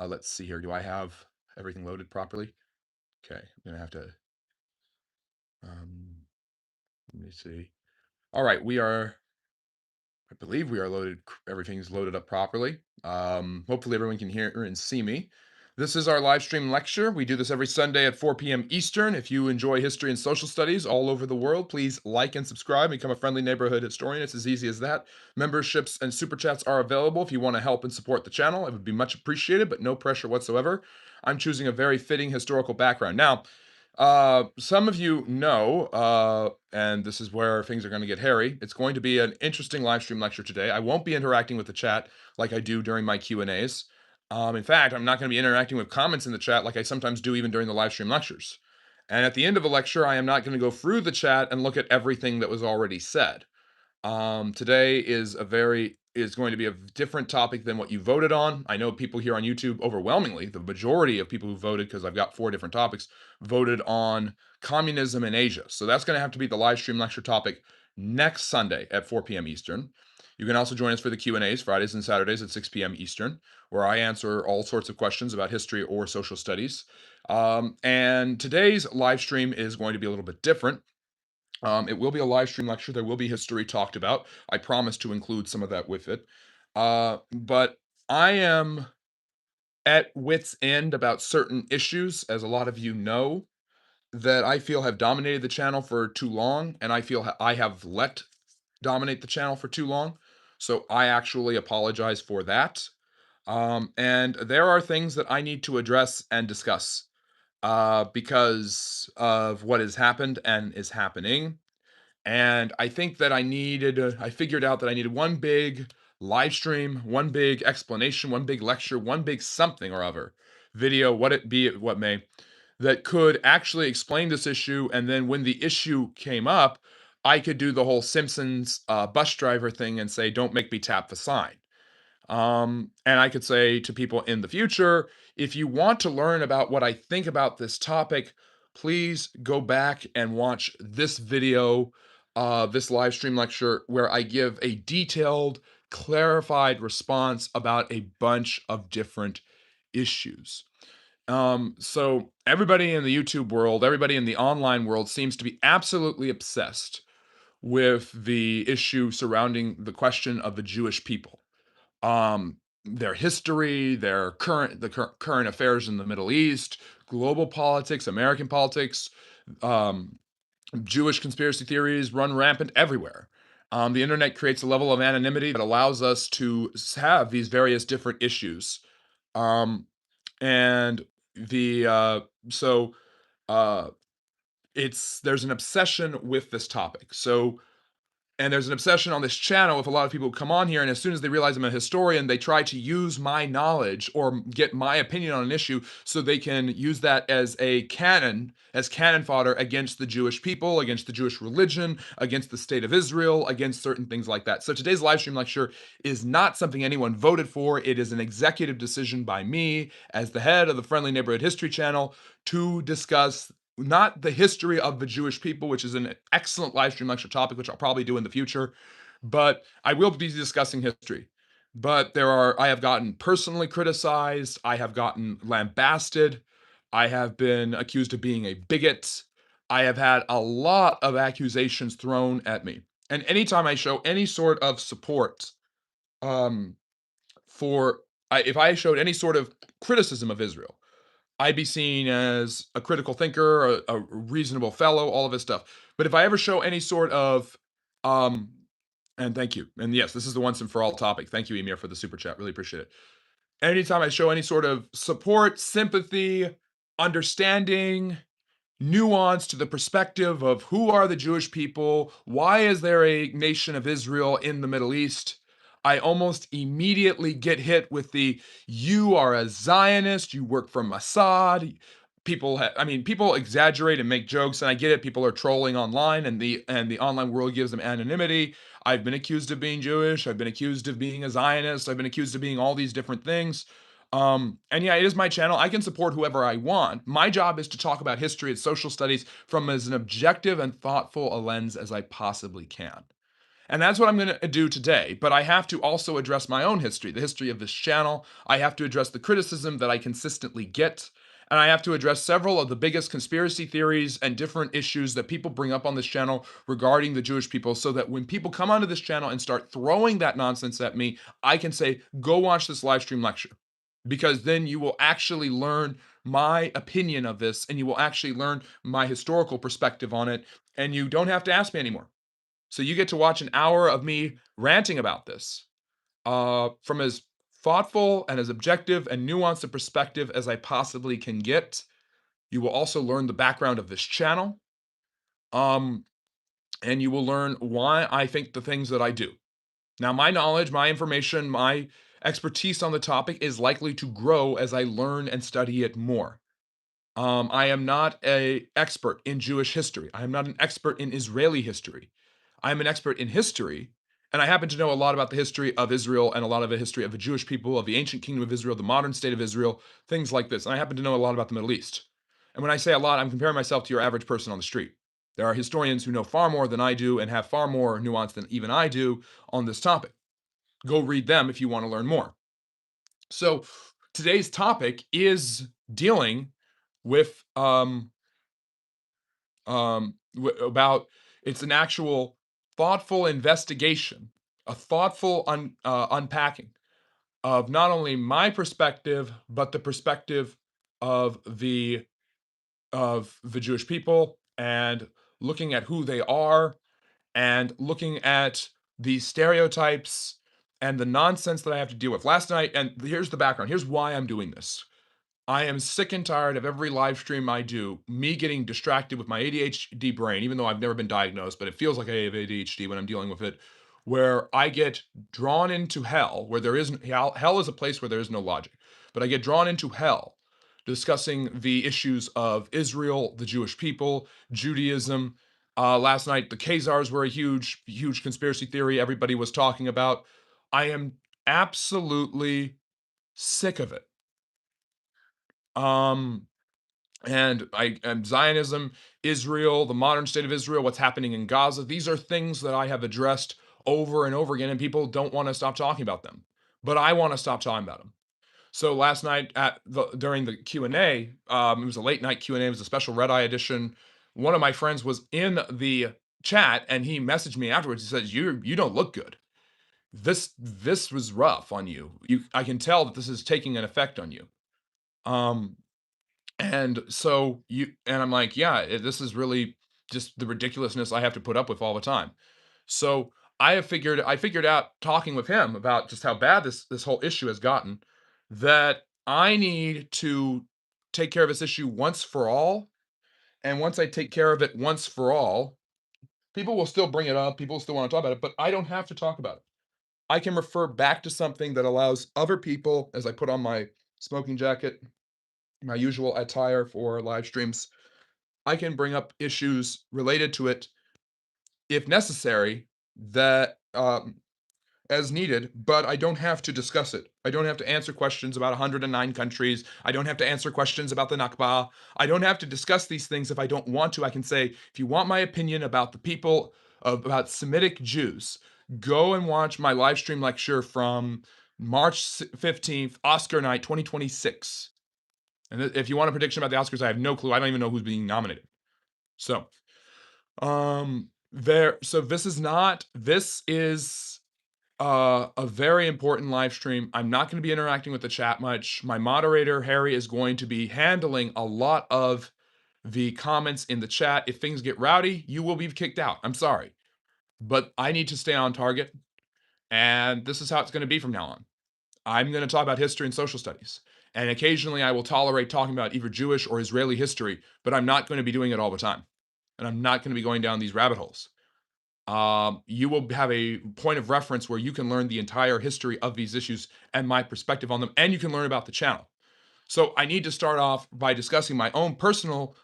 Let's see here. Do I have everything loaded properly? Okay, I'm gonna have to. Um, Let me see. All right, we are. I believe we are loaded. Everything's loaded up properly. Hopefully, everyone can hear and see me. This is our live stream lecture. We do this every Sunday at 4 p.m. Eastern. If you enjoy history and social studies all over the world, please like and subscribe. Become a friendly neighborhood historian. It's as easy as that. Memberships and super chats are available if you want to help and support the channel. It would be much appreciated, but no pressure whatsoever. I'm choosing a very fitting historical background. Now, some of you know, and this is where things are going to get hairy. It's going to be an interesting live stream lecture today. I won't be interacting with the chat like I do during my Q&As. In fact, I'm not going to be interacting with comments in the chat like I sometimes do even during the live stream lectures. And at the end of a lecture, I am not going to go through the chat and look at everything that was already said. Today is going to be a different topic than what you voted on. I know people here on YouTube overwhelmingly, the majority of people who voted, because I've got 4 different topics, voted on communism in Asia. So that's going to have to be the live stream lecture topic next Sunday at 4 p.m. Eastern. You can also join us for the Q&As Fridays and Saturdays at 6 p.m. Eastern, where I answer all sorts of questions about history or social studies. And today's live stream is going to be a little bit different. It will be a live stream lecture. There will be history talked about. I promise to include some of that with it. But I am at wit's end about certain issues, as a lot of you know, that I feel have dominated the channel for too long, and I feel I have let dominate the channel for too long. So I actually apologize for that. And there are things that I need to address and discuss because of what has happened and is happening. And I think that I figured out that I needed one big live stream, one big explanation, one big lecture, one big something or other video, what may, that could actually explain this issue. And then when the issue came up, I could do the whole Simpsons bus driver thing and say, don't make me tap the sign. And I could say to people in the future, if you want to learn about what I think about this topic, please go back and watch this video, this live stream lecture, where I give a detailed, clarified response about a bunch of different issues. So everybody in the YouTube world, everybody in the online world seems to be absolutely obsessed with the issue surrounding the question of the Jewish people, their history, current affairs in the Middle East, global politics, American politics, um, Jewish conspiracy theories run rampant everywhere. The internet creates a level of anonymity that allows us to have these various different issues. Um, and the so uh, it's there's an obsession with this topic. And there's an obsession on this channel with a lot of people who come on here, and as soon as they realize I'm a historian, they try to use my knowledge or get my opinion on an issue so they can use that as cannon fodder against the Jewish people, against the Jewish religion, against the state of Israel, against certain things like that. So today's live stream lecture is not something anyone voted for. It is an executive decision by me as the head of the Friendly Neighborhood History channel to discuss not the history of the Jewish people, which is an excellent live stream lecture topic, which I'll probably do in the future, but I will be discussing history. But I have gotten personally criticized, I have gotten lambasted, I have been accused of being a bigot, I have had a lot of accusations thrown at me. And anytime I show any sort of support um, if I showed any sort of criticism of Israel, I'd be seen as a critical thinker, a reasonable fellow, all of this stuff. But if I ever show any sort of, um, and thank you, and yes, this is the once and for all topic. Thank you, Emir, for the super chat. Really appreciate it. Anytime I show any sort of support, sympathy, understanding, nuance to the perspective of who are the Jewish people, why is there a nation of Israel in the Middle East, I almost immediately get hit with you are a Zionist, you work for Mossad. People exaggerate and make jokes, and I get it. People are trolling online, and the online world gives them anonymity. I've been accused of being Jewish. I've been accused of being a Zionist. I've been accused of being all these different things. And yeah, it is my channel. I can support whoever I want. My job is to talk about history and social studies from as an objective and thoughtful a lens as I possibly can. And that's what I'm going to do today. But I have to also address my own history, the history of this channel. I have to address the criticism that I consistently get. And I have to address several of the biggest conspiracy theories and different issues that people bring up on this channel regarding the Jewish people, so that when people come onto this channel and start throwing that nonsense at me, I can say, go watch this live stream lecture. Because then you will actually learn my opinion of this, and you will actually learn my historical perspective on it, and you don't have to ask me anymore. So you get to watch an hour of me ranting about this from as thoughtful and as objective and nuanced a perspective as I possibly can get. You will also learn the background of this channel, um, and you will learn why I think the things that I do. Now, my knowledge, my information, my expertise on the topic is likely to grow as I learn and study it more. I am not an expert in Jewish history. I am not an expert in Israeli history. I am an expert in history, and I happen to know a lot about the history of Israel and a lot of the history of the Jewish people, of the ancient kingdom of Israel, the modern state of Israel, things like this. And I happen to know a lot about the Middle East. And when I say a lot, I'm comparing myself to your average person on the street. There are historians who know far more than I do and have far more nuance than even I do on this topic. Go read them if you want to learn more. So today's topic is dealing with about it's an actual thoughtful investigation, a thoughtful unpacking of not only my perspective but the perspective of the Jewish people, and looking at who they are, and looking at the stereotypes and the nonsense that I have to deal with. Last night, and here's the background. Here's why I'm doing this. I am sick and tired of every live stream I do, me getting distracted with my ADHD brain, even though I've never been diagnosed, but it feels like I have ADHD when I'm dealing with it, where I get drawn into hell, where there isn't hell is a place where there is no logic. But I get drawn into hell discussing the issues of Israel, the Jewish people, Judaism. Last night, the Khazars were a huge, huge conspiracy theory everybody was talking about. I am absolutely sick of it. Um, and Zionism, Israel, the modern state of Israel, what's happening in Gaza. These are things that I have addressed over and over again, and people don't want to stop talking about them. But I want to stop talking about them. So last night during the Q&A, it was a late night Q&A. It was a special red eye edition. One of my friends was in the chat, and he messaged me afterwards. He says, "You don't look good. This was rough on you. I can tell that this is taking an effect on you." Um, and so I'm like, yeah, this is really just the ridiculousness I have to put up with all the time. So I figured out, talking with him about just how bad this whole issue has gotten, that I need to take care of this issue once for all. And once I take care of it once for all, people will still bring it up, people still want to talk about it, but I don't have to talk about it. I can refer back to something that allows other people, as I put on my smoking jacket, my usual attire for live streams, I can bring up issues related to it if necessary, that as needed, but I don't have to discuss it. I don't have to answer questions about 109 countries. I don't have to answer questions about the Nakba. I don't have to discuss these things if I don't want to. I can say, if you want my opinion about the people, about Semitic Jews, go and watch my live stream lecture from March 15th, Oscar night 2026. And if you want a prediction about the Oscars, I have no clue. I don't even know who's being nominated. So, this is a very important live stream. I'm not going to be interacting with the chat much. My moderator, Harry, is going to be handling a lot of the comments in the chat. If things get rowdy, you will be kicked out. I'm sorry. But I need to stay on target, and this is how it's going to be from now on. I'm going to talk about history and social studies. And occasionally I will tolerate talking about either Jewish or Israeli history, but I'm not going to be doing it all the time. And I'm not going to be going down these rabbit holes. You will have a point of reference where you can learn the entire history of these issues and my perspective on them, and you can learn about the channel. So I need to start off by discussing my own personal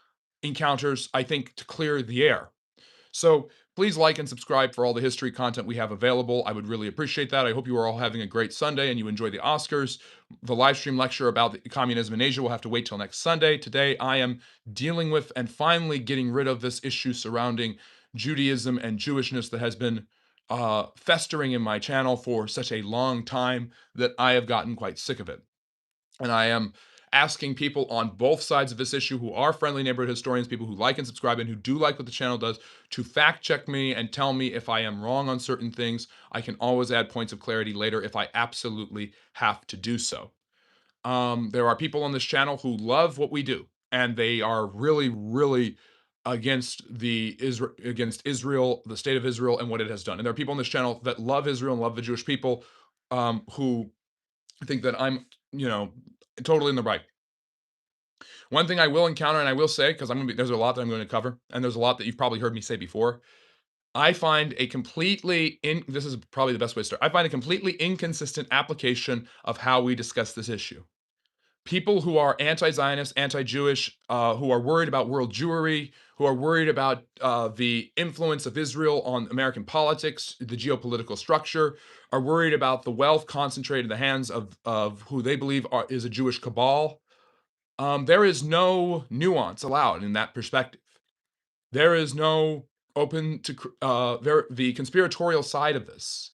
encounters, I think, to clear the air. So please like and subscribe for all the history content we have available. I would really appreciate that. I hope you are all having a great Sunday and you enjoy the Oscars. The live stream lecture about the communism in Asia will have to wait till next Sunday. Today, I am dealing with and finally getting rid of this issue surrounding Judaism and Jewishness that has been festering in my channel for such a long time that I have gotten quite sick of it. And I am asking people on both sides of this issue who are friendly neighborhood historians, people who like and subscribe and who do like what the channel does, to fact check me and tell me if I am wrong on certain things. I can always add points of clarity later if I absolutely have to do so. There are people on this channel who love what we do, and they are really, really against Israel, the state of Israel, and what it has done. And there are people on this channel that love Israel and love the Jewish people, who think that I'm, totally in the right. One thing I will encounter, and I will say, because there's a lot that I'm going to cover, and there's a lot that you've probably heard me say before. I find a completely this is probably the best way to start. I find a completely inconsistent application of how we discuss this issue. People who are anti-Zionist, anti-Jewish, who are worried about world Jewry, who are worried about the influence of Israel on American politics, the geopolitical structure, are worried about the wealth concentrated in the hands of who they believe is a Jewish cabal. There is no nuance allowed in that perspective. There is no open to the conspiratorial side of this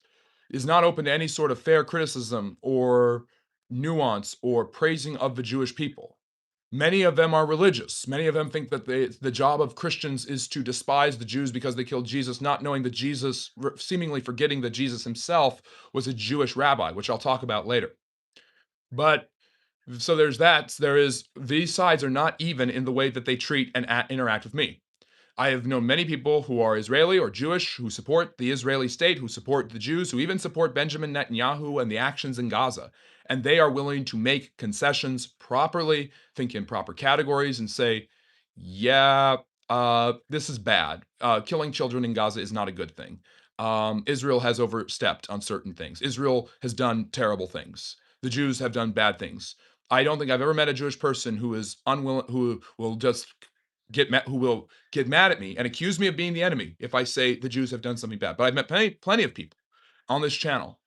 is not open to any sort of fair criticism or nuance or praising of the Jewish people. Many of them are religious. Many of them think that the job of Christians is to despise the Jews because they killed Jesus, not knowing that Jesus, seemingly forgetting that Jesus himself was a Jewish rabbi, which I'll talk about later. But so there's that. These sides are not even in the way that they treat and interact with me. I have known many people who are Israeli or Jewish who support the Israeli state, who support the Jews, who even support Benjamin Netanyahu and the actions in Gaza. And they are willing to make concessions properly, think in proper categories, and say, yeah, this is bad. Killing children in Gaza is not a good thing. Israel has overstepped on certain things. Israel has done terrible things. The Jews have done bad things. I don't think I've ever met a Jewish person who is unwilling, who will just who will get mad at me and accuse me of being the enemy if I say the Jews have done something bad. But I've met plenty of people on this channel,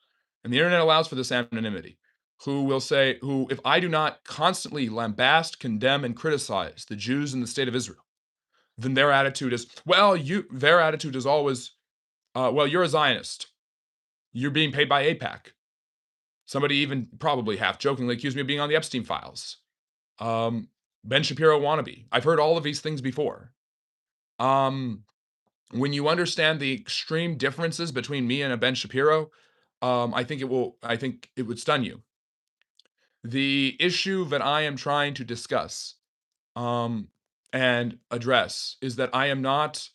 and the internet allows for this anonymity, who will say, if I do not constantly lambast, condemn, and criticize the Jews in the state of Israel, then their attitude is, their attitude is always, well, you're a Zionist. You're being paid by AIPAC. Somebody even probably half jokingly accused me of being on the Epstein files. Ben Shapiro wannabe. I've heard all of these things before. When you understand the extreme differences between me and a Ben Shapiro, I think it would stun you. The issue that I am trying to discuss and address is that I am not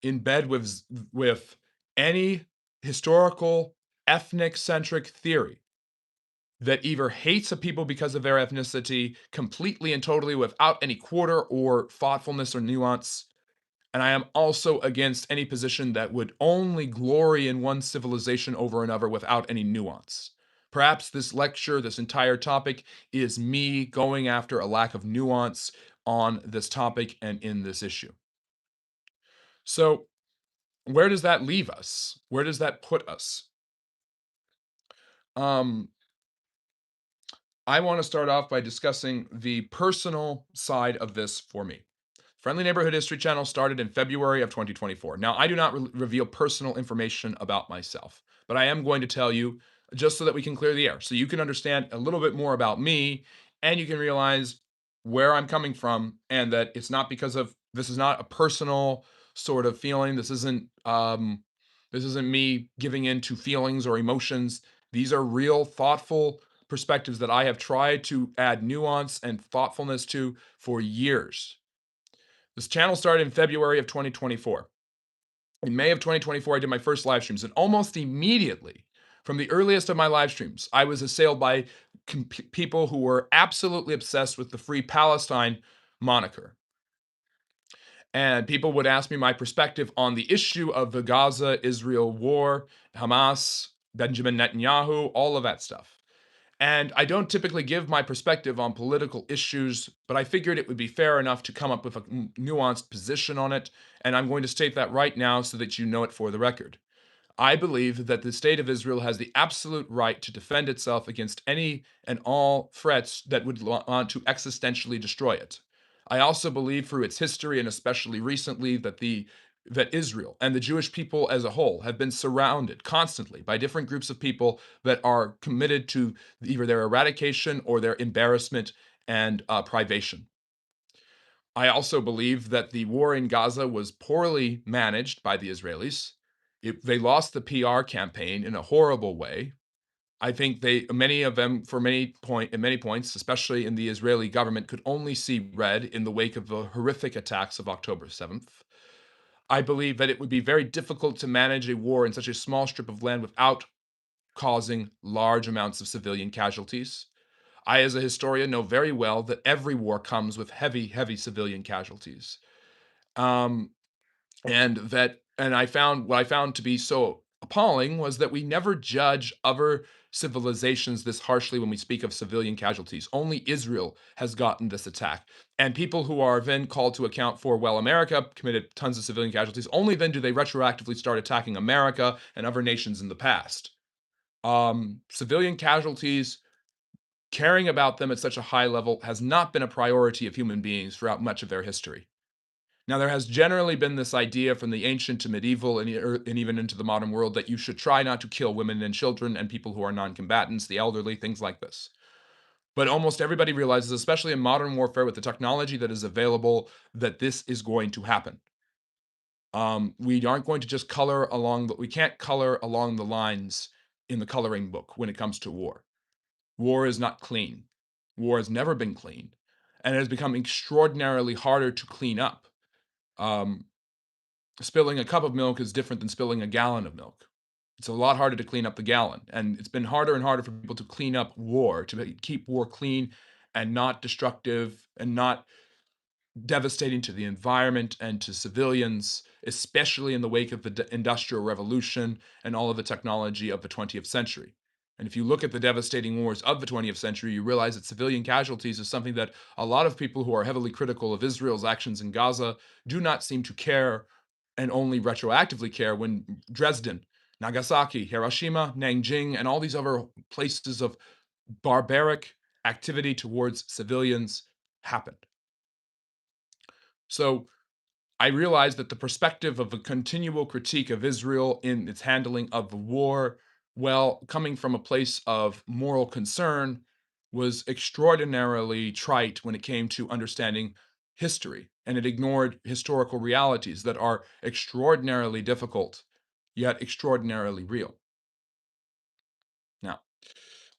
in bed with any historical ethnic centric theory that either hates a people because of their ethnicity completely and totally without any quarter or thoughtfulness or nuance. And I am also against any position that would only glory in one civilization over another without any nuance. Perhaps this lecture, this entire topic, is me going after a lack of nuance on this topic and in this issue. So, where does that leave us? Where does that put us? I want to start off by discussing the personal side of this for me. Friendly Neighborhood History Channel started in February of 2024. Now, I do not reveal personal information about myself, but I am going to tell you just so that we can clear the air, so you can understand a little bit more about me and you can realize where I'm coming from and that this is not a personal sort of feeling. This isn't me giving in to feelings or emotions. These are real, thoughtful perspectives that I have tried to add nuance and thoughtfulness to for years. This channel started in February of 2024. In May of 2024, I did my first live streams, and almost immediately, from the earliest of my live streams, I was assailed by people who were absolutely obsessed with the Free Palestine moniker. And people would ask me my perspective on the issue of the Gaza-Israel war, Hamas, Benjamin Netanyahu, all of that stuff. And I don't typically give my perspective on political issues, but I figured it would be fair enough to come up with a nuanced position on it, and I'm going to state that right now so that you know it for the record. I believe that the state of Israel has the absolute right to defend itself against any and all threats that would want to existentially destroy it. I also believe through its history, and especially recently, that the that Israel and the Jewish people as a whole have been surrounded constantly by different groups of people that are committed to either their eradication or their embarrassment and privation. I also believe that the war in Gaza was poorly managed by the Israelis. They lost the PR campaign in a horrible way. I think many of them, at many points, especially in the Israeli government, could only see red in the wake of the horrific attacks of October 7th. I believe that it would be very difficult to manage a war in such a small strip of land without causing large amounts of civilian casualties. I, as a historian, know very well that every war comes with heavy, heavy civilian casualties. Um, and I found what I found to be so appalling was that we never judge other civilizations this harshly when we speak of civilian casualties. Only Israel has gotten this attack. And people who are then called to account for, well, America committed tons of civilian casualties, only then do they retroactively start attacking America and other nations in the past. Civilian casualties, caring about them at such a high level, has not been a priority of human beings throughout much of their history. Now, there has generally been this idea from the ancient to medieval and even into the modern world that you should try not to kill women and children and people who are non-combatants, the elderly, things like this. But almost everybody realizes, especially in modern warfare with the technology that is available, that this is going to happen. We aren't going to just we can't color along the lines in the coloring book when it comes to war. War is not clean. War has never been clean, and it has become extraordinarily harder to clean up. Um, Spilling a cup of milk is different than spilling a gallon of milk. It's a lot harder to clean up the gallon, and it's been harder and harder for people to clean up war, to keep war clean and not destructive and not devastating to the environment and to civilians, especially in the wake of the Industrial Revolution and all of the technology of the 20th century. And if you look at the devastating wars of the 20th century, you realize that civilian casualties is something that a lot of people who are heavily critical of Israel's actions in Gaza do not seem to care, and only retroactively care when Dresden, Nagasaki, Hiroshima, Nanjing, and all these other places of barbaric activity towards civilians happened. So I realized that the perspective of a continual critique of Israel in its handling of the war, well, coming from a place of moral concern, was extraordinarily trite when it came to understanding history, and it ignored historical realities that are extraordinarily difficult, yet extraordinarily real. Now,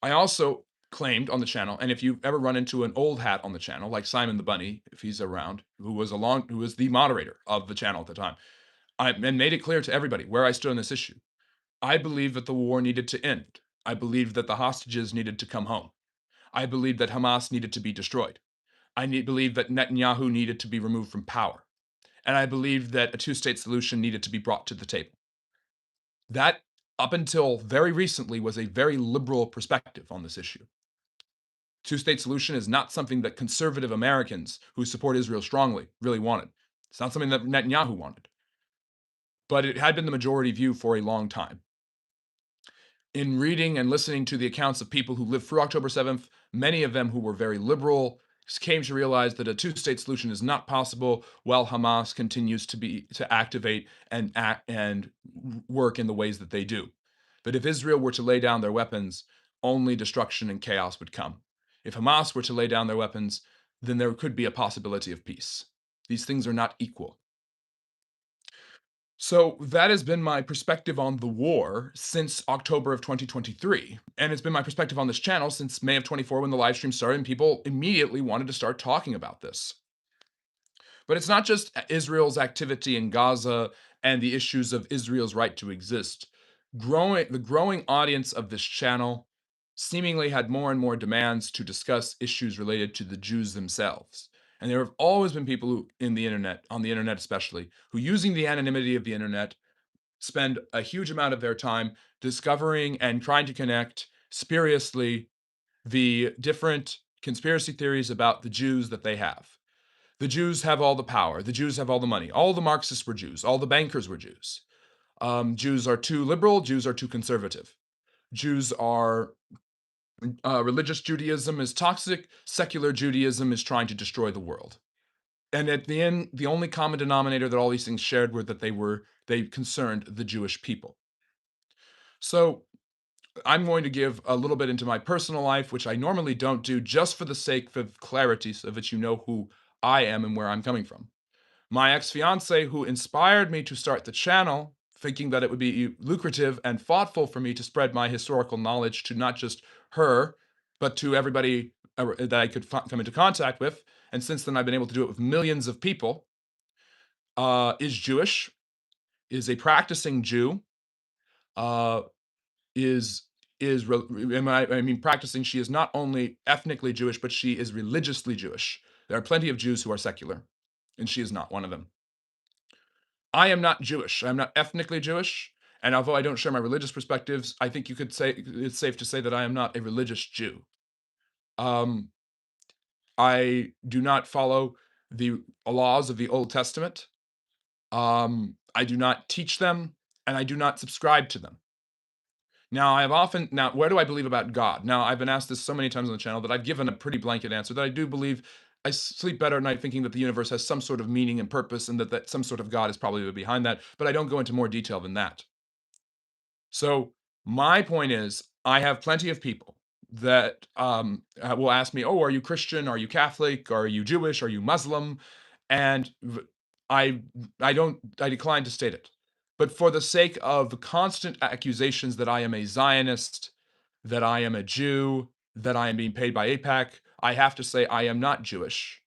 I also claimed on the channel, and if you ever run into an old hat on the channel, like Simon the Bunny, if he's around, who was the moderator of the channel at the time, and made it clear to everybody where I stood on this issue. I believe that the war needed to end. I believe that the hostages needed to come home. I believe that Hamas needed to be destroyed. Believe that Netanyahu needed to be removed from power. And I believe that a two-state solution needed to be brought to the table. That, up until very recently, was a very liberal perspective on this issue. Two-state solution is not something that conservative Americans who support Israel strongly really wanted. It's not something that Netanyahu wanted. But it had been the majority view for a long time. In reading and listening to the accounts of people who lived through October 7th, many of them who were very liberal came to realize that a two-state solution is not possible while Hamas continues to activate and work in the ways that they do. That if Israel were to lay down their weapons, only destruction and chaos would come. If Hamas were to lay down their weapons, then there could be a possibility of peace. These things are not equal. So that has been my perspective on the war since October of 2023. And it's been my perspective on this channel since May of 24 when the live stream started and people immediately wanted to start talking about this. But it's not just Israel's activity in Gaza and the issues of Israel's right to exist. The growing audience of this channel seemingly had more and more demands to discuss issues related to the Jews themselves. And there have always been people who, on the internet especially, who, using the anonymity of the internet, spend a huge amount of their time discovering and trying to connect spuriously the different conspiracy theories about the Jews that they have. The Jews have all the power. The Jews have all the money. All the Marxists were Jews. All the bankers were Jews. Jews are too liberal. Jews are too conservative. Jews are religious Judaism is toxic. Secular Judaism is trying to destroy the world. And at the end, the only common denominator that all these things shared were that they concerned the Jewish people. So I'm going to give a little bit into my personal life, which I normally don't do, just for the sake of clarity, so that you know who I am and where I'm coming from. My ex-fiance, who inspired me to start the channel, thinking that it would be lucrative and thoughtful for me to spread my historical knowledge to not just her, but to everybody that I could come into contact with. And since then, I've been able to do it with millions of people. Is Jewish, is a practicing Jew, uh, is I mean practicing. She is not only ethnically Jewish, but she is religiously Jewish. There are plenty of Jews who are secular, and she is not one of them. I am not Jewish. I'm not ethnically Jewish, and although I don't share my religious perspectives, I think you could say it's safe to say that I am not a religious Jew. Um, I do not follow the laws of the Old Testament. I do not teach them, and I do not subscribe to them. Now, where do I believe about God? Now, I've been asked this so many times on the channel that I've given a pretty blanket answer that I do believe. I sleep better at night thinking that the universe has some sort of meaning and purpose, and that some sort of God is probably behind that, but I don't go into more detail than that. So my point is, I have plenty of people that will ask me, "Oh, are you Christian? Are you Catholic? Are you Jewish? Are you Muslim?" And I I decline to state it. But for the sake of the constant accusations that I am a Zionist, that I am a Jew, that I am being paid by AIPAC, I have to say I am not Jewish.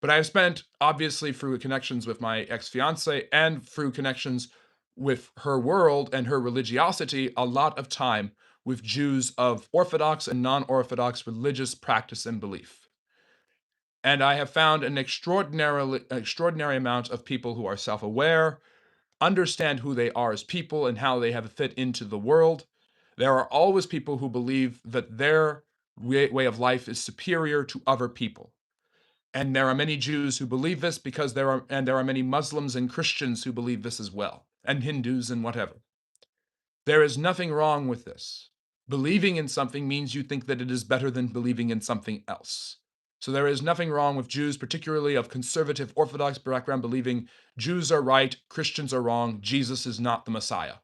But I have spent, obviously, through connections with my ex-fiance and through connections with her world and her religiosity, a lot of time with Jews of Orthodox and non-Orthodox religious practice and belief. And I have found an extraordinary amount of people who are self-aware, understand who they are as people and how they have fit into the world. There are always people who believe that their way of life is superior to other people. And there are many Jews who believe this because there are many Muslims and Christians who believe this as well, and Hindus and whatever. There is nothing wrong with this. Believing in something means you think that it is better than believing in something else. So there is nothing wrong with Jews, particularly of conservative Orthodox background, believing Jews are right, Christians are wrong, Jesus is not the Messiah.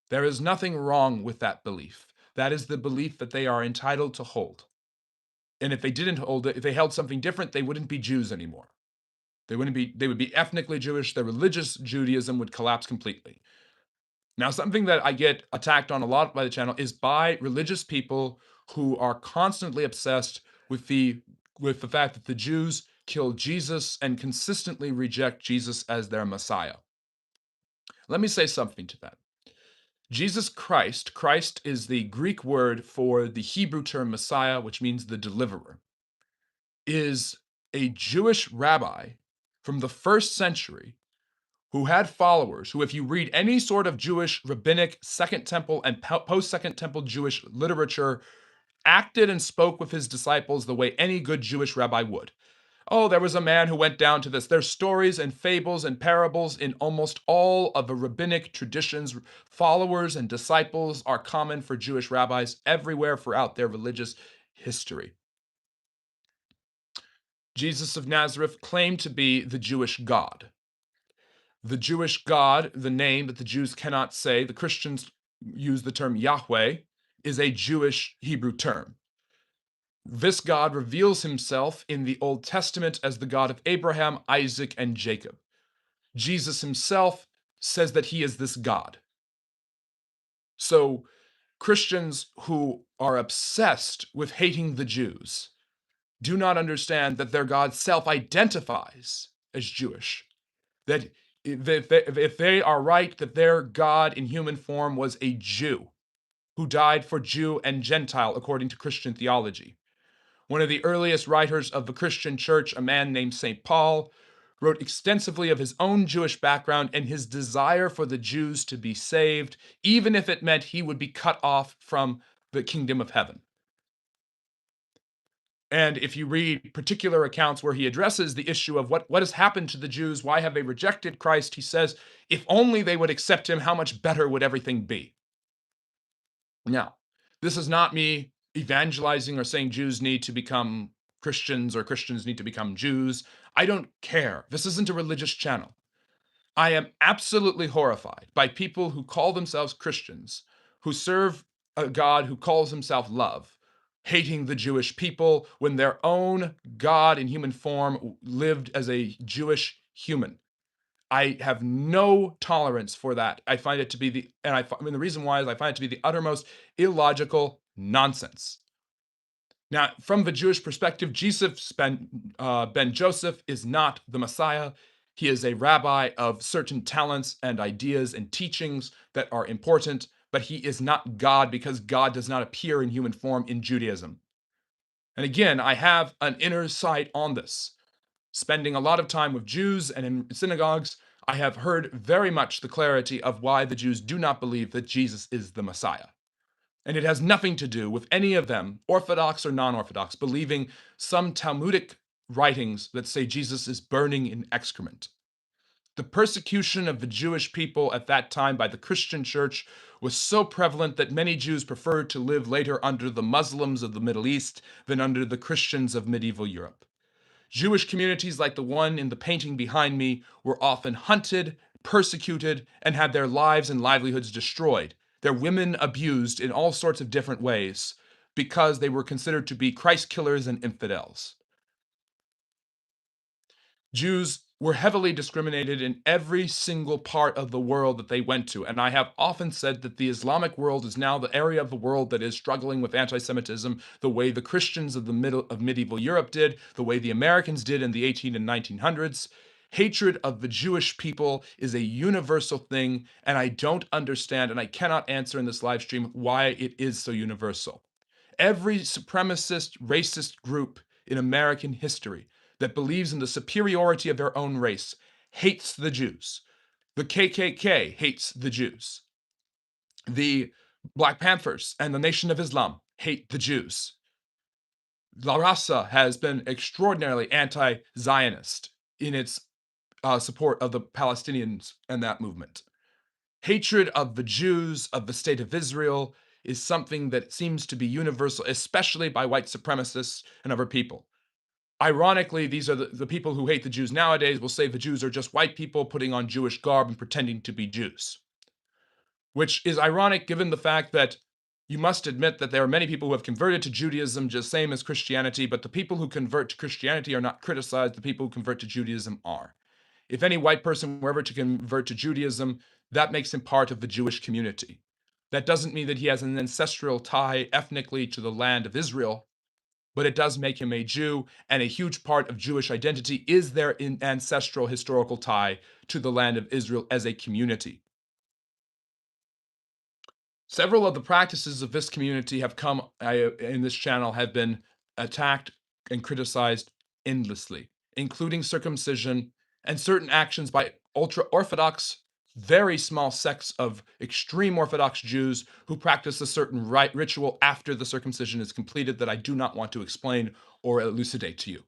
There is nothing wrong with that belief. That is the belief that they are entitled to hold. And if they didn't hold it, if they held something different, they wouldn't be Jews anymore. They would be ethnically Jewish. Their religious Judaism would collapse completely. Now, something that I get attacked on a lot by the channel is by religious people who are constantly obsessed with the fact that the Jews killed Jesus and consistently reject Jesus as their Messiah. Let me say something to that. Jesus Christ is the Greek word for the Hebrew term Messiah, which means the deliverer, is a Jewish rabbi from the first century who had followers who, if you read any sort of Jewish rabbinic Second Temple and post Second Temple Jewish literature, acted and spoke with his disciples the way any good Jewish rabbi would. Oh, there was a man who went down to this. There's stories and fables and parables in almost all of the rabbinic traditions. Followers and disciples are common for Jewish rabbis everywhere throughout their religious history. Jesus of Nazareth claimed to be the Jewish God. The Jewish God, the name that the Jews cannot say, the Christians use the term Yahweh, is a Jewish Hebrew term. This God reveals himself in the Old Testament as the God of Abraham, Isaac, and Jacob. Jesus himself says that he is this God. So Christians who are obsessed with hating the Jews do not understand that their God self-identifies as Jewish. That if they are right that their God in human form was a Jew who died for Jew and Gentile according to Christian theology. One of the earliest writers of the Christian church, a man named St. Paul, wrote extensively of his own Jewish background and his desire for the Jews to be saved, even if it meant he would be cut off from the kingdom of heaven. And if you read particular accounts where he addresses the issue of what has happened to the Jews, why have they rejected Christ, he says, if only they would accept him, how much better would everything be? Now, this is not me evangelizing or saying Jews need to become Christians or Christians need to become Jews. I don't care. This isn't a religious channel. I am absolutely horrified by people who call themselves Christians, who serve a God who calls himself love, hating the Jewish people when their own God in human form lived as a Jewish human. I have no tolerance for that. I find it to be the reason why is I find it to be the uttermost illogical nonsense. Now, from the Jewish perspective, Jesus ben Joseph is not the Messiah. He is a rabbi of certain talents and ideas and teachings that are important, but he is not God because God does not appear in human form in Judaism. And again, I have an inner sight on this. Spending a lot of time with Jews and in synagogues, I have heard very much the clarity of why the Jews do not believe that Jesus is the Messiah. And it has nothing to do with any of them, Orthodox or non Orthodox, believing some Talmudic writings that say Jesus is burning in excrement. The persecution of the Jewish people at that time by the Christian church was so prevalent that many Jews preferred to live later under the Muslims of the Middle East than under the Christians of medieval Europe. Jewish communities like the one in the painting behind me were often hunted, persecuted, and had their lives and livelihoods destroyed, their women abused in all sorts of different ways because they were considered to be Christ killers and infidels. Jews were heavily discriminated in every single part of the world that they went to. And I have often said that the Islamic world is now the area of the world that is struggling with anti-Semitism the way the Christians of medieval Europe did, the way the Americans did in the 18 and 1900s. Hatred of the Jewish people is a universal thing, and I don't understand, and I cannot answer in this live stream why it is so universal. Every supremacist, racist group in American history that believes in the superiority of their own race hates the Jews. The KKK hates the Jews. The Black Panthers and the Nation of Islam hate the Jews. La Raza has been extraordinarily anti-Zionist in its support of the Palestinians and that movement. Hatred of the Jews, of the state of Israel, is something that seems to be universal, especially by white supremacists and other people. Ironically, these are the people who hate the Jews nowadays will say the Jews are just white people putting on Jewish garb and pretending to be Jews. Which is ironic given the fact that you must admit that there are many people who have converted to Judaism just same as Christianity, but the people who convert to Christianity are not criticized, the people who convert to Judaism are. If any white person were ever to convert to Judaism, that makes him part of the Jewish community. That doesn't mean that he has an ancestral tie ethnically to the land of Israel, but it does make him a Jew, and a huge part of Jewish identity is their ancestral historical tie to the land of Israel as a community. Several of the practices of this community have come in this channel have been attacked and criticized endlessly, including circumcision and certain actions by ultra-Orthodox, very small sects of extreme Orthodox Jews who practice a certain ritual after the circumcision is completed that I do not want to explain or elucidate to you.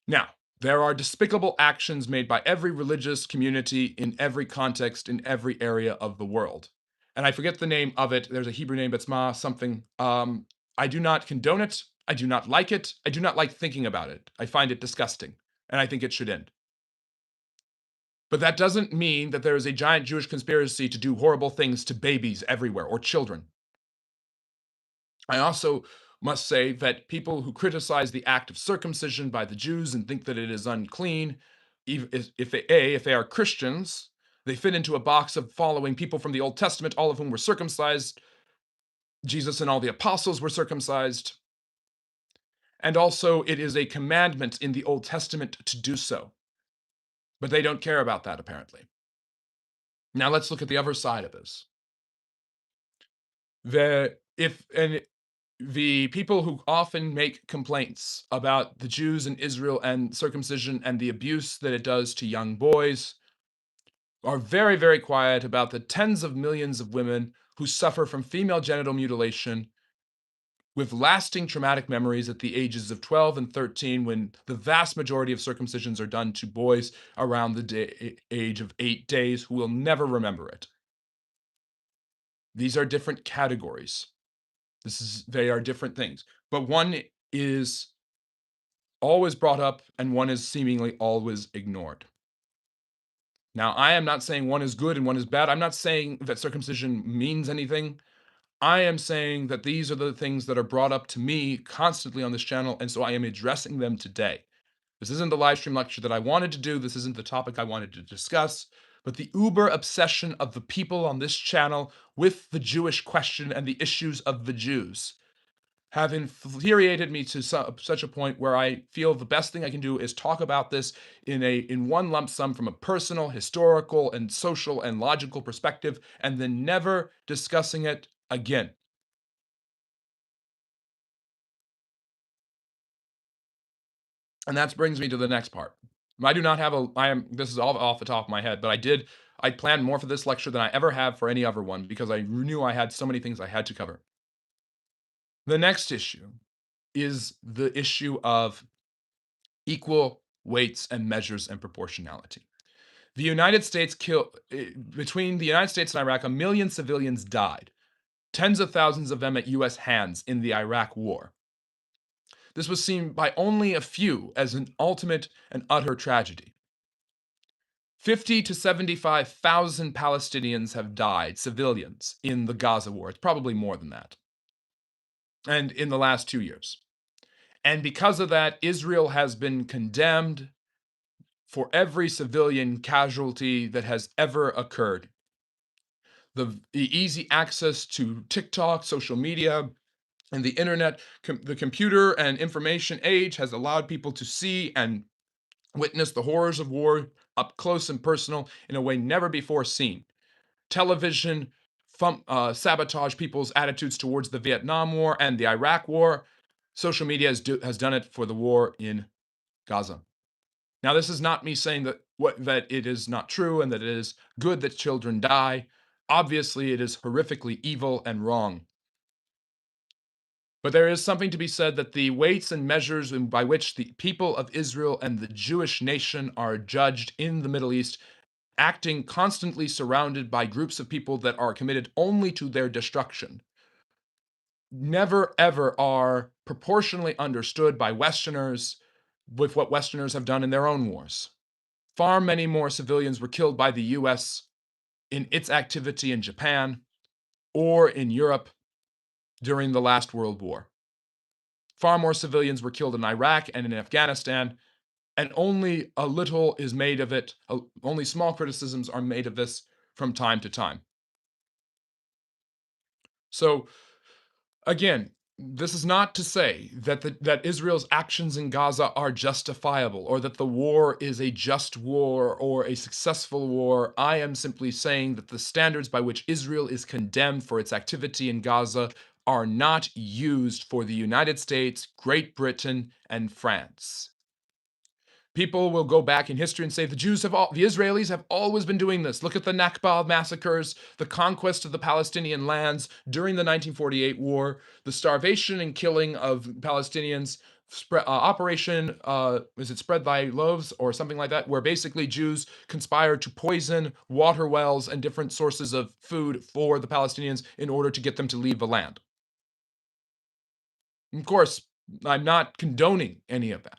Now, there are despicable actions made by every religious community in every context in every area of the world. And I forget the name of it. There's a Hebrew name, Betzma something. I do not condone it. I do not like it. I do not like thinking about it. I find it disgusting, and I think it should end. But that doesn't mean that there is a giant Jewish conspiracy to do horrible things to babies everywhere or children. I also must say that people who criticize the act of circumcision by the Jews and think that it is unclean, if they are Christians, they fit into a box of following people from the Old Testament, all of whom were circumcised. Jesus and all the apostles were circumcised. And also, it is a commandment in the Old Testament to do so. But they don't care about that, apparently. Now, let's look at the other side of this. The people who often make complaints about the Jews in Israel and circumcision and the abuse that it does to young boys are very, very quiet about the tens of millions of women who suffer from female genital mutilation with lasting traumatic memories at the ages of 12 and 13 when the vast majority of circumcisions are done to boys around the age of 8 days who will never remember it. These are different categories. They are different things. But one is always brought up and one is seemingly always ignored. Now, I am not saying one is good and one is bad. I'm not saying that circumcision means anything. I am saying that these are the things that are brought up to me constantly on this channel, and so I am addressing them today. This isn't the live stream lecture that I wanted to do. This isn't the topic I wanted to discuss, but the uber obsession of the people on this channel with the Jewish question and the issues of the Jews have infuriated me to such a point where I feel the best thing I can do is talk about this in one lump sum from a personal, historical, and social and logical perspective, and then never discussing it again. And that brings me to the next part. I do not have this is all off the top of my head, but I planned more for this lecture than I ever have for any other one because I knew I had so many things I had to cover. The next issue is the issue of equal weights and measures and proportionality. The United States between the United States and Iraq, 1 million civilians died, tens of thousands of them at US hands in the Iraq War. This was seen by only a few as an ultimate and utter tragedy. 50 to 75,000 Palestinians have died, civilians, in the Gaza war. It's probably more than that. And in the last 2 years. And because of that, Israel has been condemned for every civilian casualty that has ever occurred. The easy access to TikTok, social media, and the internet, the computer and information age has allowed people to see and witness the horrors of war up close and personal in a way never before seen. Television sabotage people's attitudes towards the Vietnam War and the Iraq War. Social media has done it for the war in Gaza. Now, this is not me saying that it is not true and that it is good that children die. Obviously, it is horrifically evil and wrong. But there is something to be said that the weights and measures by which the people of Israel and the Jewish nation are judged in the Middle East, acting constantly surrounded by groups of people that are committed only to their destruction, never ever are proportionally understood by Westerners with what Westerners have done in their own wars. Far many more civilians were killed by the US in its activity in Japan or in Europe during the last World War. Far more civilians were killed in Iraq and in Afghanistan, and only a little is made of it. Only small criticisms are made of this from time to time. So, again, this is not to say that Israel's actions in Gaza are justifiable or that the war is a just war or a successful war. I am simply saying that the standards by which Israel is condemned for its activity in Gaza are not used for the United States, Great Britain, and France. People will go back in history and say the Israelis have always been doing this. Look at the Nakba massacres, the conquest of the Palestinian lands during the 1948 war, the starvation and killing of Palestinians, Operation, is it Spread Thy Loaves or something like that, where basically Jews conspired to poison water wells and different sources of food for the Palestinians in order to get them to leave the land. Of course, I'm not condoning any of that.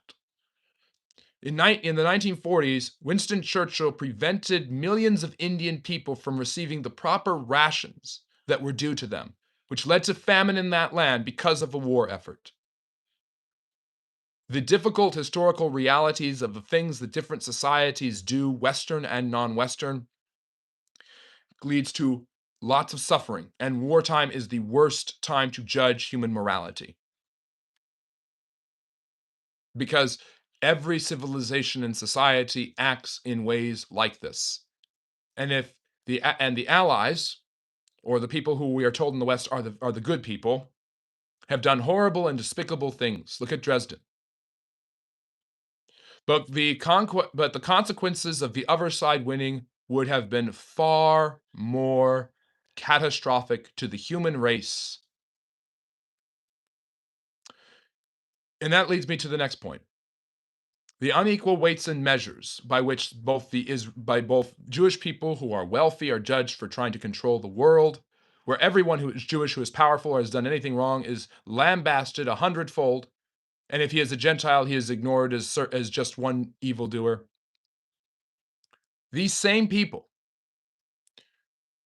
In the 1940s, Winston Churchill prevented millions of Indian people from receiving the proper rations that were due to them, which led to famine in that land because of a war effort. The difficult historical realities of the things that different societies do, Western and non-Western, leads to lots of suffering, and wartime is the worst time to judge human morality. Because every civilization and society acts in ways like this. And if the allies, or the people who we are told in the West are the good people, have done horrible and despicable things. Look at Dresden. But the consequences of the other side winning would have been far more catastrophic to the human race. And that leads me to the next point. The unequal weights and measures by which both Jewish people who are wealthy are judged for trying to control the world, where everyone who is Jewish who is powerful or has done anything wrong is lambasted 100-fold, And if he is a Gentile, he is ignored as just one evildoer. These same people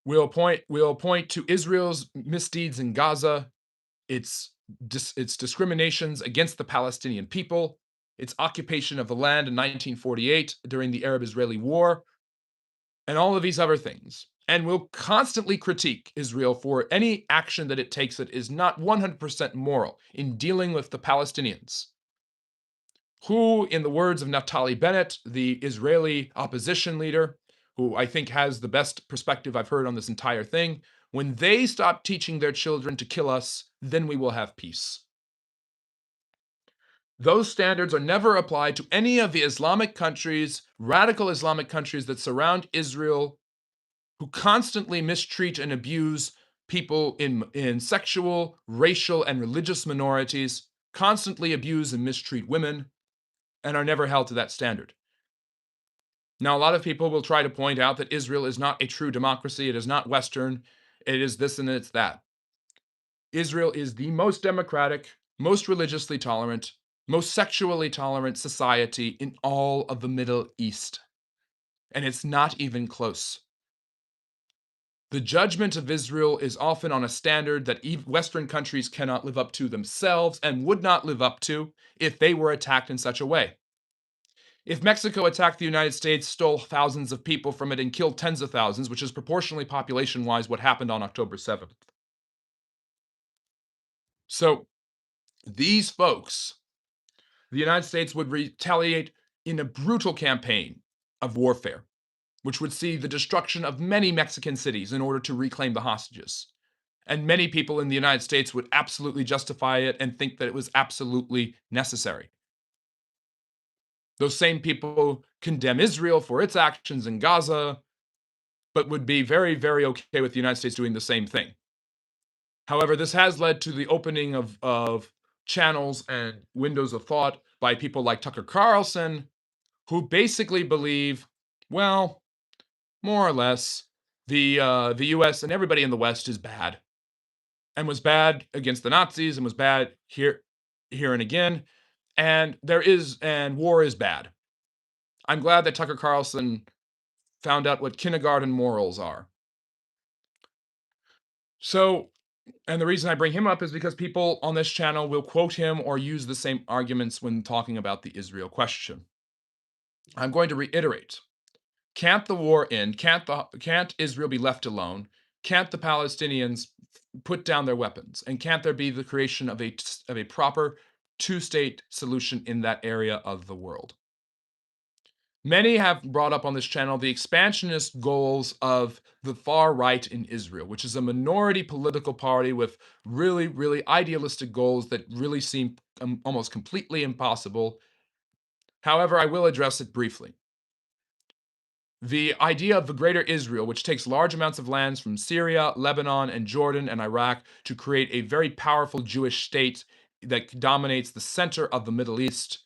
will point to Israel's misdeeds in Gaza, its discriminations against the Palestinian people, its occupation of the land in 1948 during the Arab-Israeli War, and all of these other things, and will constantly critique Israel for any action that it takes that is not 100% moral in dealing with the Palestinians, who, in the words of Naftali Bennett, the Israeli opposition leader, who I think has the best perspective I've heard on this entire thing, when they stop teaching their children to kill us, then we will have peace. Those standards are never applied to any of the Islamic countries, radical Islamic countries that surround Israel, who constantly mistreat and abuse people in sexual, racial, and religious minorities, constantly abuse and mistreat women, and are never held to that standard. Now, a lot of people will try to point out that Israel is not a true democracy. It is not Western. It is this and it's that. Israel is the most democratic, most religiously tolerant, most sexually tolerant society in all of the Middle East. And it's not even close. The judgment of Israel is often on a standard that Western countries cannot live up to themselves and would not live up to if they were attacked in such a way. If Mexico attacked the United States, stole thousands of people from it, and killed tens of thousands, which is proportionally population-wise what happened on October 7th. So these folks, the United States would retaliate in a brutal campaign of warfare, which would see the destruction of many Mexican cities in order to reclaim the hostages. And many people in the United States would absolutely justify it and think that it was absolutely necessary. Those same people condemn Israel for its actions in Gaza, but would be very, very okay with the United States doing the same thing. However, this has led to the opening of channels and windows of thought by people like Tucker Carlson, who basically believe, well, more or less, the U.S. and everybody in the West is bad, and was bad against the Nazis, and was bad here and again, and war is bad. I'm glad that Tucker Carlson found out what kindergarten morals are. So, and the reason I bring him up is because people on this channel will quote him or use the same arguments when talking about the Israel question. I'm going to reiterate. Can't the war end? Can't Israel be left alone? Can't the Palestinians put down their weapons? And can't there be the creation of a proper two-state solution in that area of the world? Many have brought up on this channel the expansionist goals of the far right in Israel, which is a minority political party with really, really idealistic goals that really seem almost completely impossible. However, I will address it briefly. The idea of the greater Israel, which takes large amounts of lands from Syria, Lebanon, and Jordan and Iraq to create a very powerful Jewish state that dominates the center of the Middle East,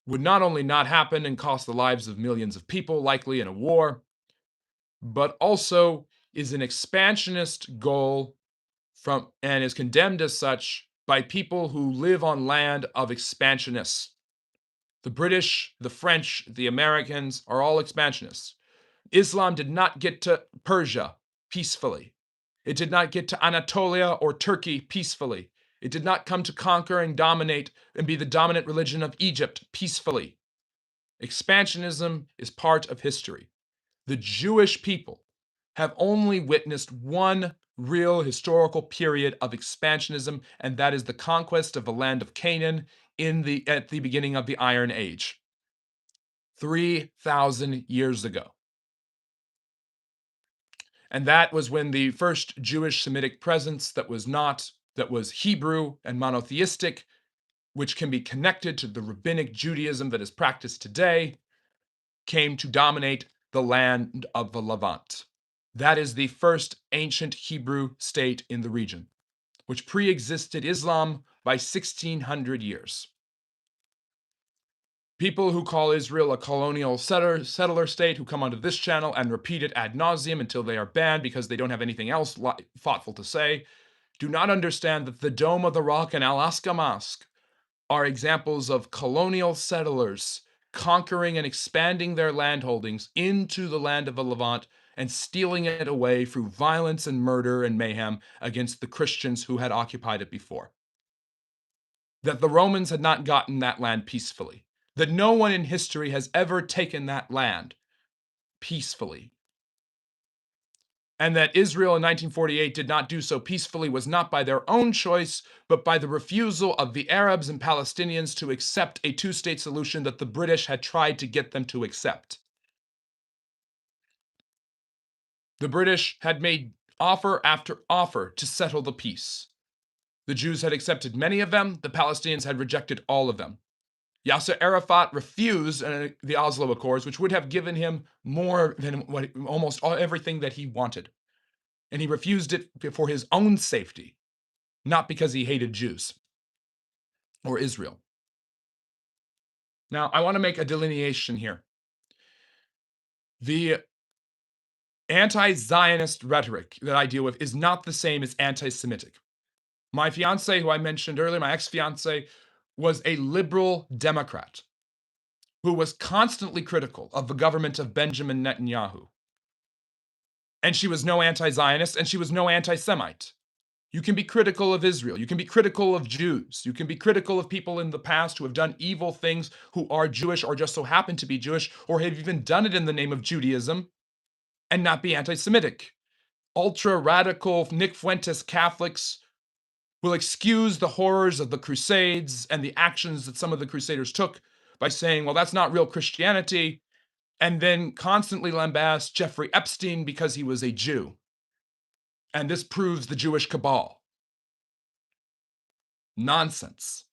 would not only not happen and cost the lives of millions of people, likely in a war, but also is an expansionist goal and is condemned as such by people who live on land of expansionists. The British, the French, the Americans are all expansionists. Islam did not get to Persia peacefully. It did not get to Anatolia or Turkey peacefully. It did not come to conquer and dominate and be the dominant religion of Egypt peacefully. Expansionism is part of history. The Jewish people have only witnessed one real historical period of expansionism, and that is the conquest of the land of Canaan at the beginning of the Iron Age, 3,000 years ago. And that was when the first Jewish Semitic presence that was Hebrew and monotheistic, which can be connected to the rabbinic Judaism that is practiced today, came to dominate the land of the Levant. That is the first ancient Hebrew state in the region, which pre-existed Islam by 1,600 years. People who call Israel a colonial settler state who come onto this channel and repeat it ad nauseum until they are banned because they don't have anything else thoughtful to say, do not understand that the Dome of the Rock and Alaska Mosque are examples of colonial settlers conquering and expanding their landholdings into the land of the Levant and stealing it away through violence and murder and mayhem against the Christians who had occupied it before. That the Romans had not gotten that land peacefully. That no one in history has ever taken that land peacefully. And that Israel in 1948 did not do so peacefully was not by their own choice, but by the refusal of the Arabs and Palestinians to accept a two-state solution that the British had tried to get them to accept. The British had made offer after offer to settle the peace. The Jews had accepted many of them, the Palestinians had rejected all of them. Yasser Arafat refused the Oslo Accords, which would have given him more than almost everything that he wanted. And he refused it for his own safety, not because he hated Jews or Israel. Now, I want to make a delineation here. The anti-Zionist rhetoric that I deal with is not the same as anti-Semitic. My fiance, who I mentioned earlier, my ex-fiance, was a liberal Democrat who was constantly critical of the government of Benjamin Netanyahu. And she was no anti-Zionist, and she was no anti-Semite. You can be critical of Israel. You can be critical of Jews. You can be critical of people in the past who have done evil things, who are Jewish or just so happen to be Jewish, or have even done it in the name of Judaism, and not be anti-Semitic. Ultra-radical Nick Fuentes Catholics will excuse the horrors of the Crusades and the actions that some of the Crusaders took by saying, well, that's not real Christianity, and then constantly lambast Jeffrey Epstein because he was a Jew. And this proves the Jewish cabal. Nonsense.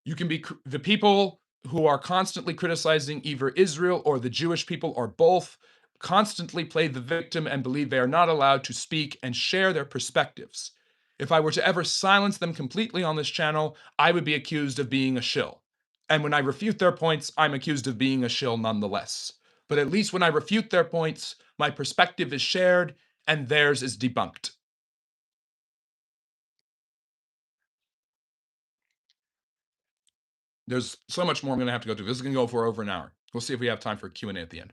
You can be the people who are constantly criticizing either Israel or the Jewish people or both, constantly play the victim and believe they are not allowed to speak and share their perspectives. If I were to ever silence them completely on this channel, I would be accused of being a shill. And when I refute their points, I'm accused of being a shill nonetheless. But at least when I refute their points, my perspective is shared and theirs is debunked. There's so much more I'm going to have to go through. This is going to go for over an hour. We'll see if we have time for Q&A at the end.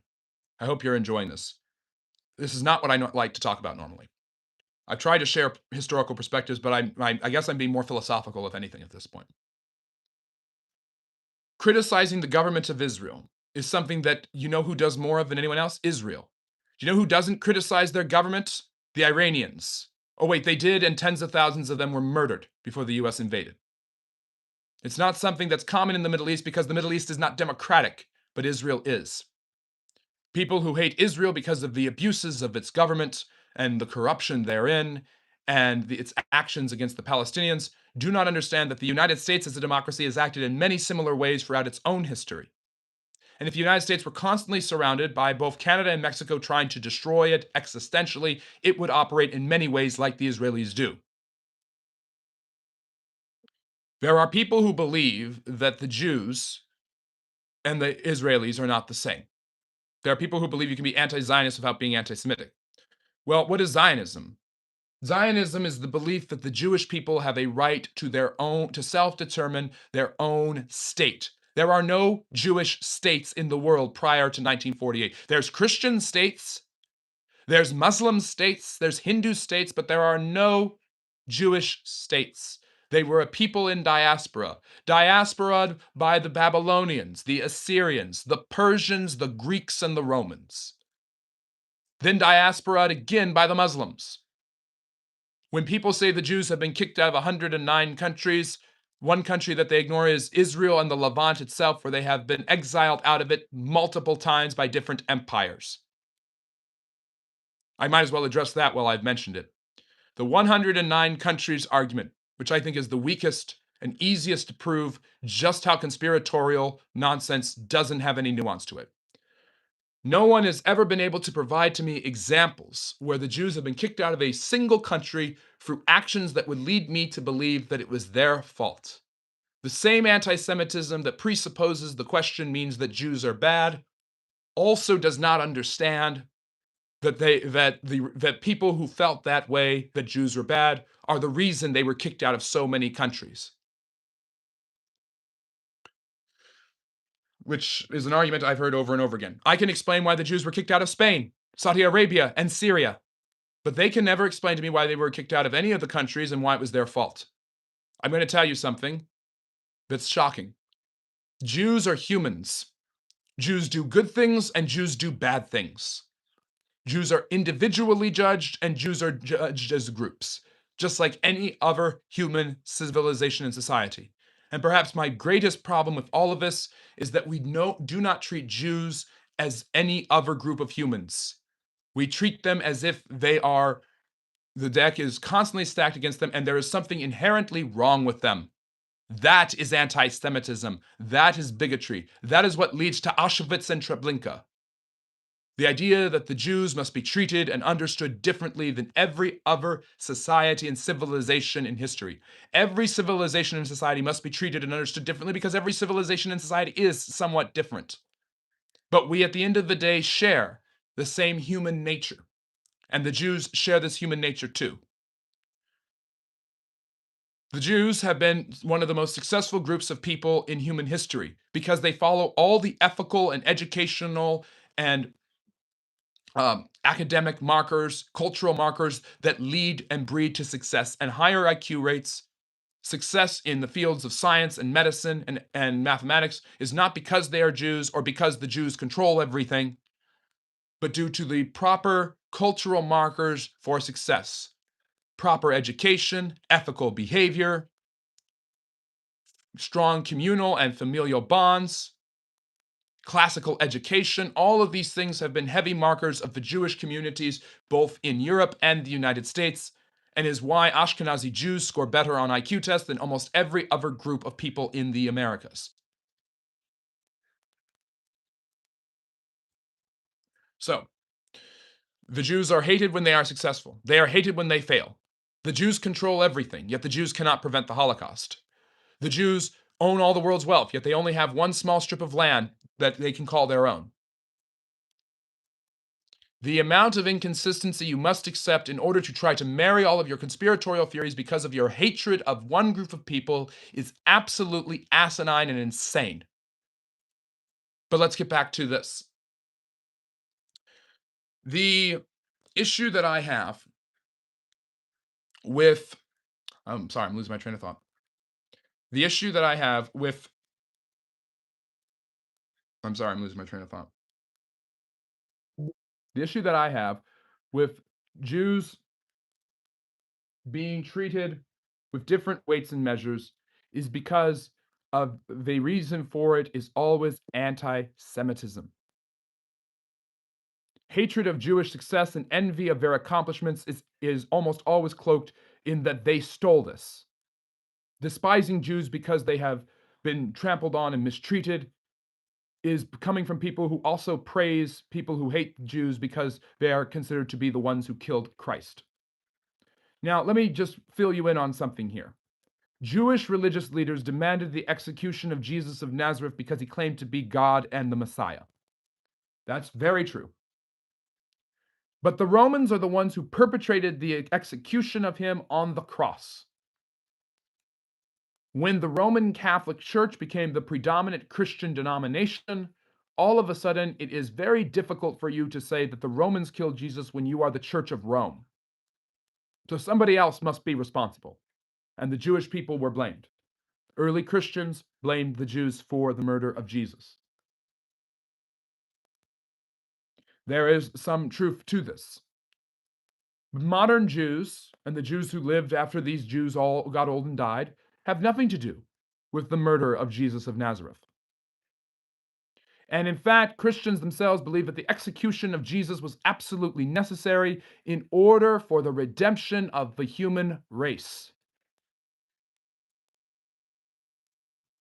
I hope you're enjoying this. This is not what I like to talk about normally. I've tried to share historical perspectives, but I guess I'm being more philosophical, if anything, at this point. Criticizing the government of Israel is something that you know who does more of than anyone else? Israel. Do you know who doesn't criticize their government? The Iranians. Oh, wait, they did, and tens of thousands of them were murdered before the US invaded. It's not something that's common in the Middle East because the Middle East is not democratic, but Israel is. People who hate Israel because of the abuses of its government and the corruption therein and its actions against the Palestinians do not understand that the United States as a democracy has acted in many similar ways throughout its own history. And if the United States were constantly surrounded by both Canada and Mexico trying to destroy it existentially, it would operate in many ways like the Israelis do. There are people who believe that the Jews and the Israelis are not the same. There are people who believe you can be anti-Zionist without being anti-Semitic. Well, what is Zionism? Zionism is the belief that the Jewish people have a right to self-determine their own state. There are no Jewish states in the world prior to 1948. There's Christian states, there's Muslim states, there's Hindu states, but there are no Jewish states. They were a people in diaspora, diasporaed by the Babylonians, the Assyrians, the Persians, the Greeks, and the Romans. Then diasporaed again by the Muslims. When people say the Jews have been kicked out of 109 countries, one country that they ignore is Israel and the Levant itself, where they have been exiled out of it multiple times by different empires. I might as well address that while I've mentioned it. The 109 countries argument, which I think is the weakest and easiest to prove just how conspiratorial nonsense doesn't have any nuance to it. No one has ever been able to provide to me examples where the Jews have been kicked out of a single country through actions that would lead me to believe that it was their fault. The same anti-Semitism that presupposes the question means that Jews are bad also does not understand that people who felt that way, that Jews were bad, are the reason they were kicked out of so many countries. which is an argument I've heard over and over again. I can explain why the Jews were kicked out of Spain, Saudi Arabia, and Syria, but they can never explain to me why they were kicked out of any of the countries and why it was their fault. I'm going to tell you something that's shocking. Jews are humans. Jews do good things and Jews do bad things. Jews are individually judged and Jews are judged as groups, just like any other human civilization and society. And perhaps my greatest problem with all of this is that we do not treat Jews as any other group of humans. We treat them as if the deck is constantly stacked against them and there is something inherently wrong with them. That is anti-Semitism. That is bigotry. That is what leads to Auschwitz and Treblinka. The idea that the Jews must be treated and understood differently than every other society and civilization in history. Every civilization and society must be treated and understood differently because every civilization and society is somewhat different. But we, at the end of the day, share the same human nature. And the Jews share this human nature too. The Jews have been one of the most successful groups of people in human history because they follow all the ethical and educational and academic markers, cultural markers that lead and breed to success and higher IQ rates. Success in the fields of science and medicine and mathematics is not because they are Jews or because the Jews control everything, but due to the proper cultural markers for success. Proper education, ethical behavior, strong communal and familial bonds, classical education, all of these things have been heavy markers of the Jewish communities, both in Europe and the United States, and is why Ashkenazi Jews score better on IQ tests than almost every other group of people in the Americas. So, the Jews are hated when they are successful. They are hated when they fail. The Jews control everything, yet the Jews cannot prevent the Holocaust. The Jews own all the world's wealth, yet they only have one small strip of land that they can call their own. The amount of inconsistency you must accept in order to try to marry all of your conspiratorial theories because of your hatred of one group of people is absolutely asinine and insane. But let's get back to this. The issue that I have with, I'm sorry, I'm losing my train of thought. The issue that I have with, I'm sorry, I'm losing my train of thought. The issue that I have with Jews being treated with different weights and measures is because of the reason for it is always anti-Semitism. Hatred of Jewish success and envy of their accomplishments is almost always cloaked in that they stole this. Despising Jews because they have been trampled on and mistreated is coming from people who also praise people who hate Jews because they are considered to be the ones who killed Christ. Now, let me just fill you in on something here. Jewish religious leaders demanded the execution of Jesus of Nazareth because he claimed to be God and the Messiah. That's very true. But the Romans are the ones who perpetrated the execution of him on the cross. When the Roman Catholic Church became the predominant Christian denomination, all of a sudden it is very difficult for you to say that the Romans killed Jesus when you are the Church of Rome. So somebody else must be responsible. And the Jewish people were blamed. Early Christians blamed the Jews for the murder of Jesus. There is some truth to this. Modern Jews, and the Jews who lived after these Jews all got old and died, have nothing to do with the murder of Jesus of Nazareth. And in fact, Christians themselves believe that the execution of Jesus was absolutely necessary in order for the redemption of the human race.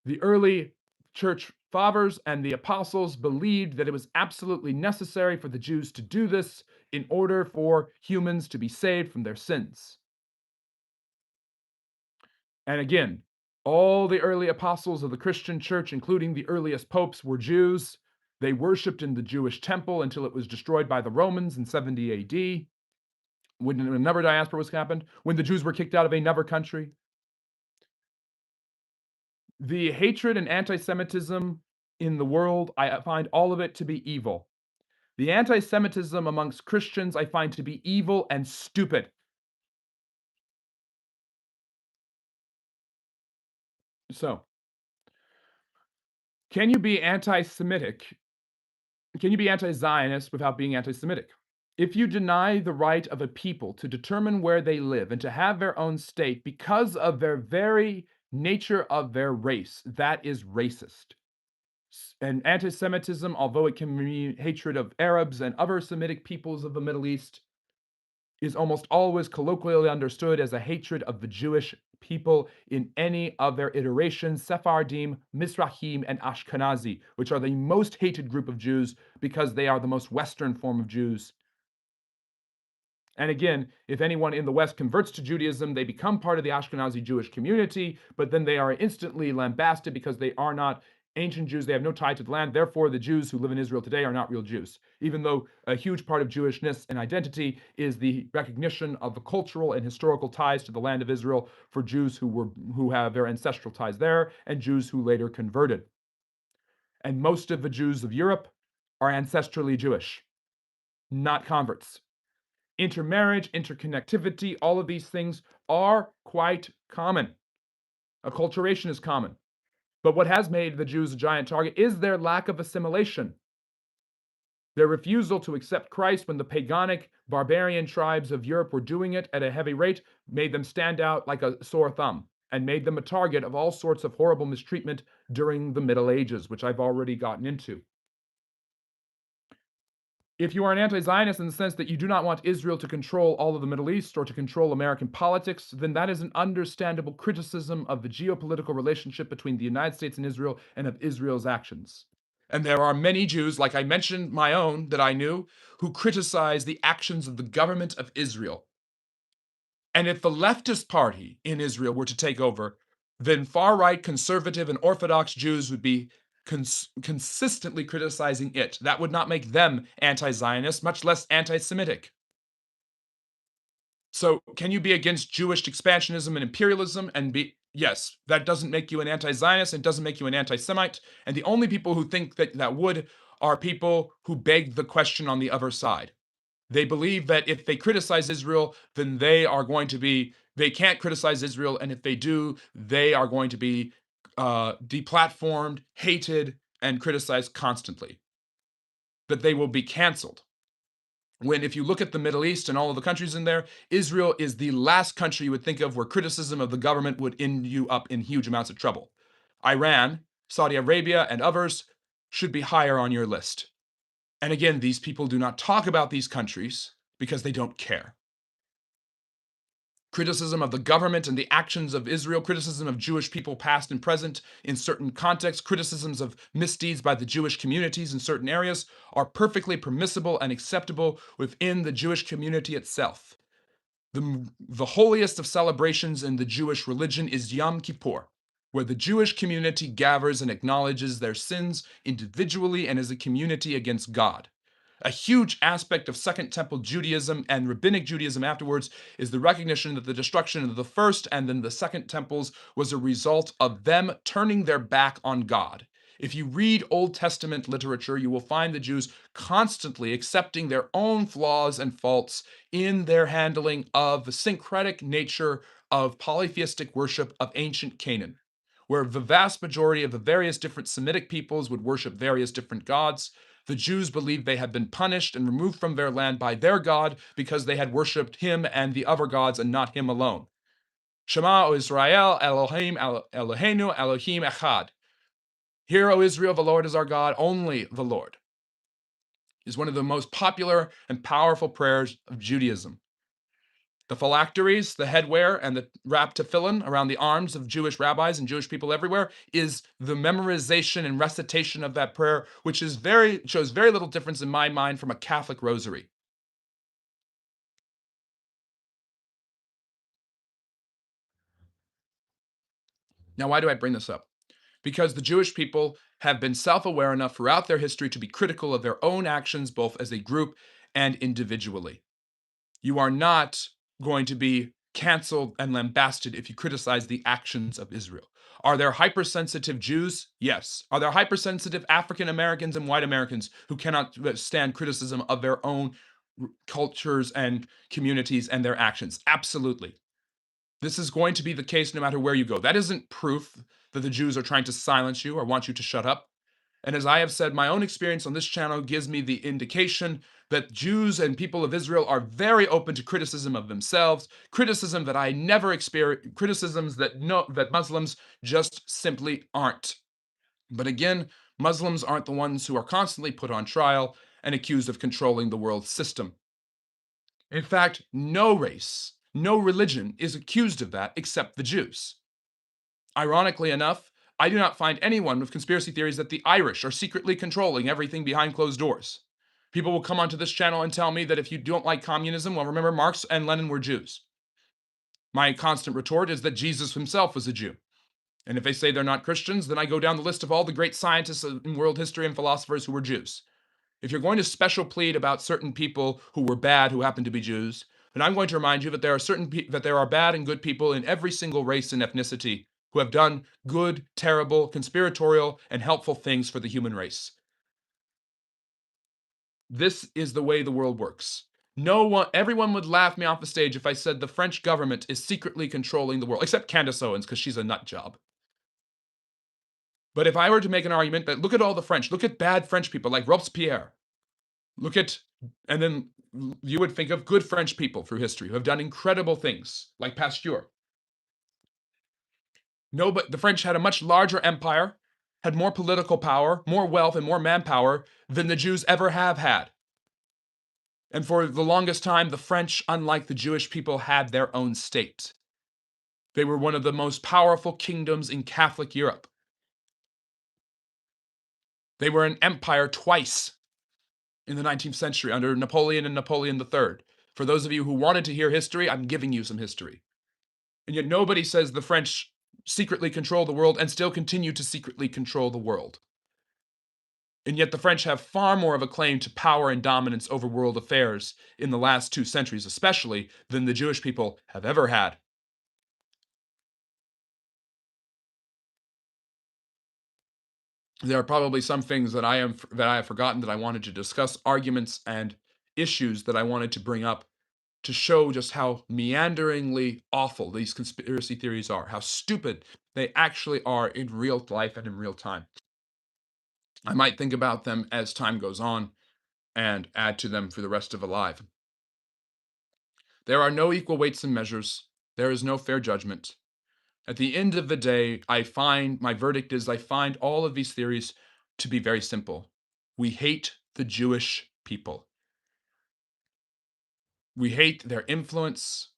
The early church fathers and the apostles believed that it was absolutely necessary for the Jews to do this in order for humans to be saved from their sins. And again, all the early apostles of the Christian church, including the earliest popes, were Jews. They worshipped in the Jewish temple until it was destroyed by the Romans in 70 AD, when another diaspora was happened, when the Jews were kicked out of another country. The hatred and anti-Semitism in the world, I find all of it to be evil. The anti-Semitism amongst Christians I find to be evil and stupid. So, can you be anti-Semitic? Can you be anti-Zionist without being anti-Semitic? If you deny the right of a people to determine where they live and to have their own state because of their very nature of their race, that is racist. And anti-Semitism, although it can mean hatred of Arabs and other Semitic peoples of the Middle East, is almost always colloquially understood as a hatred of the Jewish people in any of their iterations, Sephardim, Mizrahim, and Ashkenazi, which are the most hated group of Jews because they are the most Western form of Jews. And again, if anyone in the West converts to Judaism, they become part of the Ashkenazi Jewish community, but then they are instantly lambasted because they are not ancient Jews. They have no tie to the land. Therefore, the Jews who live in Israel today are not real Jews, even though a huge part of Jewishness and identity is the recognition of the cultural and historical ties to the land of Israel for Jews who have their ancestral ties there and Jews who later converted. And most of the Jews of Europe are ancestrally Jewish, not converts. Intermarriage, interconnectivity, all of these things are quite common. Acculturation is common. But what has made the Jews a giant target is their lack of assimilation. Their refusal to accept Christ when the paganic, barbarian tribes of Europe were doing it at a heavy rate made them stand out like a sore thumb and made them a target of all sorts of horrible mistreatment during the Middle Ages, which I've already gotten into. If you are an anti-Zionist in the sense that you do not want Israel to control all of the Middle East or to control American politics, then that is an understandable criticism of the geopolitical relationship between the United States and Israel and of Israel's actions. And there are many Jews, like I mentioned my own that I knew, who criticize the actions of the government of Israel. And if the leftist party in Israel were to take over, then far-right conservative and Orthodox Jews would be consistently criticizing it. That would not make them anti-Zionist, much less anti-Semitic. So can you be against Jewish expansionism and imperialism and be, yes, that doesn't make you an anti-Zionist, it doesn't make you an anti-Semite, and the only people who think that that would are people who beg the question on the other side. They believe that if they criticize Israel, then they can't criticize Israel, and if they do, they are going to be deplatformed, hated, and criticized constantly. That they will be canceled. When if you look at the Middle East and all of the countries in there, Israel is the last country you would think of where criticism of the government would end you up in huge amounts of trouble. Iran, Saudi Arabia, and others should be higher on your list. And again, these people do not talk about these countries because they don't care. Criticism of the government and the actions of Israel, criticism of Jewish people past and present in certain contexts, criticisms of misdeeds by the Jewish communities in certain areas are perfectly permissible and acceptable within the Jewish community itself. The holiest of celebrations in the Jewish religion is Yom Kippur, where the Jewish community gathers and acknowledges their sins individually and as a community against God. A huge aspect of Second Temple Judaism and Rabbinic Judaism afterwards is the recognition that the destruction of the first and then the second temples was a result of them turning their back on God. If you read Old Testament literature, you will find the Jews constantly accepting their own flaws and faults in their handling of the syncretic nature of polytheistic worship of ancient Canaan, where the vast majority of the various different Semitic peoples would worship various different gods. The Jews believed they had been punished and removed from their land by their God because they had worshipped him and the other gods and not him alone. Shema, O Israel, Elohim, Eloheinu, Elohim Echad. Hear, O Israel, the Lord is our God, only the Lord, is one of the most popular and powerful prayers of Judaism. The phylacteries, the headwear, and the wrap tefillin around the arms of Jewish rabbis and Jewish people everywhere is the memorization and recitation of that prayer, which shows very little difference in my mind from a Catholic rosary. Now, why do I bring this up? Because the Jewish people have been self-aware enough throughout their history to be critical of their own actions, both as a group and individually. You are not going to be canceled and lambasted if you criticize the actions of Israel. Are there hypersensitive Jews? Yes. Are there hypersensitive African Americans and white Americans who cannot stand criticism of their own cultures and communities and their actions? Absolutely. This is going to be the case no matter where you go. That isn't proof that the Jews are trying to silence you or want you to shut up. And as I have said, my own experience on this channel gives me the indication that Jews and people of Israel are very open to criticism of themselves, criticism that I never experienced, criticisms that Muslims just simply aren't. But again, Muslims aren't the ones who are constantly put on trial and accused of controlling the world system. In fact, no race, no religion is accused of that except the Jews. Ironically enough, I do not find anyone with conspiracy theories that the Irish are secretly controlling everything behind closed doors. People will come onto this channel and tell me that if you don't like communism, well, remember Marx and Lenin were Jews. My constant retort is that Jesus himself was a Jew. And if they say they're not Christians, then I go down the list of all the great scientists in world history and philosophers who were Jews. If you're going to special plead about certain people who were bad who happen to be Jews, then I'm going to remind you that there are bad and good people in every single race and ethnicity who have done good, terrible, conspiratorial, and helpful things for the human race. This is the way the world works. Everyone would laugh me off the stage if I said the French government is secretly controlling the world, except Candace Owens, because she's a nut job. But if I were to make an argument that look at all the French, look at bad French people like Robespierre, and then you would think of good French people through history who have done incredible things, like Pasteur. No, but the French had a much larger empire, had more political power, more wealth, and more manpower than the Jews ever have had. And for the longest time, the French, unlike the Jewish people, had their own state. They were one of the most powerful kingdoms in Catholic Europe. They were an empire twice in the 19th century under Napoleon and Napoleon III. For those of you who wanted to hear history, I'm giving you some history. And yet nobody says the French secretly control the world and still continue to secretly control the world. And yet the French have far more of a claim to power and dominance over world affairs in the last 2 centuries, especially, than the Jewish people have ever had. There are probably some things that I have forgotten that I wanted to discuss, arguments and issues that I wanted to bring up to show just how meanderingly awful these conspiracy theories are, how stupid they actually are in real life and in real time. I might think about them as time goes on and add to them for the rest of a life. There are no equal weights and measures. There is no fair judgment. At the end of the day, my verdict is I find all of these theories to be very simple. We hate the Jewish people. We hate their influence.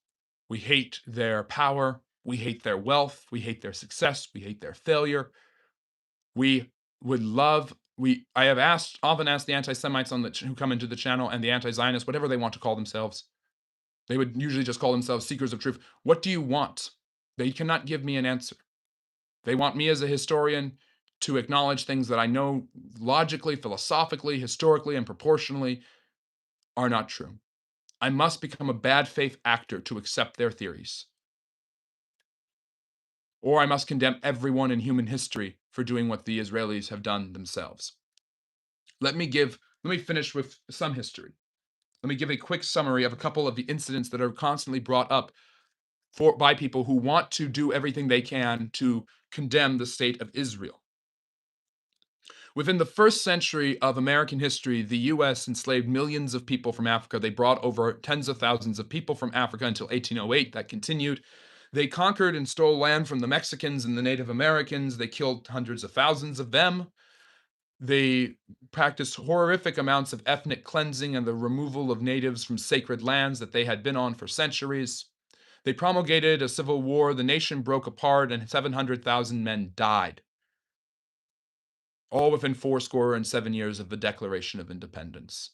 We hate their power. We hate their wealth. We hate their success. We hate their failure. We would love, I have often asked the anti-Semites who come into the channel and the anti-Zionists, whatever they want to call themselves. They would usually just call themselves seekers of truth. What do you want? They cannot give me an answer. They want me as a historian to acknowledge things that I know logically, philosophically, historically, and proportionally are not true. I must become a bad faith actor to accept their theories. Or I must condemn everyone in human history for doing what the Israelis have done themselves. Let me finish with some history. Let me give a quick summary of a couple of the incidents that are constantly brought up by people who want to do everything they can to condemn the state of Israel. Within the first century of American history, the U.S. enslaved millions of people from Africa. They brought over tens of thousands of people from Africa until 1808. That continued. They conquered and stole land from the Mexicans and the Native Americans. They killed hundreds of thousands of them. They practiced horrific amounts of ethnic cleansing and the removal of natives from sacred lands that they had been on for centuries. They promulgated a civil war. The nation broke apart and 700,000 men died. All within 7 years of the Declaration of Independence.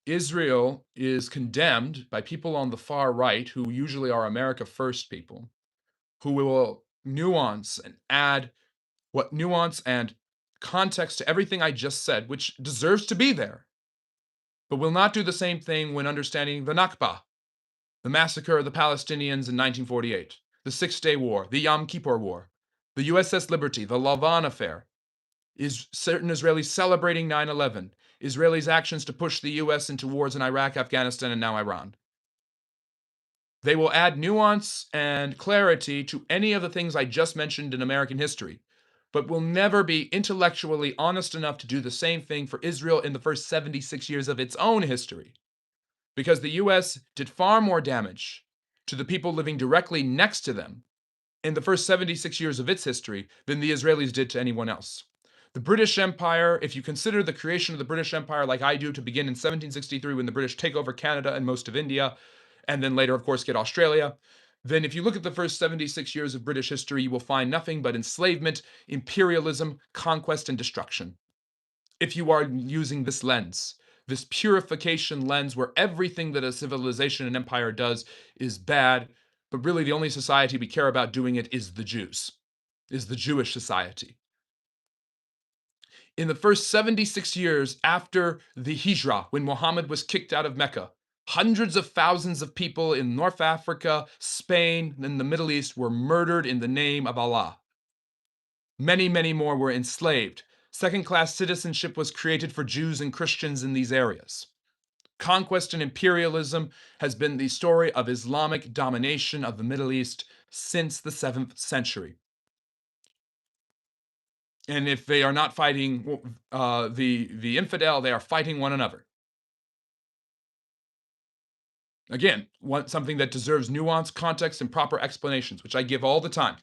Israel is condemned by people on the far right, who usually are America First people, who will nuance and add nuance and context to everything I just said, which deserves to be there. but will not do the same thing when understanding the Nakba, the massacre of the Palestinians in 1948, the Six-Day War, the Yom Kippur War, the USS Liberty, the Lavon affair, is certain Israelis celebrating 9/11, Israelis' actions to push the US into wars in Iraq, Afghanistan, and now Iran. They will add nuance and clarity to any of the things I just mentioned in American history, but will never be intellectually honest enough to do the same thing for Israel in the first 76 years of its own history. Because the US did far more damage to the people living directly next to them in the first 76 years of its history than the Israelis did to anyone else. The British Empire, if you consider the creation of the British Empire like I do, to begin in 1763 when the British take over Canada and most of India, and then later, of course, get Australia, then if you look at the first 76 years of British history, you will find nothing but enslavement, imperialism, conquest, and destruction. If you are using this lens, this purification lens where everything that a civilization and empire does is bad, but really the only society we care about doing it is the Jews, is the Jewish society. In the first 76 years after the Hijra, when Muhammad was kicked out of Mecca, hundreds of thousands of people in North Africa, Spain, and the Middle East were murdered in the name of Allah. Many, many more were enslaved. Second-class citizenship was created for Jews and Christians in these areas. Conquest and imperialism has been the story of Islamic domination of the Middle East since the 7th century. And if they are not fighting the infidel, they are fighting one another. Again, something that deserves nuance, context, and proper explanations, which I give all the time.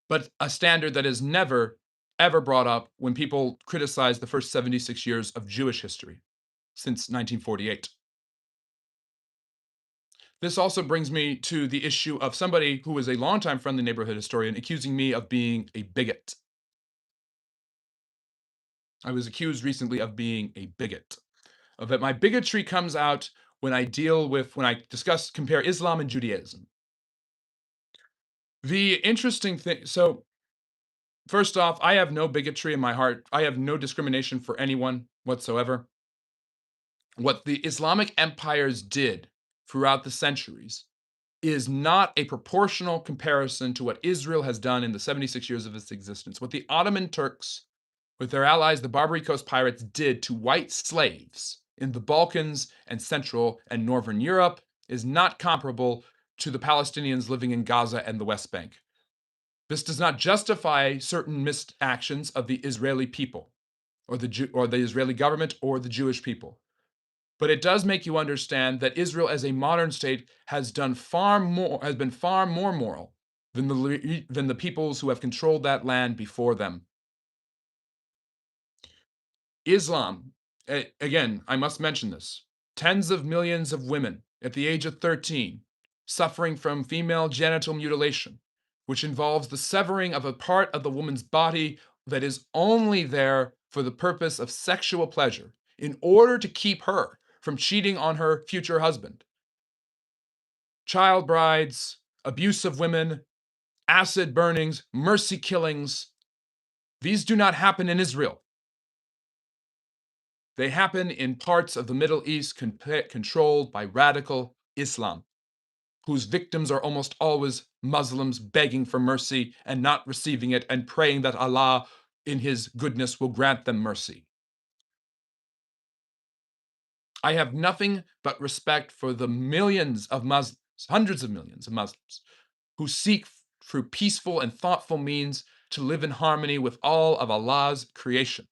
But a standard that is never, ever brought up when people criticize the first 76 years of Jewish history since 1948. This also brings me to the issue of somebody who is a longtime friendly neighborhood historian accusing me of being a bigot. I was accused recently of being a bigot. That my bigotry comes out when I compare Islam and Judaism. The interesting thing, so first off, I have no bigotry in my heart. I have no discrimination for anyone whatsoever. What the Islamic empires did throughout the centuries is not a proportional comparison to what Israel has done in the 76 years of its existence. What the Ottoman Turks, with their allies, the Barbary Coast pirates, did to white slaves in the Balkans and Central and Northern Europe is not comparable to the Palestinians living in Gaza and the West Bank. This does not justify certain misactions of the Israeli people or the Israeli government or the Jewish people. But it does make you understand that Israel as a modern state has been far more moral than the peoples who have controlled that land before them. Islam, again, I must mention this, tens of millions of women at the age of 13 suffering from female genital mutilation, which involves the severing of a part of the woman's body that is only there for the purpose of sexual pleasure in order to keep her from cheating on her future husband. Child brides, abuse of women, acid burnings, mercy killings, these do not happen in Israel. They happen in parts of the Middle East controlled by radical Islam, whose victims are almost always Muslims begging for mercy and not receiving it and praying that Allah, in His goodness, will grant them mercy. I have nothing but respect for the millions of Muslims, hundreds of millions of Muslims, who seek through peaceful and thoughtful means to live in harmony with all of Allah's creation,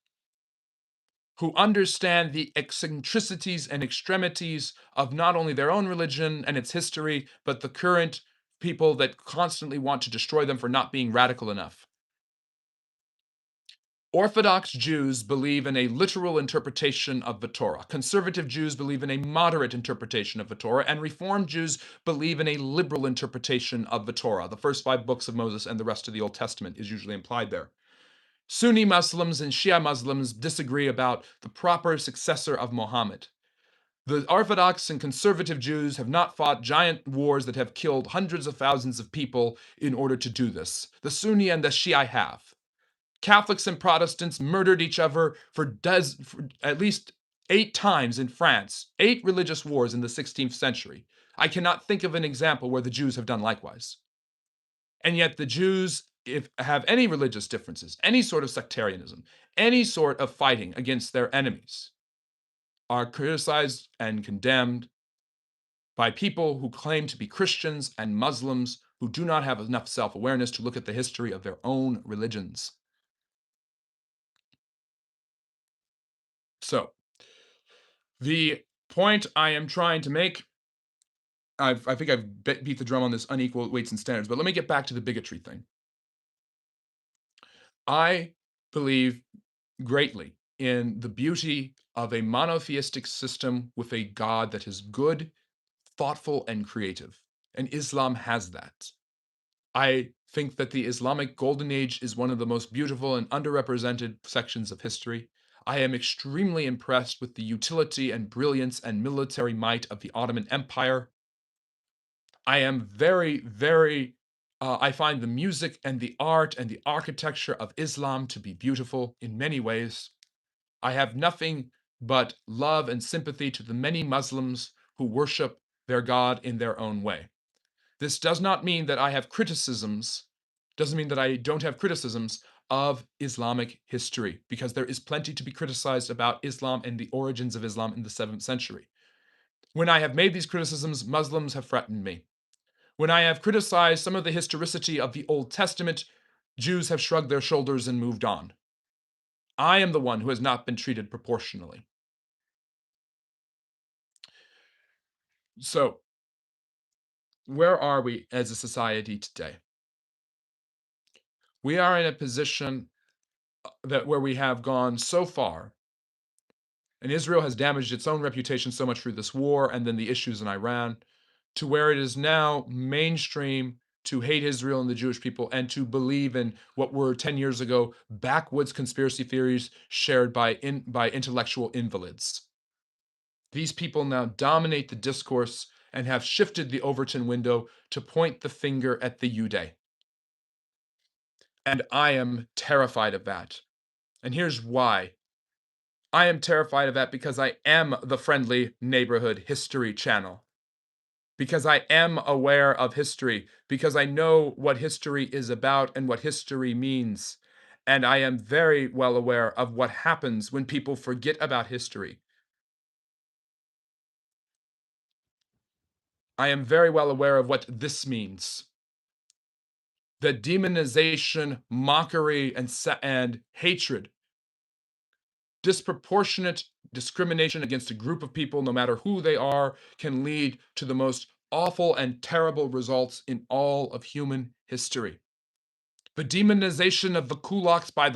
who understand the eccentricities and extremities of not only their own religion and its history, but the current people that constantly want to destroy them for not being radical enough. Orthodox Jews believe in a literal interpretation of the Torah. Conservative Jews believe in a moderate interpretation of the Torah, and Reformed Jews believe in a liberal interpretation of the Torah. The first 5 books of Moses and the rest of the Old Testament is usually implied there. Sunni Muslims and Shia Muslims disagree about the proper successor of Muhammad. The Orthodox and conservative Jews have not fought giant wars that have killed hundreds of thousands of people in order to do this. The Sunni and the Shia have. Catholics and Protestants murdered each other for at least 8 times in France, 8 religious wars in the 16th century. I cannot think of an example where the Jews have done likewise. And yet the Jews, if have any religious differences, any sort of sectarianism, any sort of fighting against their enemies, are criticized and condemned by people who claim to be Christians and Muslims who do not have enough self-awareness to look at the history of their own religions. So, the point I am trying to make, I think I've beat the drum on this unequal weights and standards, but let me get back to the bigotry thing. I believe greatly in the beauty of a monotheistic system with a God that is good, thoughtful, and creative. And Islam has that. I think that the Islamic Golden Age is one of the most beautiful and underrepresented sections of history. I am extremely impressed with the utility and brilliance and military might of the Ottoman Empire. I am I find the music and the art and the architecture of Islam to be beautiful in many ways. I have nothing but love and sympathy to the many Muslims who worship their God in their own way. This does not mean that I have criticisms, doesn't mean that I don't have criticisms of Islamic history, because there is plenty to be criticized about Islam and the origins of Islam in the 7th century. When I have made these criticisms, Muslims have threatened me. When I have criticized some of the historicity of the Old Testament, Jews have shrugged their shoulders and moved on. I am the one who has not been treated proportionally. So, where are we as a society today? We are in a position where we have gone so far, and Israel has damaged its own reputation so much through this war and then the issues in Iran, to where it is now mainstream to hate Israel and the Jewish people and to believe in what were 10 years ago backwoods conspiracy theories shared by intellectual invalids. These people now dominate the discourse and have shifted the Overton window to point the finger at the Uday. And I am terrified of that. And here's why. I am terrified of that because I am the friendly neighborhood history channel. Because I am aware of history. Because I know what history is about and what history means. And I am very well aware of what happens when people forget about history. I am very well aware of what this means. The demonization, mockery, and hatred, disproportionate discrimination against a group of people, no matter who they are, can lead to the most awful and terrible results in all of human history. The demonization of the kulaks by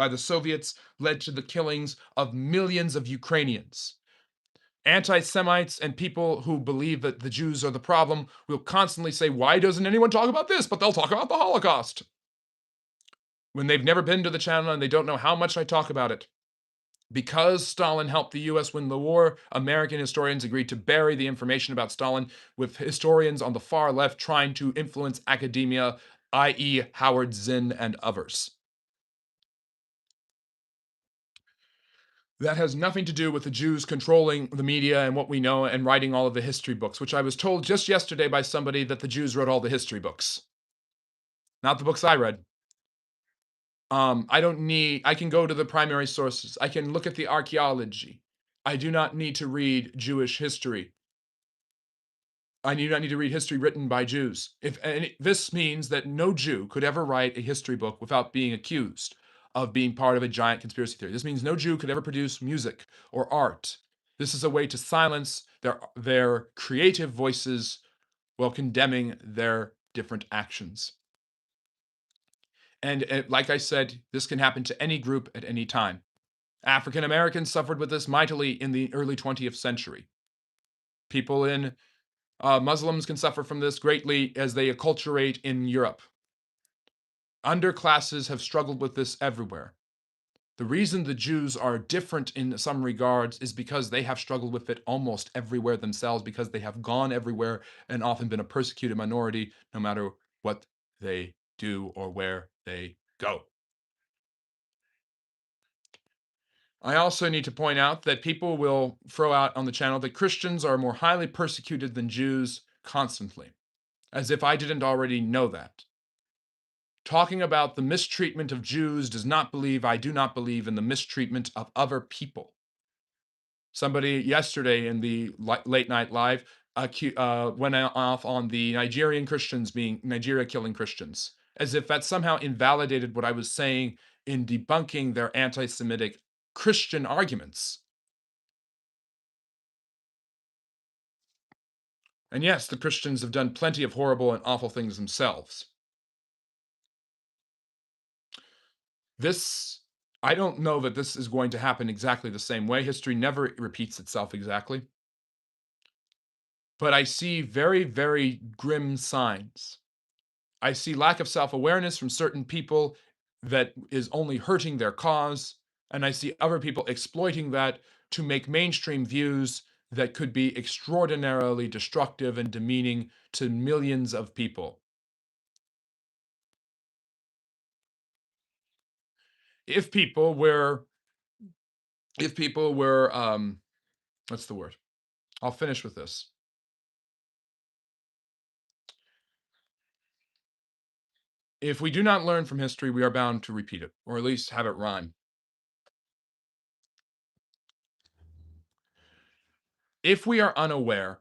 the Soviets led to the killings of millions of Ukrainians. Anti-Semites and people who believe that the Jews are the problem will constantly say, why doesn't anyone talk about this? But they'll talk about the Holocaust. When they've never been to the channel and they don't know how much I talk about it. Because Stalin helped the US win the war, American historians agreed to bury the information about Stalin, with historians on the far left trying to influence academia, i.e., Howard Zinn and others. That has nothing to do with the Jews controlling the media and what we know and writing all of the history books, which I was told just yesterday by somebody that the Jews wrote all the history books. Not the books I read. I can go to the primary sources. I can look at the archaeology. I do not need to read Jewish history. I do not need to read history written by Jews. This means that no Jew could ever write a history book without being accused of being part of a giant conspiracy theory. This means no Jew could ever produce music or art. This is a way to silence their creative voices while condemning their different actions. And like I said, this can happen to any group at any time. African Americans suffered with this mightily in the early 20th century. People in Muslims can suffer from this greatly as they acculturate in Europe. Underclasses have struggled with this everywhere. The reason the Jews are different in some regards is because they have struggled with it almost everywhere themselves, because they have gone everywhere and often been a persecuted minority no matter what they do or where they go. I also need to point out that people will throw out on the channel that Christians are more highly persecuted than Jews constantly, as if I didn't already know that. Talking about the mistreatment of Jews does not believe I do not believe in the mistreatment of other people. Somebody yesterday in the late night live went off on the Nigerian Christians being Nigeria killing Christians, as if that somehow invalidated what I was saying in debunking their anti-Semitic Christian arguments. And yes, the Christians have done plenty of horrible and awful things themselves. This, I don't know that this is going to happen exactly the same way. History never repeats itself exactly. But I see very, very grim signs. I see lack of self-awareness from certain people that is only hurting their cause, and I see other people exploiting that to make mainstream views that could be extraordinarily destructive and demeaning to millions of people. If people were what's the word? I'll finish with this. If we do not learn from history, we are bound to repeat it, or at least have it rhyme. If we are unaware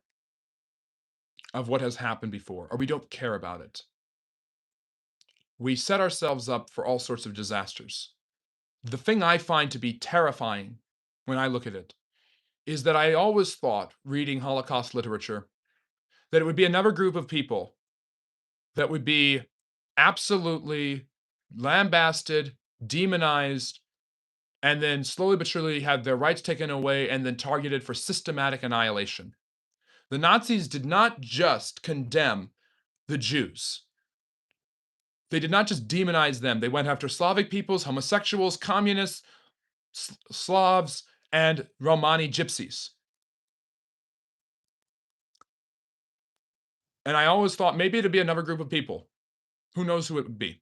of what has happened before, or we don't care about it, we set ourselves up for all sorts of disasters. The thing I find to be terrifying when I look at it is that I always thought, reading Holocaust literature, that it would be another group of people that would be absolutely lambasted, demonized, and then slowly but surely had their rights taken away and then targeted for systematic annihilation. The Nazis did not just condemn the Jews. They did not just demonize them. They went after Slavic peoples, homosexuals, communists, Slavs, and Romani gypsies. And I always thought maybe it'd be another group of people. Who knows who it would be?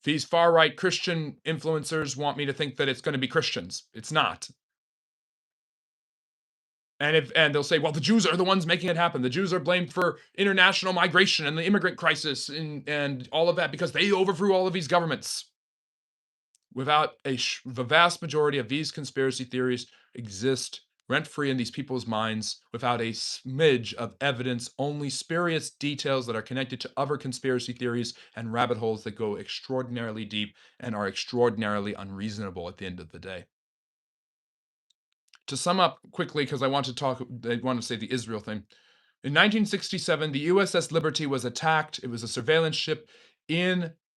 These far-right Christian influencers want me to think that it's going to be Christians. It's not. And they'll say, well, the Jews are the ones making it happen. The Jews are blamed for international migration and the immigrant crisis and all of that because they overthrew all of these governments. Without the vast majority of these conspiracy theories exist rent-free in these people's minds without a smidge of evidence, only spurious details that are connected to other conspiracy theories and rabbit holes that go extraordinarily deep and are extraordinarily unreasonable at the end of the day. To sum up quickly, because I want to say the Israel thing. In 1967, the USS Liberty was attacked. It was a surveillance ship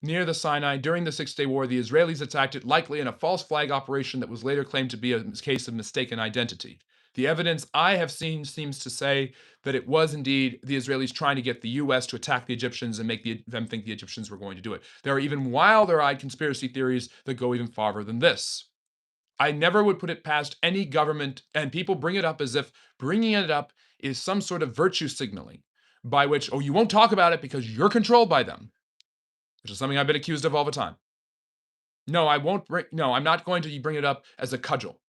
near the Sinai. During the Six-Day War, the Israelis attacked it, likely in a false flag operation that was later claimed to be a case of mistaken identity. The evidence I have seen seems to say that it was indeed the Israelis trying to get the US to attack the Egyptians and make them think the Egyptians were going to do it. There are even wilder-eyed conspiracy theories that go even farther than this. I never would put it past any government, and people bring it up as if bringing it up is some sort of virtue signaling by which, oh, you won't talk about it because you're controlled by them, which is something I've been accused of all the time. No, I'm not going to bring it up as a cudgel.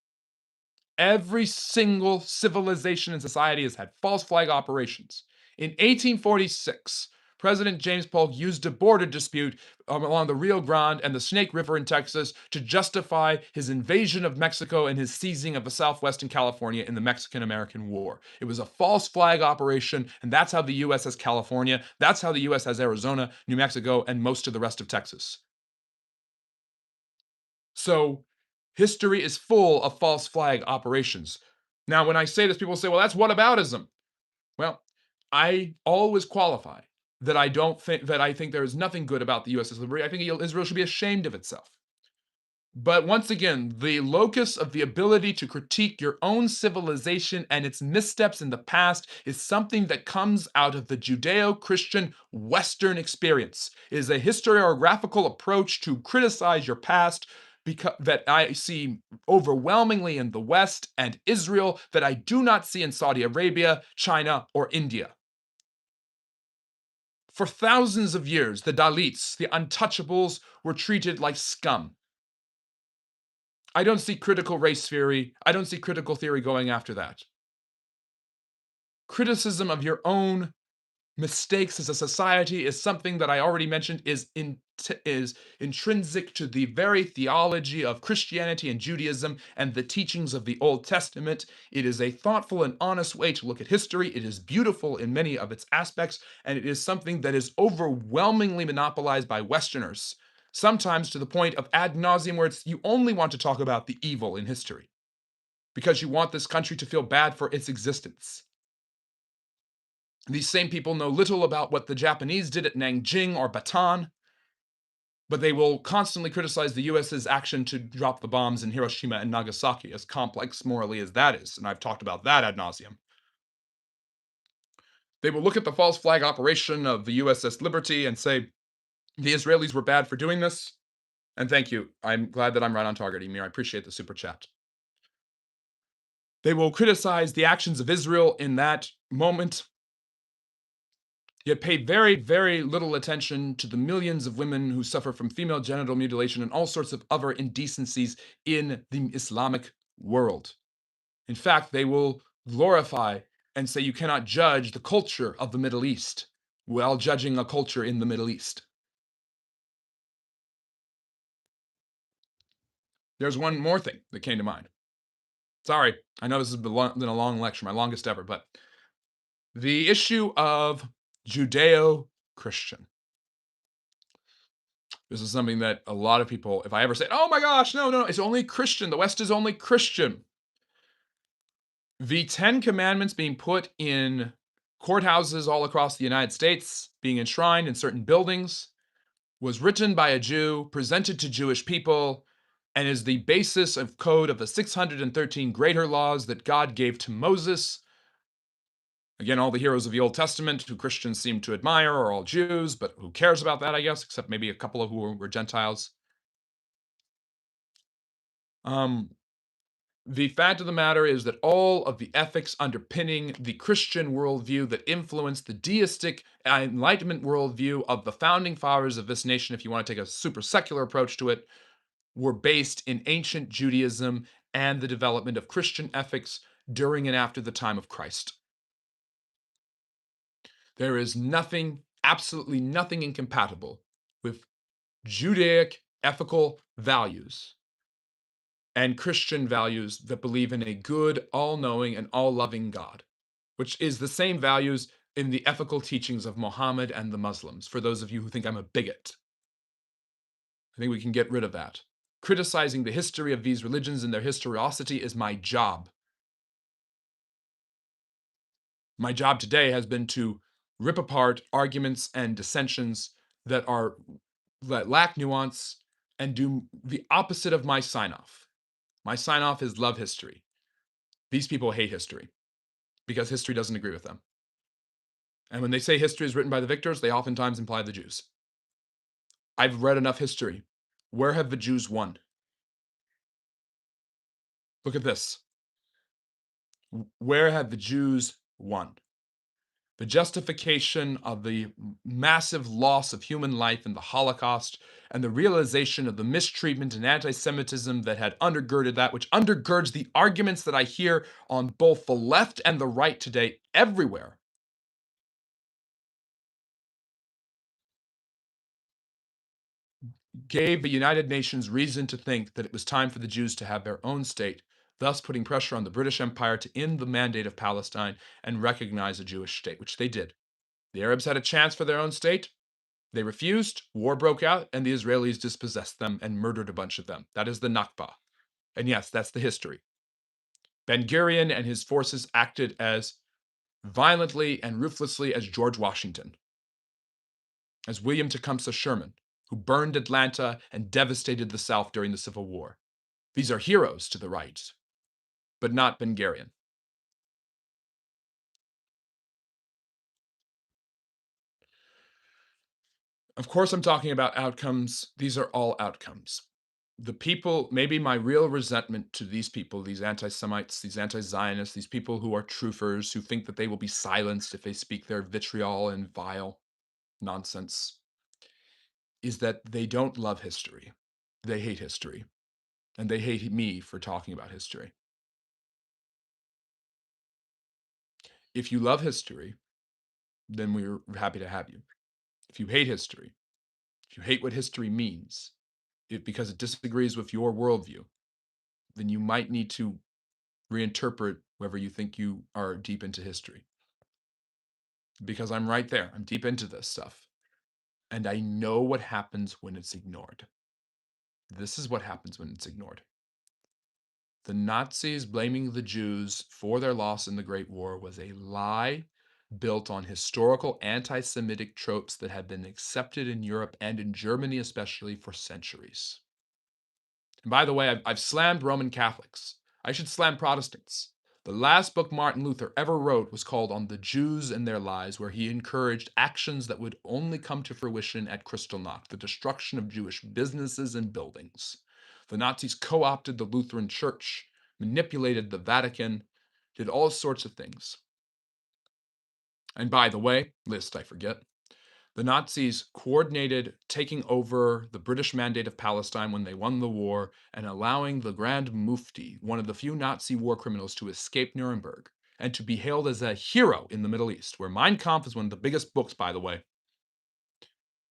Every single civilization and society has had false flag operations. In 1846, President James Polk used a border dispute along the Rio Grande and the Snake River in Texas to justify his invasion of Mexico and his seizing of the Southwestern California in the Mexican-American War. It was a false flag operation, and that's how the U.S. has California. That's how the U.S. has Arizona, New Mexico, and most of the rest of Texas. So history is full of false flag operations. Now, when I say this, people say, well, that's whataboutism. Well, I always qualify that I think there is nothing good about the USS Liberty. I think Israel should be ashamed of itself. But once again, the locus of the ability to critique your own civilization and its missteps in the past is something that comes out of the Judeo-Christian Western experience. It is a historiographical approach to criticize your past that I see overwhelmingly in the West and Israel that I do not see in Saudi Arabia, China, or India. For thousands of years, the Dalits, the untouchables, were treated like scum. I don't see critical race theory. I don't see critical theory going after that. Criticism of your own mistakes as a society is something that I already mentioned is intrinsic to the very theology of Christianity and Judaism and the teachings of the Old Testament. It is a thoughtful and honest way to look at history. It is beautiful in many of its aspects, and it is something that is overwhelmingly monopolized by Westerners, sometimes to the point of ad nauseum, where you only want to talk about the evil in history because you want this country to feel bad for its existence. These same people know little about what the Japanese did at Nanjing or Bataan, but they will constantly criticize the US's action to drop the bombs in Hiroshima and Nagasaki, as complex morally as that is, and I've talked about that ad nauseum. They will look at the false flag operation of the USS Liberty and say, the Israelis were bad for doing this, and thank you. I'm glad that I'm right on target, Emir. I appreciate the super chat. They will criticize the actions of Israel in that moment, yet pay very, very little attention to the millions of women who suffer from female genital mutilation and all sorts of other indecencies in the Islamic world. In fact, they will glorify and say you cannot judge the culture of the Middle East while judging a culture in the Middle East. There's one more thing that came to mind. Sorry, I know this has been a long lecture, my longest ever, but the issue of Judeo-Christian. This is something that a lot of people, if I ever say, oh my gosh, no, it's only Christian. The West is only Christian. The 10 Commandments being put in courthouses all across the United States, being enshrined in certain buildings, was written by a Jew, presented to Jewish people, and is the basis of code of the 613 greater laws that God gave to Moses. Again, all the heroes of the Old Testament who Christians seem to admire are all Jews, but who cares about that, I guess, except maybe a couple of who were Gentiles. The fact of the matter is that all of the ethics underpinning the Christian worldview that influenced the deistic Enlightenment worldview of the founding fathers of this nation, if you want to take a super secular approach to it, were based in ancient Judaism and the development of Christian ethics during and after the time of Christ. There is nothing, absolutely nothing incompatible with Judaic ethical values and Christian values that believe in a good, all-knowing, and all-loving God, which is the same values in the ethical teachings of Muhammad and the Muslims, for those of you who think I'm a bigot. I think we can get rid of that. Criticizing the history of these religions and their historicity is my job. My job today has been to rip apart arguments and dissensions that lack nuance and do the opposite of my sign-off. My sign-off is love history. These people hate history because history doesn't agree with them. And when they say history is written by the victors, they oftentimes imply the Jews. I've read enough history. Where have the Jews won? Look at this. Where have the Jews won? The justification of the massive loss of human life in the Holocaust and the realization of the mistreatment and anti-Semitism that had undergirded that, which undergirds the arguments that I hear on both the left and the right today everywhere, gave the United Nations reason to think that it was time for the Jews to have their own state, thus putting pressure on the British Empire to end the Mandate of Palestine and recognize a Jewish state, which they did. The Arabs had a chance for their own state. They refused, war broke out, and the Israelis dispossessed them and murdered a bunch of them. That is the Nakba. And yes, that's the history. Ben-Gurion and his forces acted as violently and ruthlessly as George Washington, as William Tecumseh Sherman, who burned Atlanta and devastated the South during the Civil War. These are heroes to the right, but not Ben-Gurion. Of course, I'm talking about outcomes. These are all outcomes. The people, maybe my real resentment to these people, these anti-Semites, these anti-Zionists, these people who are truthers, who think that they will be silenced if they speak their vitriol and vile nonsense, is that they don't love history. They hate history. And they hate me for talking about history. If you love history, then we're happy to have you. If you hate history, if you hate what history means, because it disagrees with your worldview, then you might need to reinterpret whether you think you are deep into history. Because I'm right there. I'm deep into this stuff. And I know what happens when it's ignored. This is what happens when it's ignored. The Nazis blaming the Jews for their loss in the Great War was a lie built on historical anti-Semitic tropes that had been accepted in Europe and in Germany especially for centuries. And by the way, I've slammed Roman Catholics. I should slam Protestants. The last book Martin Luther ever wrote was called On the Jews and Their Lies, where he encouraged actions that would only come to fruition at Kristallnacht, the destruction of Jewish businesses and buildings. The Nazis co-opted the Lutheran Church, manipulated the Vatican, did all sorts of things. And by the way, list I forget, the Nazis coordinated taking over the British Mandate of Palestine when they won the war and allowing the Grand Mufti, one of the few Nazi war criminals, to escape Nuremberg and to be hailed as a hero in the Middle East, where Mein Kampf is one of the biggest books, by the way.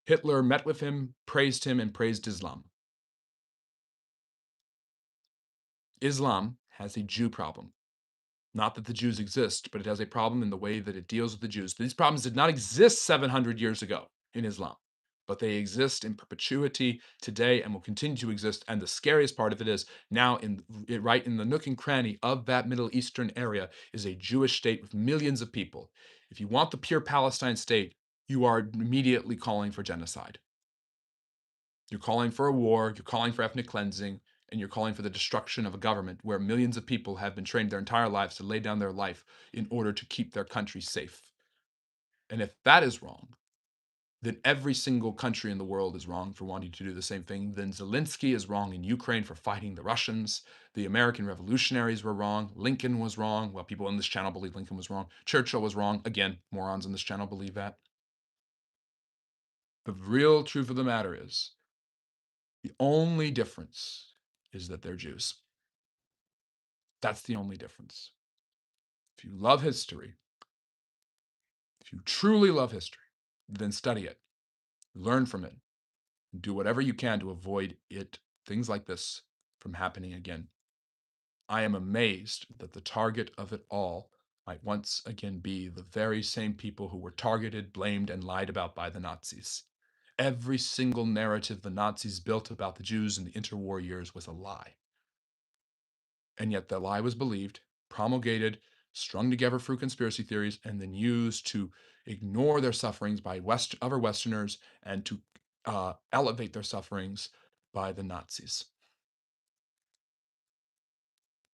Hitler met with him, and praised Islam. Islam has a Jew problem. Not that the Jews exist, but it has a problem in the way that it deals with the Jews. These problems did not exist 700 years ago in Islam, but they exist in perpetuity today and will continue to exist. And the scariest part of it is now, right in the nook and cranny of that Middle Eastern area, is a Jewish state with millions of people. If you want the pure Palestine state, you are immediately calling for genocide. You're calling for a war, you're calling for ethnic cleansing, and you're calling for the destruction of a government where millions of people have been trained their entire lives to lay down their life in order to keep their country safe. And if that is wrong, then every single country in the world is wrong for wanting to do the same thing. Then Zelensky is wrong in Ukraine for fighting the Russians. The American revolutionaries were wrong. Lincoln was wrong. Well, people on this channel believe Lincoln was wrong. Churchill was wrong. Again, morons on this channel believe that. The real truth of the matter is, the only difference is that they're Jews. That's the only difference. If you love history, if you truly love history, then study it, learn from it, and do whatever you can to avoid things like this from happening again. I am amazed that the target of it all might once again be the very same people who were targeted, blamed, and lied about by the Nazis. Every single narrative the Nazis built about the Jews in the interwar years was a lie. And yet the lie was believed, promulgated, strung together through conspiracy theories, and then used to ignore their sufferings by other Westerners and to elevate their sufferings by the Nazis.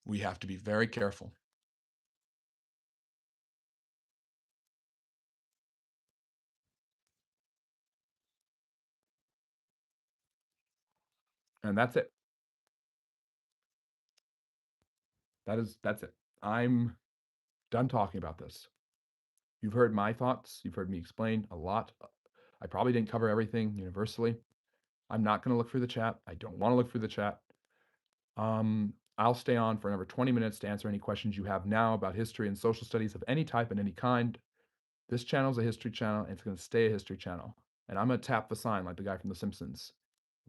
We have to be very careful. And that's it. That's it. I'm done talking about this. You've heard my thoughts. You've heard me explain a lot. I probably didn't cover everything universally. I'm not going to look through the chat. I don't want to look through the chat. I'll stay on for another 20 minutes to answer any questions you have now about history and social studies of any type and any kind. This channel is a history channel, and it's going to stay a history channel. And I'm going to tap the sign like the guy from The Simpsons.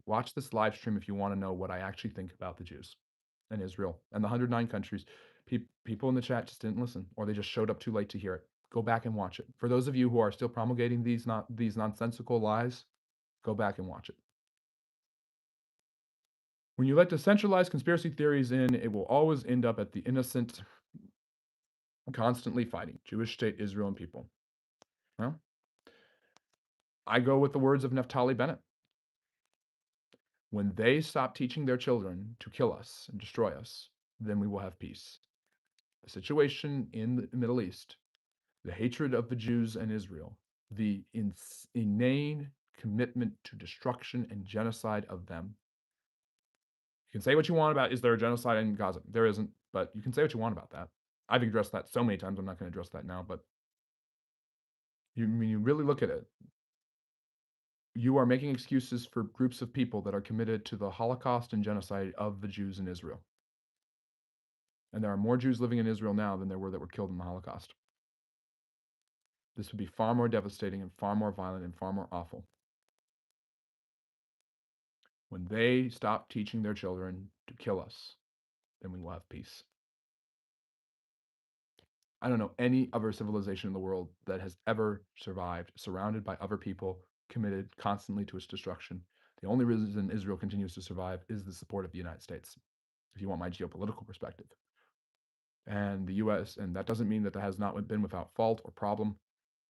Watch this live stream if you want to know what I actually think about the Jews and Israel and the 109 countries. People in the chat just didn't listen, or they just showed up too late to hear it. Go back and watch it. For those of you who are still promulgating these nonsensical lies, go back and watch it. When you let decentralized conspiracy theories in, it will always end up at the innocent constantly fighting Jewish state, Israel, and people. Well, I go with the words of Naftali Bennett. When they stop teaching their children to kill us and destroy us, then we will have peace. The situation in the Middle East, the hatred of the Jews and Israel, the inane commitment to destruction and genocide of them. You can say what you want about, is there a genocide in Gaza? There isn't, but you can say what you want about that. I've addressed that so many times, I'm not going to address that now, but when you really look at it, You are making excuses for groups of people that are committed to the Holocaust and genocide of the Jews in Israel. And there are more Jews living in Israel now than there were that were killed in the Holocaust. This would be far more devastating and far more violent and far more awful when they stop teaching their children to kill us. Then we will have peace. I don't know any other civilization in the world that has ever survived surrounded by other people committed constantly to its destruction. The only reason Israel continues to survive is the support of the United States, if you want my geopolitical perspective. And the US, and that doesn't mean that that has not been without fault or problem,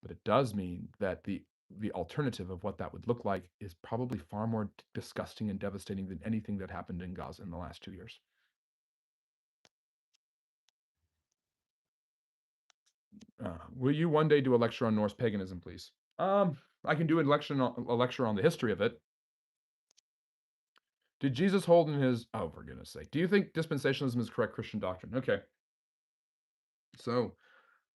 but it does mean that the alternative of what that would look like is probably far more disgusting and devastating than anything that happened in Gaza in the last 2 years. Will you one day do a lecture on Norse paganism, please? I can do a lecture on the history of it. Did Jesus hold in his, oh, for goodness sake, do you think dispensationalism is correct Christian doctrine? Okay. So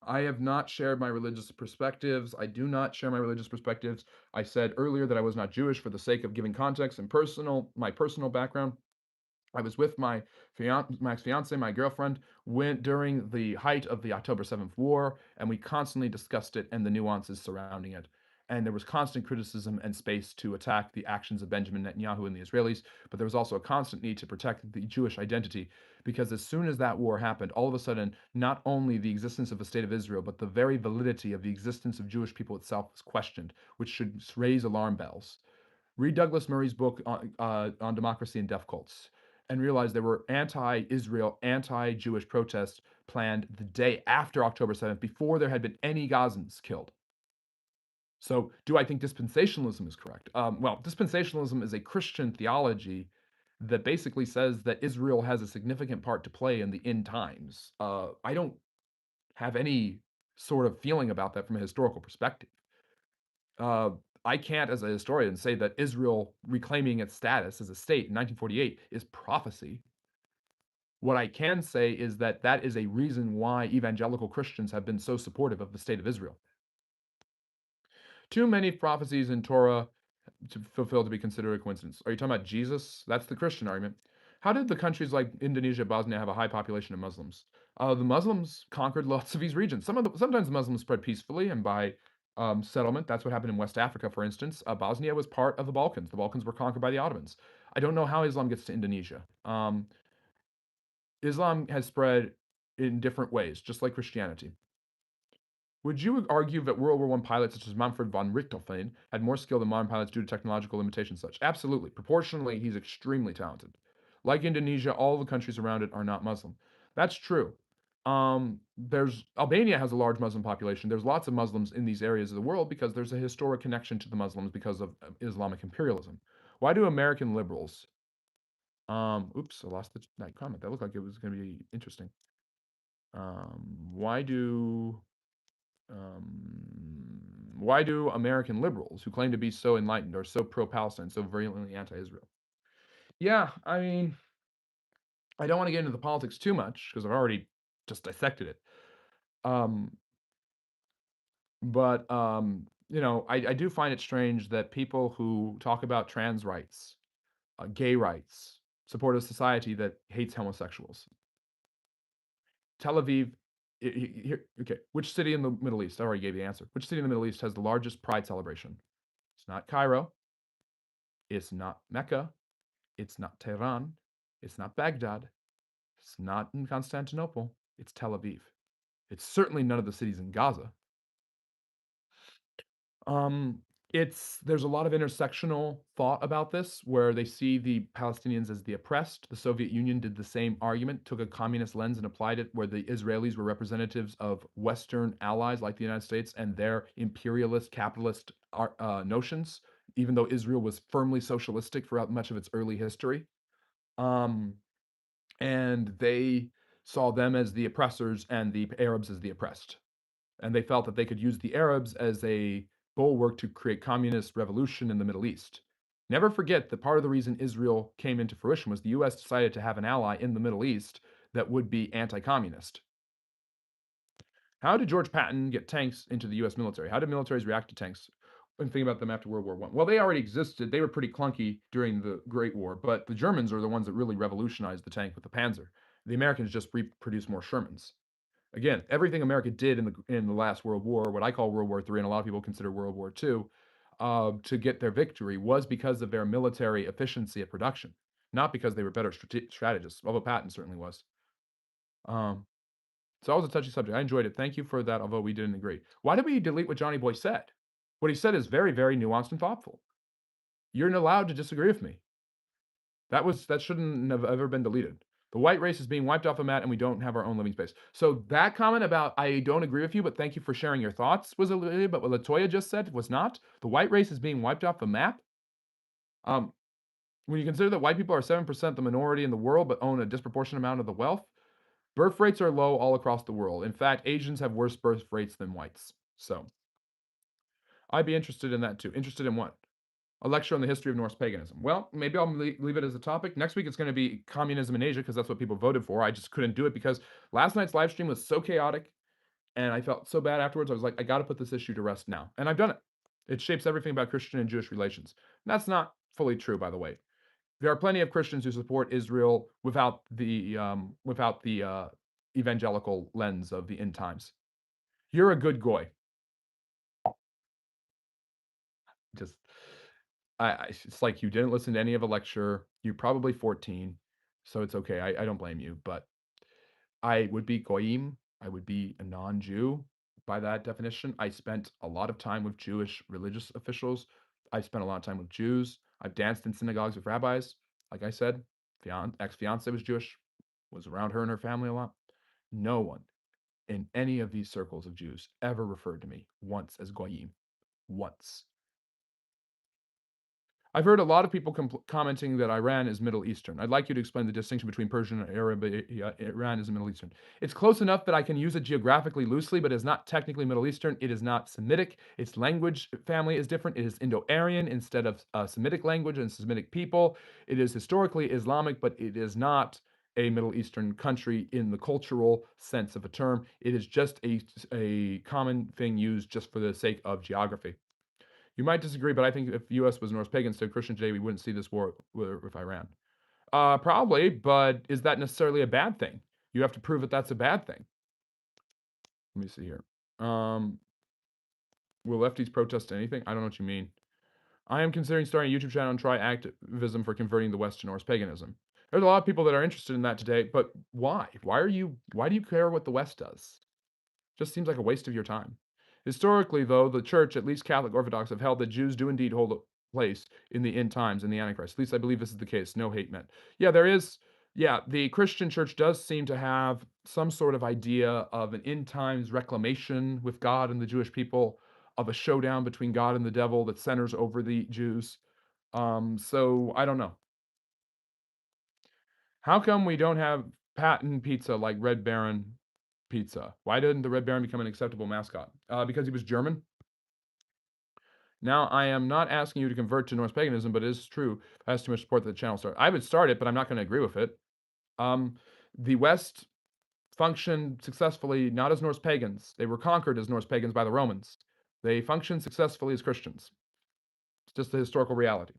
I have not shared my religious perspectives. I do not share my religious perspectives. I said earlier that I was not Jewish for the sake of giving context and my personal background. I was with my ex-fiance, my girlfriend, went during the height of the October 7th war, and we constantly discussed it and the nuances surrounding it. And there was constant criticism and space to attack the actions of Benjamin Netanyahu and the Israelis, but there was also a constant need to protect the Jewish identity, because as soon as that war happened, all of a sudden, not only the existence of the state of Israel, but the very validity of the existence of Jewish people itself was questioned, which should raise alarm bells. Read Douglas Murray's book on democracy and death cults and realize there were anti-Israel, anti-Jewish protests planned the day after October 7th, before there had been any Gazans killed. So, do I think dispensationalism is correct? Well, dispensationalism is a Christian theology that basically says that Israel has a significant part to play in the end times. I don't have any sort of feeling about that from a historical perspective. Uh, I can't, as a historian, say that Israel reclaiming its status as a state in 1948 is prophecy. What I can say is that that is a reason why evangelical Christians have been so supportive of the state of Israel. Too many prophecies in Torah to fulfill to be considered a coincidence. Are you talking about Jesus? That's the Christian argument. How did the countries like Indonesia, Bosnia have a high population of Muslims? The Muslims conquered lots of these regions. Sometimes the Muslims spread peacefully and by settlement. That's what happened in West Africa, for instance. Bosnia was part of the Balkans. The Balkans were conquered by the Ottomans. I don't know how Islam gets to Indonesia. Islam has spread in different ways, just like Christianity. Would you argue that World War I pilots such as Manfred von Richthofen had more skill than modern pilots due to technological limitations such? Absolutely. Proportionally, he's extremely talented. Like Indonesia, all the countries around it are not Muslim. That's true. There's Albania has a large Muslim population. There's lots of Muslims in these areas of the world because there's a historic connection to the Muslims because of Islamic imperialism. Why do American liberals oops, I lost that comment. That looked like it was going to be interesting. Why do American liberals who claim to be so enlightened are so pro-Palestine, so virulently anti-Israel? Yeah, I mean, I don't want to get into the politics too much because I've already just dissected it. But I do find it strange that people who talk about trans rights, gay rights, support a society that hates homosexuals. Tel Aviv, here, okay, which city in the Middle East? I already gave you the answer. Which city in the Middle East has the largest pride celebration? It's not Cairo. It's not Mecca. It's not Tehran. It's not Baghdad. It's not in Constantinople. It's Tel Aviv. It's certainly none of the cities in Gaza. Um, there's a lot of intersectional thought about this, where they see the Palestinians as the oppressed. The Soviet Union did the same argument, took a communist lens and applied it, where the Israelis were representatives of Western allies like the United States and their imperialist, capitalist notions, even though Israel was firmly socialistic throughout much of its early history. And they saw them as the oppressors and the Arabs as the oppressed. And they felt that they could use the Arabs as a bulwark to create communist revolution in the Middle East. Never forget that part of the reason Israel came into fruition was the US decided to have an ally in the Middle East that would be anti-communist. How did George Patton get tanks into the US military? How did militaries react to tanks? I'm thinking about them after World War I. Well, they already existed. They were pretty clunky during the Great War, but the Germans are the ones that really revolutionized the tank with the Panzer. The Americans just reproduced more Shermans. Again, everything America did in the last World War, what I call World War III, and a lot of people consider World War II, to get their victory was because of their military efficiency at production, not because they were better strategists. Although Patton certainly was. Um, it's always a touchy subject. I enjoyed it. Thank you for that, although we didn't agree. Why did we delete what Johnny Boy said? What he said is very, very nuanced and thoughtful. You're not allowed to disagree with me. That shouldn't have ever been deleted. The white race is being wiped off the mat, and we don't have our own living space. So that comment about I don't agree with you, but thank you for sharing your thoughts was deleted. But what Latoya just said was not. The white race is being wiped off the map. When you consider that white people are 7% the minority in the world, but own a disproportionate amount of the wealth, birth rates are low all across the world. In fact, Asians have worse birth rates than whites. So I'd be interested in that too. Interested in what? A lecture on the history of Norse paganism. Well, maybe I'll leave it as a topic. Next week it's going to be communism in Asia because that's what people voted for. I just couldn't do it because last night's live stream was so chaotic and I felt so bad afterwards. I was like, I got to put this issue to rest now. And I've done it. It shapes everything about Christian and Jewish relations. And that's not fully true, by the way. There are plenty of Christians who support Israel without the evangelical lens of the end times. You're a good goy. Just it's like you didn't listen to any of a lecture. You're probably 14, so it's okay. I don't blame you, but I would be goyim. I would be a non-Jew by that definition. I spent a lot of time with Jewish religious officials. I spent a lot of time with Jews. I've danced in synagogues with rabbis. Like I said, ex-fiance was Jewish, was around her and her family a lot. No one in any of these circles of Jews ever referred to me once as goyim. Once. I've heard a lot of people commenting that Iran is Middle Eastern. I'd like you to explain the distinction between Persian and Arabia. Iran is Middle Eastern. It's close enough that I can use it geographically loosely, but it's not technically Middle Eastern. It is not Semitic. Its language family is different. It is Indo-Aryan instead of Semitic language and Semitic people. It is historically Islamic, but it is not a Middle Eastern country in the cultural sense of a term. It is just a common thing used just for the sake of geography. You might disagree, but I think if U.S. was Norse pagan instead of Christian today, we wouldn't see this war with Iran. Probably, but is that necessarily a bad thing? You have to prove that that's a bad thing. Let me see here. Will lefties protest anything? I don't know what you mean. I am considering starting a YouTube channel and try activism for converting the West to Norse paganism. There's a lot of people that are interested in that today, but why? Why do you care what the West does? Just seems like a waste of your time. Historically, though, the Church, at least Catholic Orthodox, have held that Jews do indeed hold a place in the end times in the Antichrist. At least I believe this is the case. No hate meant. Yeah, there is. Yeah, the Christian Church does seem to have some sort of idea of an end times reclamation with God and the Jewish people, of a showdown between God and the devil that centers over the Jews. So I don't know. How come we don't have patent pizza like Red Baron pizza? Why didn't the Red Baron become an acceptable mascot? Because he was German. Now, I am not asking you to convert to Norse paganism, but it is true. It has too much support that the channel start. I would start it, but I'm not going to agree with it. The West functioned successfully not as Norse pagans. They were conquered as Norse pagans by the Romans. They functioned successfully as Christians. It's just the historical reality.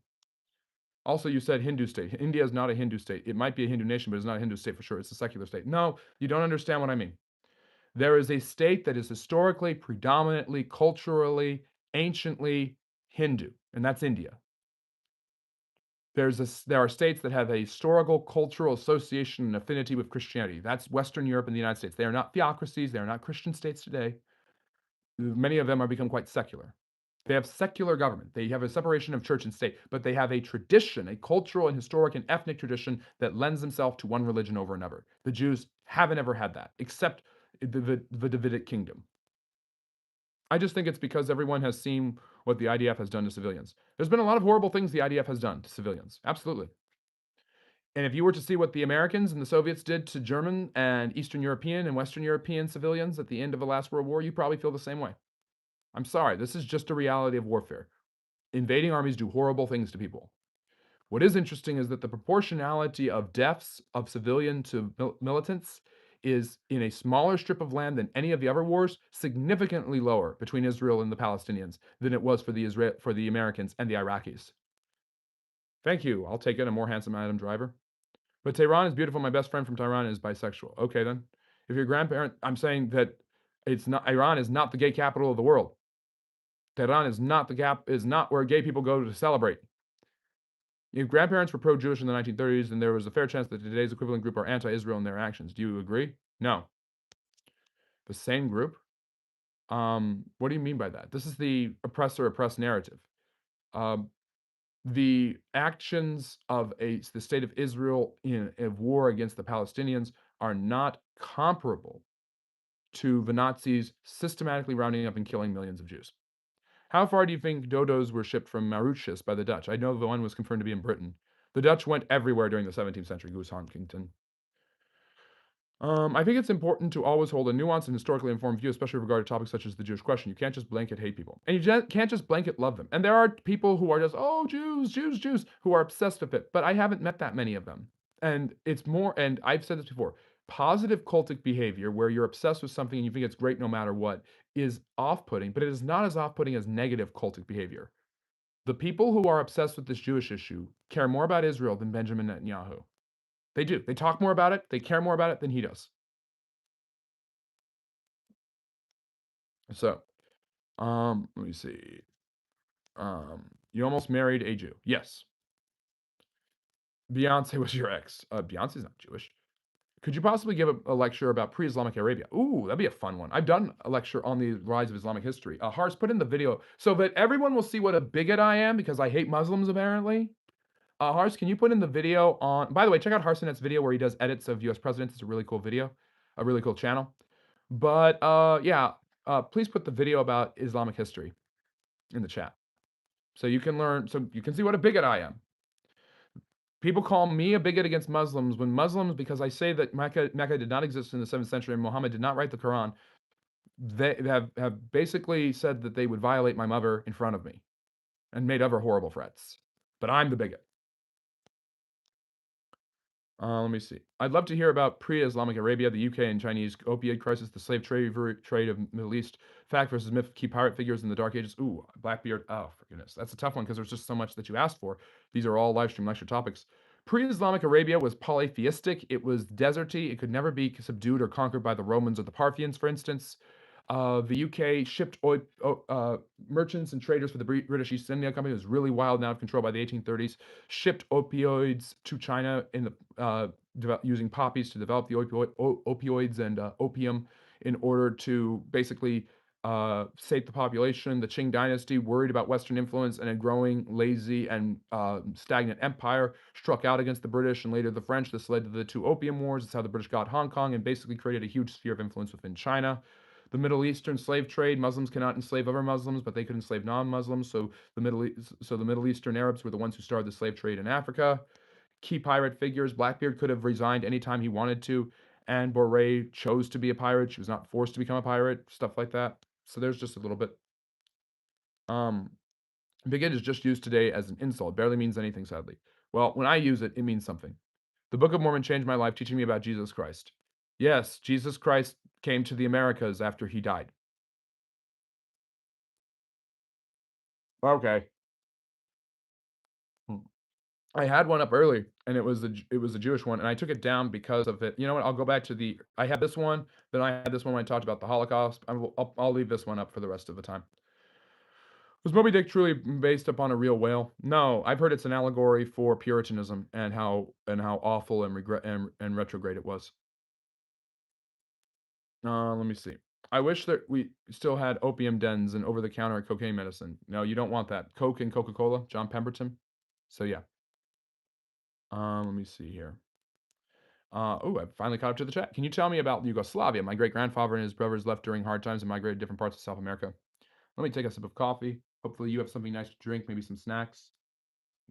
Also, you said Hindu state. India is not a Hindu state. It might be a Hindu nation, but it's not a Hindu state for sure. It's a secular state. No, you don't understand what I mean. There is a state that is historically, predominantly, culturally, anciently Hindu, and that's India. There are states that have a historical, cultural association and affinity with Christianity. That's Western Europe and the United States. They are not theocracies. They are not Christian states today. Many of them are become quite secular. They have secular government. They have a separation of church and state, but they have a tradition, a cultural and historic and ethnic tradition that lends themselves to one religion over another. The Jews haven't ever had that, except the Davidic kingdom. I just think it's because everyone has seen what the IDF has done to civilians. There's been a lot of horrible things the IDF has done to civilians. Absolutely. And if you were to see what the Americans and the Soviets did to German and Eastern European and Western European civilians at the end of the last World War, you probably feel the same way. I'm sorry, this is just a reality of warfare. Invading armies do horrible things to people. What is interesting is that the proportionality of deaths of civilian to militants is in a smaller strip of land than any of the other wars, significantly lower between Israel and the Palestinians than it was for the Americans and the Iraqis. Thank you. I'll take it. A more handsome Adam Driver. But Tehran is beautiful. My best friend from Tehran is bisexual. Okay, then. If your grandparent, I'm saying that it's not. Iran is not the gay capital of the world. Tehran is not where gay people go to celebrate. If grandparents were pro-Jewish in the 1930s, then there was a fair chance that today's equivalent group are anti-Israel in their actions. Do you agree? No. The same group? What do you mean by that? This is the oppressor-oppressed narrative. The actions of the state of Israel in a war against the Palestinians are not comparable to the Nazis systematically rounding up and killing millions of Jews. How far do you think dodos were shipped from Mauritius by the Dutch? I know the one was confirmed to be in Britain. The Dutch went everywhere during the 17th century, Goose Harkington. I think it's important to always hold a nuanced and historically informed view, especially with regard to topics such as the Jewish question. You can't just blanket hate people. And you can't just blanket love them. And there are people who are just, oh, Jews, Jews, Jews, who are obsessed with it. But I haven't met that many of them. And it's more, and I've said this before, positive cultic behavior where you're obsessed with something and you think it's great no matter what is off-putting, but it is not as off-putting as negative cultic behavior. The people who are obsessed with this Jewish issue care more about Israel than Benjamin Netanyahu. They do. They talk more about it. They care more about it than he does. So, let me see. You almost married a Jew. Yes. Beyonce was your ex. Beyonce's not Jewish. Could you possibly give a lecture about pre-Islamic Arabia? Ooh, that'd be a fun one. I've done a lecture on the rise of Islamic history. Hars, put in the video so that everyone will see what a bigot I am because I hate Muslims, apparently. Hars, can you put in the video on... By the way, check out Harsinet's video where he does edits of US presidents. It's a really cool video. A really cool channel. But, yeah, please put the video about Islamic history in the chat. So you can learn... So you can see what a bigot I am. People call me a bigot against Muslims when Muslims, because I say that Mecca did not exist in the 7th century and Muhammad did not write the Quran, they have basically said that they would violate my mother in front of me and made other horrible threats. But I'm the bigot. Let me see. I'd love to hear about pre-Islamic Arabia, the UK and Chinese opioid crisis, the slave trade of Middle East, fact versus myth, key pirate figures in the Dark Ages. Ooh, Blackbeard. Oh, for goodness. That's a tough one because there's just so much that you asked for. These are all live stream lecture topics. Pre-Islamic Arabia was polytheistic. It was deserty. It could never be subdued or conquered by the Romans or the Parthians, for instance. The UK shipped merchants and traders for the British East India Company. It was really wild, now controlled by the 1830s. Shipped opioids to China in the using poppies to develop the opioids and opium in order to basically sate the population. The Qing dynasty, worried about Western influence and a growing, lazy, and stagnant empire, struck out against the British and later the French. This led to the two Opium Wars. It's how the British got Hong Kong and basically created a huge sphere of influence within China. The Middle Eastern slave trade, Muslims cannot enslave other Muslims, but they could enslave non-Muslims. So the Middle Eastern Arabs were the ones who started the slave trade in Africa. Key pirate figures, Blackbeard could have resigned anytime he wanted to, and Boré chose to be a pirate. She was not forced to become a pirate, stuff like that. So there's just a little bit. Bigot is just used today as an insult. It barely means anything, sadly. Well, when I use it, it means something. The Book of Mormon changed my life, teaching me about Jesus Christ. Yes, Jesus Christ came to the Americas after he died. Okay. I had one up early, and it was a Jewish one, and I took it down because of it. You know what? I'll go back to I had this one, then I had this one when I talked about the Holocaust. I'll leave this one up for the rest of the time. Was Moby Dick truly based upon a real whale? No, I've heard it's an allegory for Puritanism and how awful and retrograde it was. Let me see. I wish that we still had opium dens and over-the-counter cocaine medicine. No, you don't want that. Coke and Coca-Cola, John Pemberton. So yeah. Let me see here. Oh, I finally caught up to the chat. Can you tell me about Yugoslavia? My great-grandfather and his brothers left during hard times and migrated to different parts of South America. Let me take a sip of coffee. Hopefully you have something nice to drink, maybe some snacks.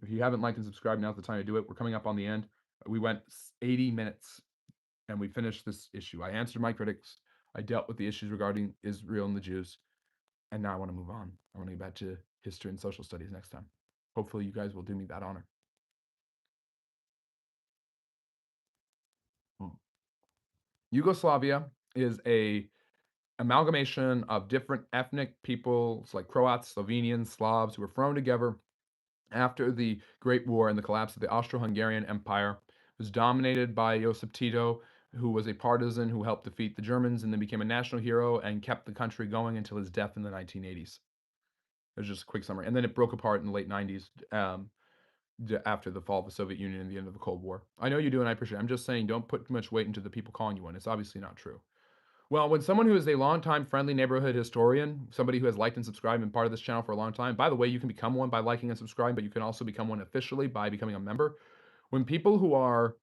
If you haven't liked and subscribed, now's the time to do it. We're coming up on the end. We went 80 minutes and we finished this issue. I answered my critics. I dealt with the issues regarding Israel and the Jews. And now I want to move on. I want to get back to history and social studies next time. Hopefully you guys will do me that honor. Yugoslavia is a amalgamation of different ethnic peoples like Croats, Slovenians, Slavs who were thrown together after the Great War and the collapse of the Austro-Hungarian Empire. It was dominated by Josip Tito, who was a partisan who helped defeat the Germans and then became a national hero and kept the country going until his death in the 1980s. There's just a quick summary. And then it broke apart in the late 90s after the fall of the Soviet Union and the end of the Cold War. I know you do, and I appreciate it. I'm just saying don't put too much weight into the people calling you one. It's obviously not true. Well, when someone who is a longtime friendly neighborhood historian, somebody who has liked and subscribed and been part of this channel for a long time, by the way, you can become one by liking and subscribing, but you can also become one officially by becoming a member. When people who are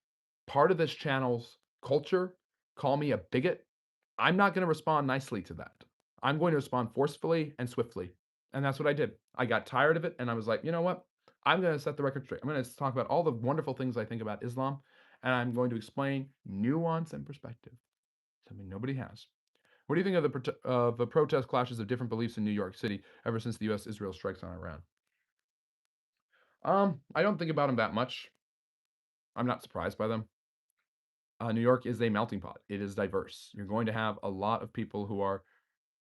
part of this channel's culture call me a bigot, I'm not going to respond nicely to that. I'm going to respond forcefully and swiftly. And that's what I did. I got tired of it and I was like, you know what? I'm going to set the record straight. I'm going to talk about all the wonderful things I think about Islam, and I'm going to explain nuance and perspective, something nobody has. What do you think of the protest clashes of different beliefs in New York City ever since the U.S.-Israel strikes on Iran? I don't think about them that much. I'm not surprised by them. New York is a melting pot. It is diverse. You're going to have a lot of people who are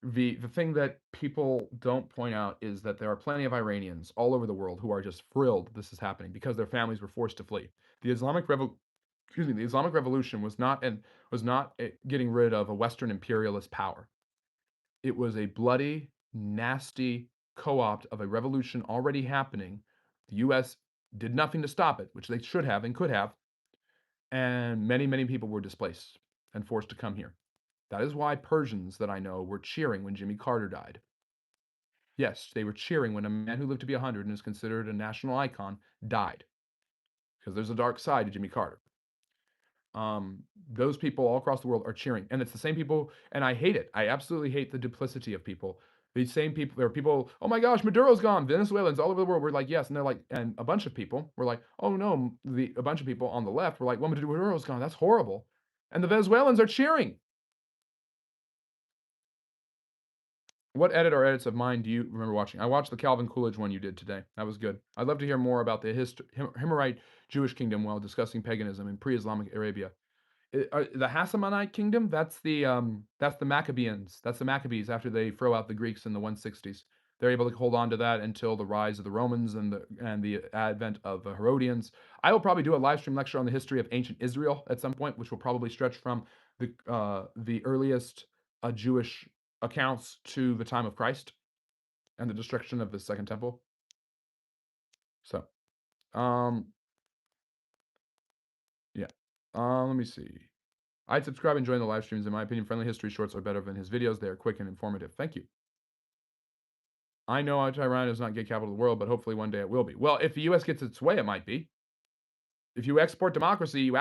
the thing that people don't point out is that there are plenty of Iranians all over the world who are just thrilled this is happening because their families were forced to flee. The the Islamic Revolution was not getting rid of a Western imperialist power. It was a bloody, nasty co-opt of a revolution already happening. The US did nothing to stop it, which they should have and could have, and many, many people were displaced and forced to come here. That is why Persians that I know were cheering when Jimmy Carter died. Yes, they were cheering when a man who lived to be 100 and is considered a national icon died. Because there's a dark side to Jimmy Carter. Those people all across the world are cheering. And it's the same people, and I hate it. I absolutely hate the duplicity of people. These same people, there are people, oh my gosh, Maduro's gone. Venezuelans all over the world were like, yes. And they're like, and a bunch of people were like, oh no, a bunch of people on the left were like, well, Maduro's gone. That's horrible. And the Venezuelans are cheering. What edit or edits of mine do you remember watching? I watched the Calvin Coolidge one you did today. That was good. I'd love to hear more about the Himmerite Jewish kingdom while discussing paganism in pre-Islamic Arabia. The Hassemanite kingdom, that's the Maccabeans. That's the Maccabees after they throw out the Greeks in the 160s. They're able to hold on to that until the rise of the Romans and the advent of the Herodians. I will probably do a live stream lecture on the history of ancient Israel at some point, which will probably stretch from the earliest Jewish accounts to the time of Christ and the destruction of the Second Temple. So, yeah. Let me see. I'd subscribe and join the live streams. In my opinion, friendly history shorts are better than his videos. They are quick and informative. Thank you. I know Iran is not gay capital of the world, but hopefully one day it will be. Well, if the U.S. gets its way, it might be. If you export democracy,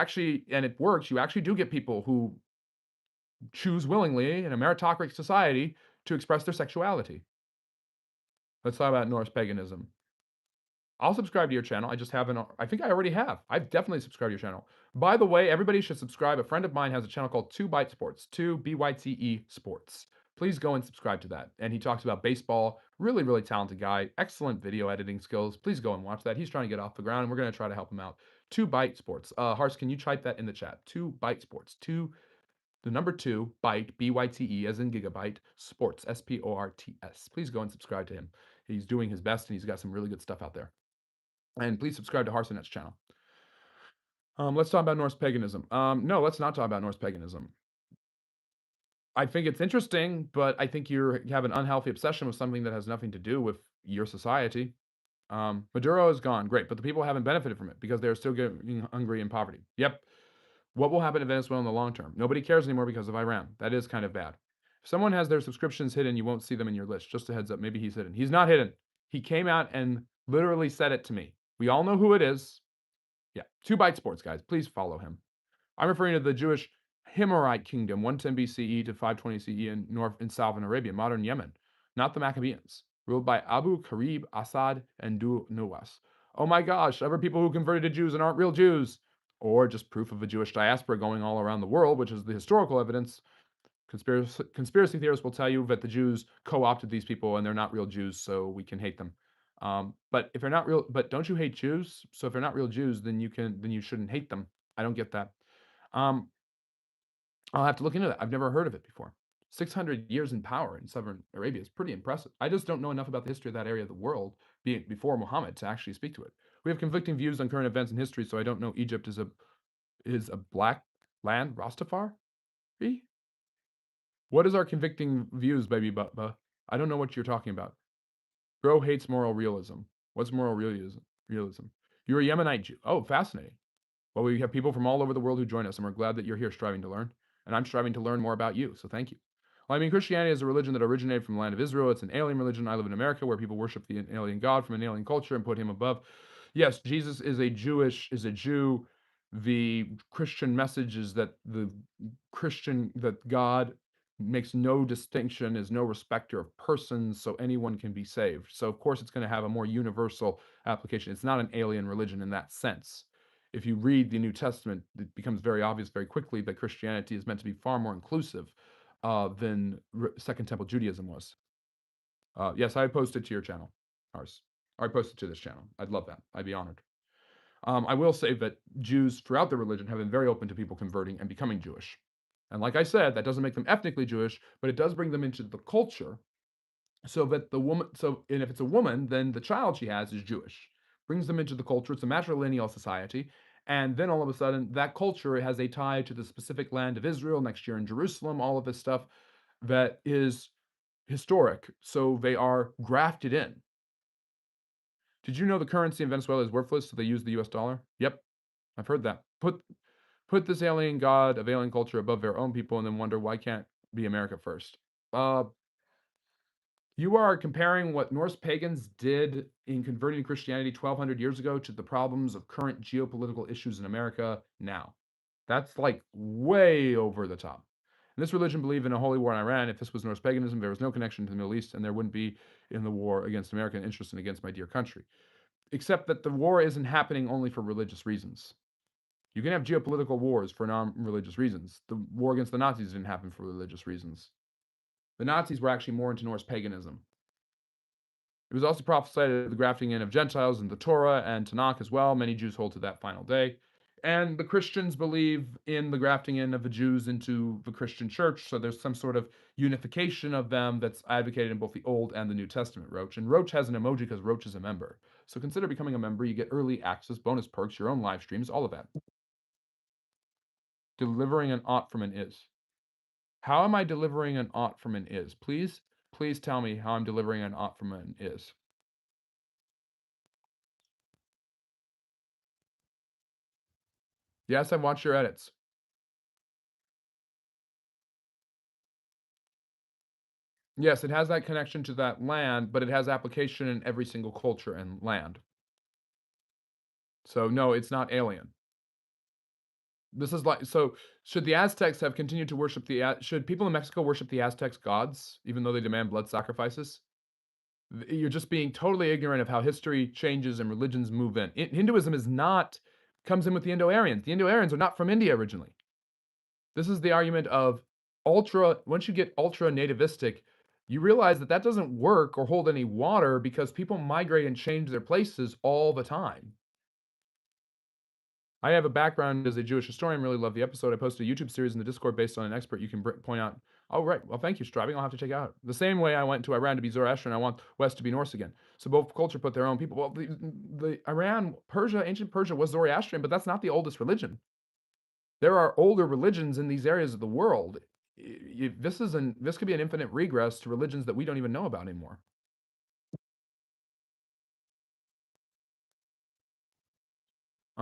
and it works, you actually do get people who choose willingly in a meritocratic society to express their sexuality. Let's talk about Norse paganism. I'll subscribe to your channel. I just haven't. I think I already have. I've definitely subscribed to your channel. By the way, everybody should subscribe. A friend of mine has a channel called 2Byte Sports, 2BYTE Sports. Please go and subscribe to that. And he talks about baseball. Really, really talented guy. Excellent video editing skills. Please go and watch that. He's trying to get off the ground, and we're going to try to help him out. 2Byte Sports. Hars, can you type that in the chat? 2Byte Sports. The number 2, byte, B-Y-T-E, as in gigabyte, sports, S-P-O-R-T-S. Please go and subscribe to him. He's doing his best, and he's got some really good stuff out there. And please subscribe to Harsonet's channel. Let's talk about Norse paganism. No, let's not talk about Norse paganism. I think it's interesting, but I think you have an unhealthy obsession with something that has nothing to do with your society. Maduro is gone, great, but the people haven't benefited from it because they're still getting hungry and poverty. Yep. What will happen to Venezuela in the long term? Nobody cares anymore because of Iran. That is kind of bad. If someone has their subscriptions hidden, you won't see them in your list. Just a heads up, maybe he's hidden. He's not hidden. He came out and literally said it to me. We all know who it is. Yeah, 2Byte Sports, guys. Please follow him. I'm referring to the Jewish Himmerite kingdom, 110 BCE to 520 CE in North and Southern Arabia, modern Yemen, not the Maccabeans, ruled by Abu Karib Assad and Du Nuwas. Oh my gosh, ever people who converted to Jews and aren't real Jews, or just proof of a Jewish diaspora going all around the world, which is the historical evidence. Conspiracy theorists will tell you that the Jews co-opted these people and they're not real Jews, so we can hate them. But if they're not real, but don't you hate Jews? So if they're not real Jews, then you shouldn't hate them. I don't get that. I'll have to look into that. I've never heard of it before. 600 years in power in southern Arabia is pretty impressive. I just don't know enough about the history of that area of the world before Muhammad to actually speak to it. We have conflicting views on current events and history, so I don't know Egypt is a black land, Rastafari? What is our convicting views, baby Butba? I don't know what you're talking about. Bro hates moral realism. What's moral realism? You're a Yemenite Jew. Oh, fascinating. Well, we have people from all over the world who join us, and we're glad that you're here striving to learn. And I'm striving to learn more about you, so thank you. Well, I mean, Christianity is a religion that originated from the land of Israel. It's an alien religion. I live in America where people worship the alien God from an alien culture and put him above. Yes, Jesus is a Jew. The Christian message is that that God makes no distinction, is no respecter of persons, so anyone can be saved. So of course it's going to have a more universal application. It's not an alien religion in that sense. If you read the New Testament, it becomes very obvious very quickly that Christianity is meant to be far more inclusive than Second Temple Judaism was. Yes, I posted to your channel, ours. Or I posted to this channel. I'd love that. I'd be honored. I will say that Jews throughout their religion have been very open to people converting and becoming Jewish. And like I said, that doesn't make them ethnically Jewish, but it does bring them into the culture so that the woman, and if it's a woman, then the child she has is Jewish. Brings them into the culture. It's a matrilineal society. And then all of a sudden, that culture has a tie to the specific land of Israel, next year in Jerusalem, all of this stuff that is historic. So they are grafted in. Did you know the currency in Venezuela is worthless, so they use the US dollar? Yep, I've heard that. Put this alien god of alien culture above their own people and then wonder why can't be America first. Uh, you are comparing what Norse pagans did in converting to Christianity 1,200 years ago to the problems of current geopolitical issues in America now. That's like way over the top. And this religion believed in a holy war in Iran. If this was Norse paganism, there was no connection to the Middle East, and there wouldn't be in the war against American interests and against my dear country. Except that the war isn't happening only for religious reasons. You can have geopolitical wars for non-religious reasons. The war against the Nazis didn't happen for religious reasons. The Nazis were actually more into Norse paganism. It was also prophesied of the grafting in of Gentiles in the Torah and Tanakh as well. Many Jews hold to that final day. And the Christians believe in the grafting in of the Jews into the Christian church, so there's some sort of unification of them that's advocated in both the Old and the New Testament, Roach. And Roach has an emoji because Roach is a member. So consider becoming a member. You get early access, bonus perks, your own live streams, all of that. Delivering an ought from an is. How am I delivering an ought from an is? Please tell me how I'm delivering an ought from an is. Yes, I've watched your edits. Yes, it has that connection to that land, but it has application in every single culture and land. So no, it's not alien. This is like, so should the Aztecs have continued to worship should people in Mexico worship the Aztecs gods, even though they demand blood sacrifices? You're just being totally ignorant of how history changes and religions move in. Hinduism comes in with the Indo-Aryans. The Indo-Aryans are not from India originally. This is the argument of once you get ultra nativistic, you realize that that doesn't work or hold any water because people migrate and change their places all the time. I have a background as a Jewish historian. Really love the episode. I posted a YouTube series in the Discord based on an expert. You can point out. Oh, right. Well, thank you, Striving. I'll have to check it out. The same way I went to Iran to be Zoroastrian, I want West to be Norse again. So both culture put their own people. Well, the Iran, Persia, ancient Persia was Zoroastrian, but that's not the oldest religion. There are older religions in these areas of the world. This could be an infinite regress to religions that we don't even know about anymore.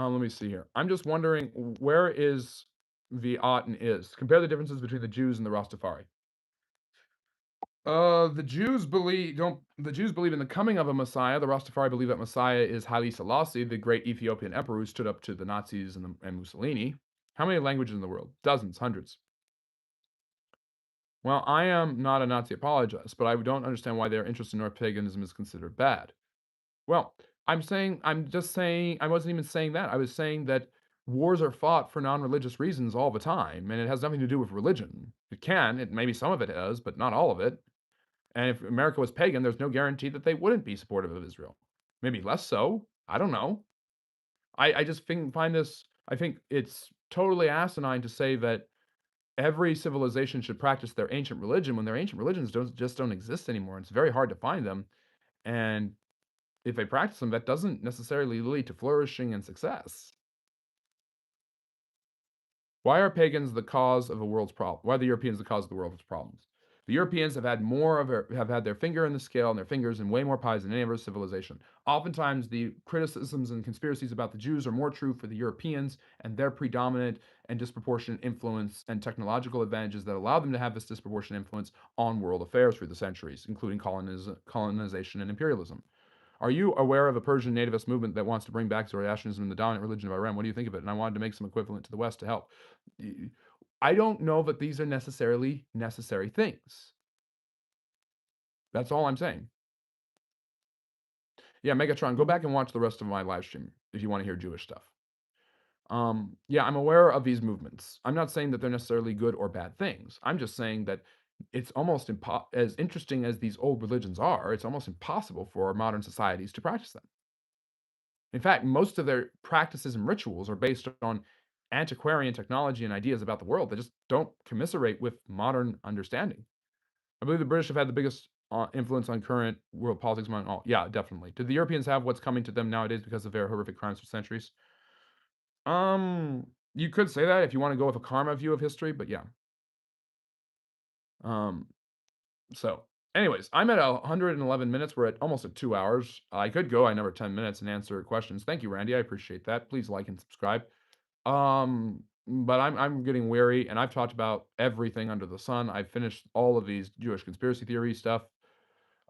Let me see here. I'm just wondering, where is the ought and is? Compare the differences between the Jews and the Rastafari. The Jews believe in the coming of a Messiah. The Rastafari believe that Messiah is Haile Selassie, the great Ethiopian emperor who stood up to the Nazis and Mussolini. How many languages in the world? Dozens, hundreds. Well, I am not a Nazi apologist, but I don't understand why their interest in North paganism is considered bad. Well, I'm just saying, I wasn't even saying that. I was saying that wars are fought for non-religious reasons all the time, and it has nothing to do with religion. Maybe some of it has, but not all of it. And if America was pagan, there's no guarantee that they wouldn't be supportive of Israel. Maybe less so. I don't know. I just I think it's totally asinine to say that every civilization should practice their ancient religion when their ancient religions don't exist anymore. It's very hard to find them. And if they practice them, that doesn't necessarily lead to flourishing and success. Why are pagans the cause of the world's problem? Why are the Europeans the cause of the world's problems? The Europeans have had their finger in the scale and their fingers in way more pies than any other civilization. Oftentimes, the criticisms and conspiracies about the Jews are more true for the Europeans and their predominant and disproportionate influence and technological advantages that allow them to have this disproportionate influence on world affairs through the centuries, including colonization and imperialism. Are you aware of a Persian nativist movement that wants to bring back Zoroastrianism, the dominant religion of Iran? What do you think of it? And I wanted to make some equivalent to the West to help. I don't know that these are necessarily necessary things. That's all I'm saying. Yeah, Megatron, go back and watch the rest of my live stream if you want to hear Jewish stuff. Yeah, I'm aware of these movements. I'm not saying that they're necessarily good or bad things. I'm just saying that it's almost as interesting as these old religions are, it's almost impossible for modern societies to practice them. In fact, most of their practices and rituals are based on antiquarian technology and ideas about the world that just don't commiserate with modern understanding. I believe the British have had the biggest influence on current world politics among all. Yeah, definitely. Did the Europeans have what's coming to them nowadays because of their horrific crimes for centuries? You could say that if you want to go with a karma view of history, but yeah. Um, so, anyways, I'm at 111 minutes. We're at almost at 2 hours. I could go another 10 minutes and answer questions. Thank you, Randy. I appreciate that. Please like and subscribe. But I'm getting weary, and I've talked about everything under the sun. I've finished all of these Jewish conspiracy theory stuff.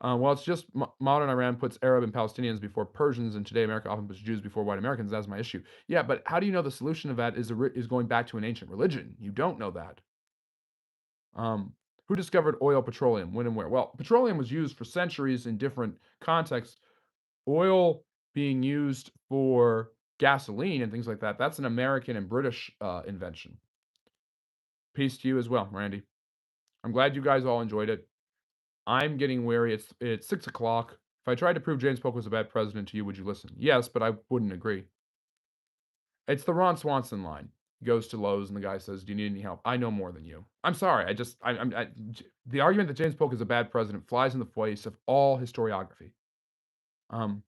Well, it's just modern Iran puts Arab and Palestinians before Persians, and today America often puts Jews before white Americans. That's my issue. Yeah, but how do you know the solution of that is going back to an ancient religion? You don't know that. Um, who discovered oil, petroleum, when and where? Well, petroleum was used for centuries in different contexts. Oil being used for gasoline and things like that, that's an American and British invention. Peace to you as well, Randy. I'm glad you guys all enjoyed it. I'm getting weary. It's 6 o'clock. If I tried to prove James Polk was a bad president to you, would you listen? Yes, but I wouldn't agree. It's the Ron Swanson line. He goes to Lowe's and the guy says, "Do you need any help?" I know more than you. I'm sorry. The argument that James Polk is a bad president flies in the face of all historiography. Um,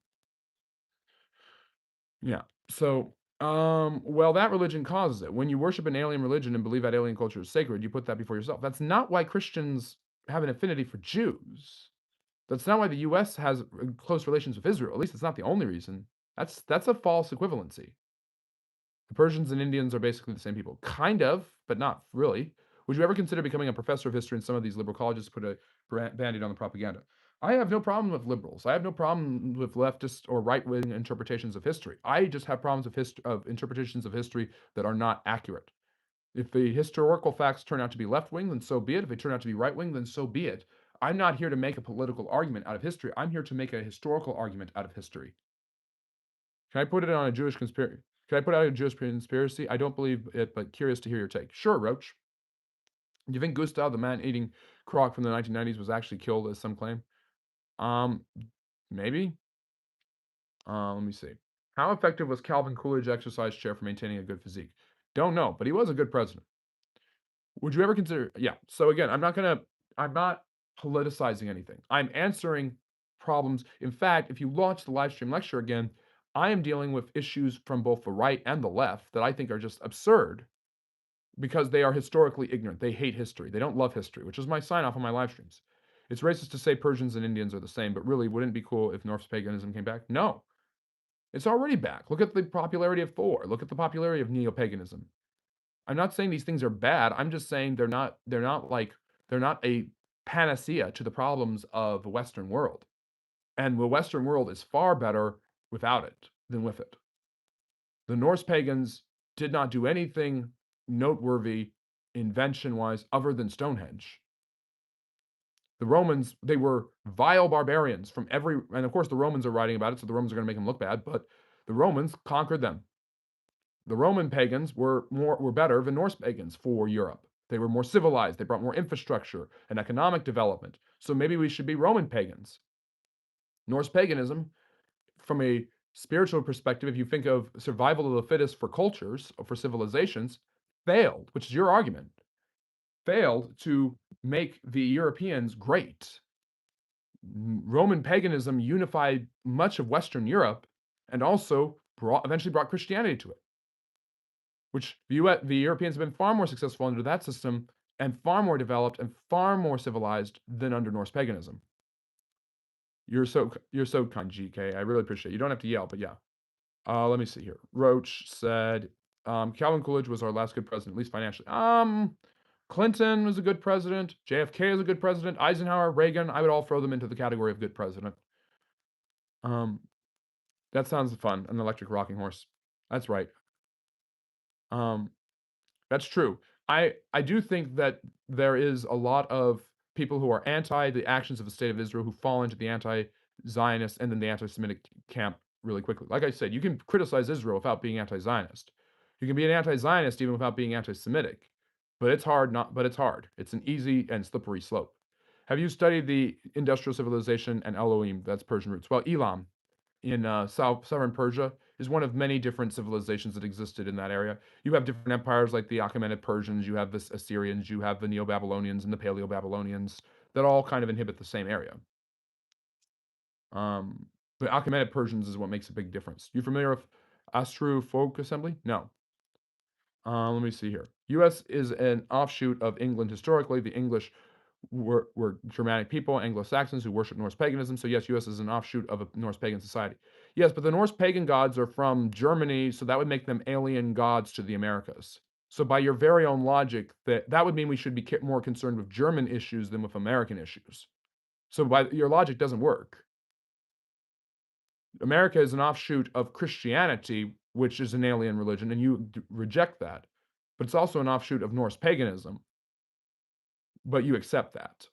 yeah. So, well, that religion causes it. When you worship an alien religion and believe that alien culture is sacred, you put that before yourself. That's not why Christians have an affinity for Jews. That's not why the US has close relations with Israel. At least it's not the only reason. That's a false equivalency. The Persians and Indians are basically the same people. Kind of, but not really. Would you ever consider becoming a professor of history in some of these liberal colleges to put a band-aid on the propaganda? I have no problem with liberals. I have no problem with leftist or right-wing interpretations of history. I just have problems of interpretations of history that are not accurate. If the historical facts turn out to be left-wing, then so be it. If they turn out to be right-wing, then so be it. I'm not here to make a political argument out of history. I'm here to make a historical argument out of history. Can I put it on a Jewish conspiracy? Can I put out a Jewish conspiracy? I don't believe it, but curious to hear your take. Sure, Roach. Do you think Gustav, the man-eating croc from the 1990s, was actually killed, as some claim? Um, maybe. Let me see. How effective was Calvin Coolidge exercise chair for maintaining a good physique? Don't know, but he was a good president. Would you ever consider? Yeah. So again, I'm not politicizing anything. I'm answering problems. In fact, if you launch the live stream lecture again, I am dealing with issues from both the right and the left that I think are just absurd because they are historically ignorant. They hate history. They don't love history, which is my sign off on my live streams. It's racist to say Persians and Indians are the same, but really, wouldn't it be cool if Norse paganism came back? No. It's already back. Look at the popularity of Thor. Look at the popularity of neo-paganism. I'm not saying these things are bad. I'm just saying they're not a panacea to the problems of the Western world. And the Western world is far better without it than with it. The Norse pagans did not do anything noteworthy invention-wise other than Stonehenge. The Romans, they were vile barbarians from every, and of course the Romans are writing about it, so the Romans are going to make them look bad, but the Romans conquered them. The Roman pagans were better than Norse pagans for Europe. They were more civilized. They brought more infrastructure and economic development. So maybe we should be Roman pagans. Norse paganism, from a spiritual perspective, if you think of survival of the fittest for cultures or for civilizations, failed, which is your argument. failed to make the Europeans great. Roman paganism unified much of Western Europe and also eventually brought Christianity to it, which the Europeans have been far more successful under that system and far more developed and far more civilized than under Norse paganism. You're so kind, GK. I really appreciate it. You don't have to yell, but yeah. Let me see here. Roach said, Calvin Coolidge was our last good president, at least financially. Clinton was a good president. JFK is a good president. Eisenhower, Reagan, I would all throw them into the category of good president. That sounds fun. An electric rocking horse. That's right. That's true. I do think that there is a lot of people who are anti the actions of the state of Israel who fall into the anti-Zionist and then the anti-Semitic camp really quickly. Like I said, you can criticize Israel without being anti-Zionist. You can be an anti-Zionist even without being anti-Semitic. But it's hard not but it's hard. It's an easy and slippery slope. Have you studied the industrial civilization and Elohim? That's Persian roots. Well, Elam in southern Persia is one of many different civilizations that existed in that area. You have different empires like the Achaemenid Persians, you have the Assyrians, you have the Neo-Babylonians and the Paleo-Babylonians that all kind of inhabit the same area. The Achaemenid Persians is what makes a big difference. You familiar with Astru Folk Assembly? No. Let me see here. U.S. is an offshoot of England historically. The English were Germanic people, Anglo-Saxons who worship Norse paganism. So yes, U.S. is an offshoot of a Norse pagan society. Yes, but the Norse pagan gods are from Germany, so that would make them alien gods to the Americas. So by your very own logic, that would mean we should be more concerned with German issues than with American issues. So by your logic doesn't work. America is an offshoot of Christianity, which is an alien religion, and you reject that. But it's also an offshoot of Norse paganism, but you accept that.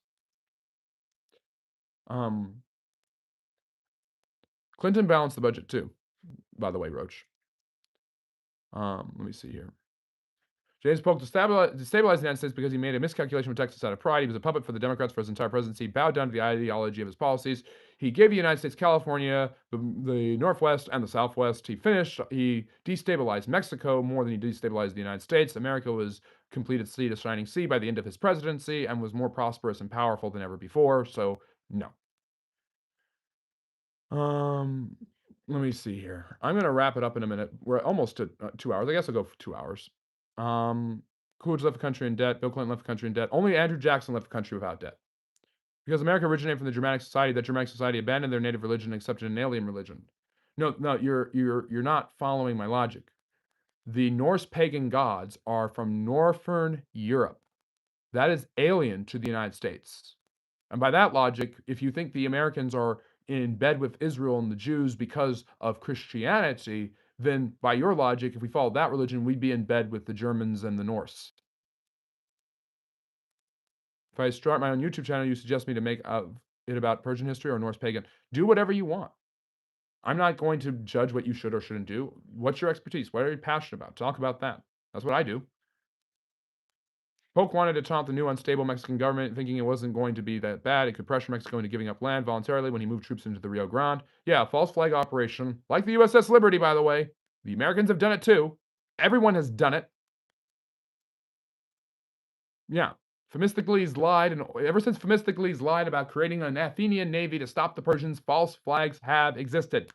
Clinton balanced the budget too, by the way, Roach. Let me see here. James Polk destabilized the United States because he made a miscalculation with Texas out of pride. He was a puppet for the Democrats for his entire presidency, bowed down to the ideology of his policies. He gave the United States California, the Northwest, and the Southwest. He destabilized Mexico more than he destabilized the United States. America was completed sea to shining sea by the end of his presidency and was more prosperous and powerful than ever before. So, no. Let me see here. I'm gonna wrap it up in a minute. We're almost at 2 hours. I guess I'll go for 2 hours. Coolidge left the country in debt. Bill Clinton left the country in debt. Only Andrew Jackson left the country without debt. Because America originated from the Germanic society. That Germanic society abandoned their native religion and accepted an alien religion. No, you're not following my logic. The Norse pagan gods are from Northern Europe. That is alien to the United States. And by that logic, if you think the Americans are in bed with Israel and the Jews because of Christianity, then by your logic, if we followed that religion, we'd be in bed with the Germans and the Norse. If I start my own YouTube channel, you suggest me to make it about Persian history or Norse pagan. Do whatever you want. I'm not going to judge what you should or shouldn't do. What's your expertise? What are you passionate about? Talk about that. That's what I do. Polk wanted to taunt the new unstable Mexican government, thinking it wasn't going to be that bad. It could pressure Mexico into giving up land voluntarily when he moved troops into the Rio Grande. Yeah, false flag operation. Like the USS Liberty, by the way. The Americans have done it too. Everyone has done it. Yeah. Themistocles lied, and ever since Themistocles lied about creating an Athenian navy to stop the Persians, false flags have existed.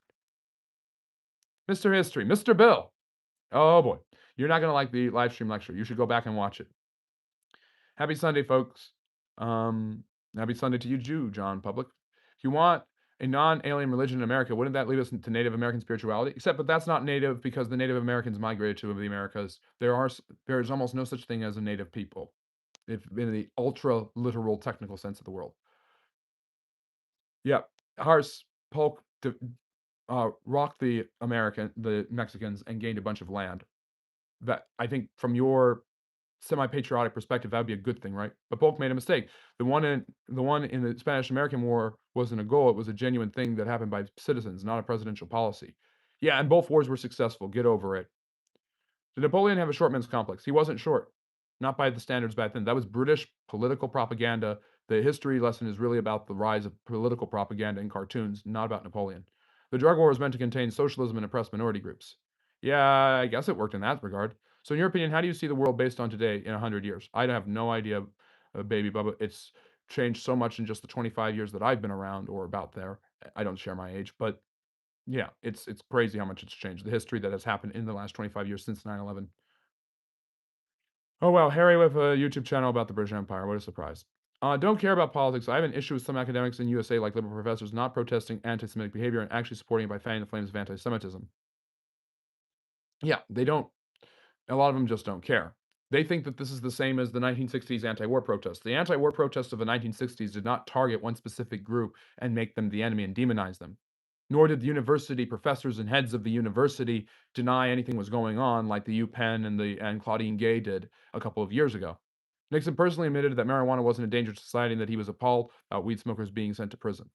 Mr. History, Mr. Bill. Oh boy. You're not going to like the live stream lecture. You should go back and watch it. Happy Sunday, folks. Happy Sunday to you, John Public. If you want a non-alien religion in America, wouldn't that lead us to Native American spirituality? Except, but that's not Native because the Native Americans migrated to the Americas. There is almost no such thing as a Native people, if in the ultra literal technical sense of the world. Yeah, Hars Polk rocked the Mexicans and gained a bunch of land. That I think from your semi-patriotic perspective, that would be a good thing, right? But Polk made a mistake. The one in the Spanish-American War wasn't a goal; it was a genuine thing that happened by citizens, not a presidential policy. Yeah, and both wars were successful. Get over it. Did Napoleon have a short men's complex? He wasn't short, not by the standards back then. That was British political propaganda. The history lesson is really about the rise of political propaganda in cartoons, not about Napoleon. The drug war was meant to contain socialism and oppress minority groups. Yeah, I guess it worked in that regard. So in your opinion, how do you see the world based on today in 100 years? I have no idea, baby Bubba. It's changed so much in just the 25 years that I've been around or about there. I don't share my age, but yeah, it's crazy how much it's changed. The history that has happened in the last 25 years since 9/11. Oh, wow, Harry with a YouTube channel about the British Empire. What a surprise. Don't care about politics. I have an issue with some academics in USA, like liberal professors, not protesting anti-Semitic behavior and actually supporting it by fanning the flames of anti-Semitism. Yeah, they don't. A lot of them just don't care. They think that this is the same as the 1960s anti-war protests. The anti-war protests of the 1960s did not target one specific group and make them the enemy and demonize them. Nor did the university professors and heads of the university deny anything was going on like the UPenn and Claudine Gay did a couple of years ago. Nixon personally admitted that marijuana wasn't a danger to society and that he was appalled about weed smokers being sent to prison.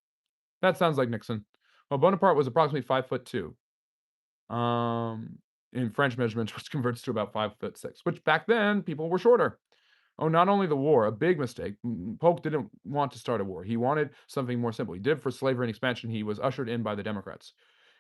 That sounds like Nixon. Well, Bonaparte was approximately 5'2". Um, in French measurements, which converts to about 5'6", which back then people were shorter. Oh, not only the war, a big mistake. Polk didn't want to start a war. He wanted something more simple. He did it for slavery and expansion. He was ushered in by the Democrats.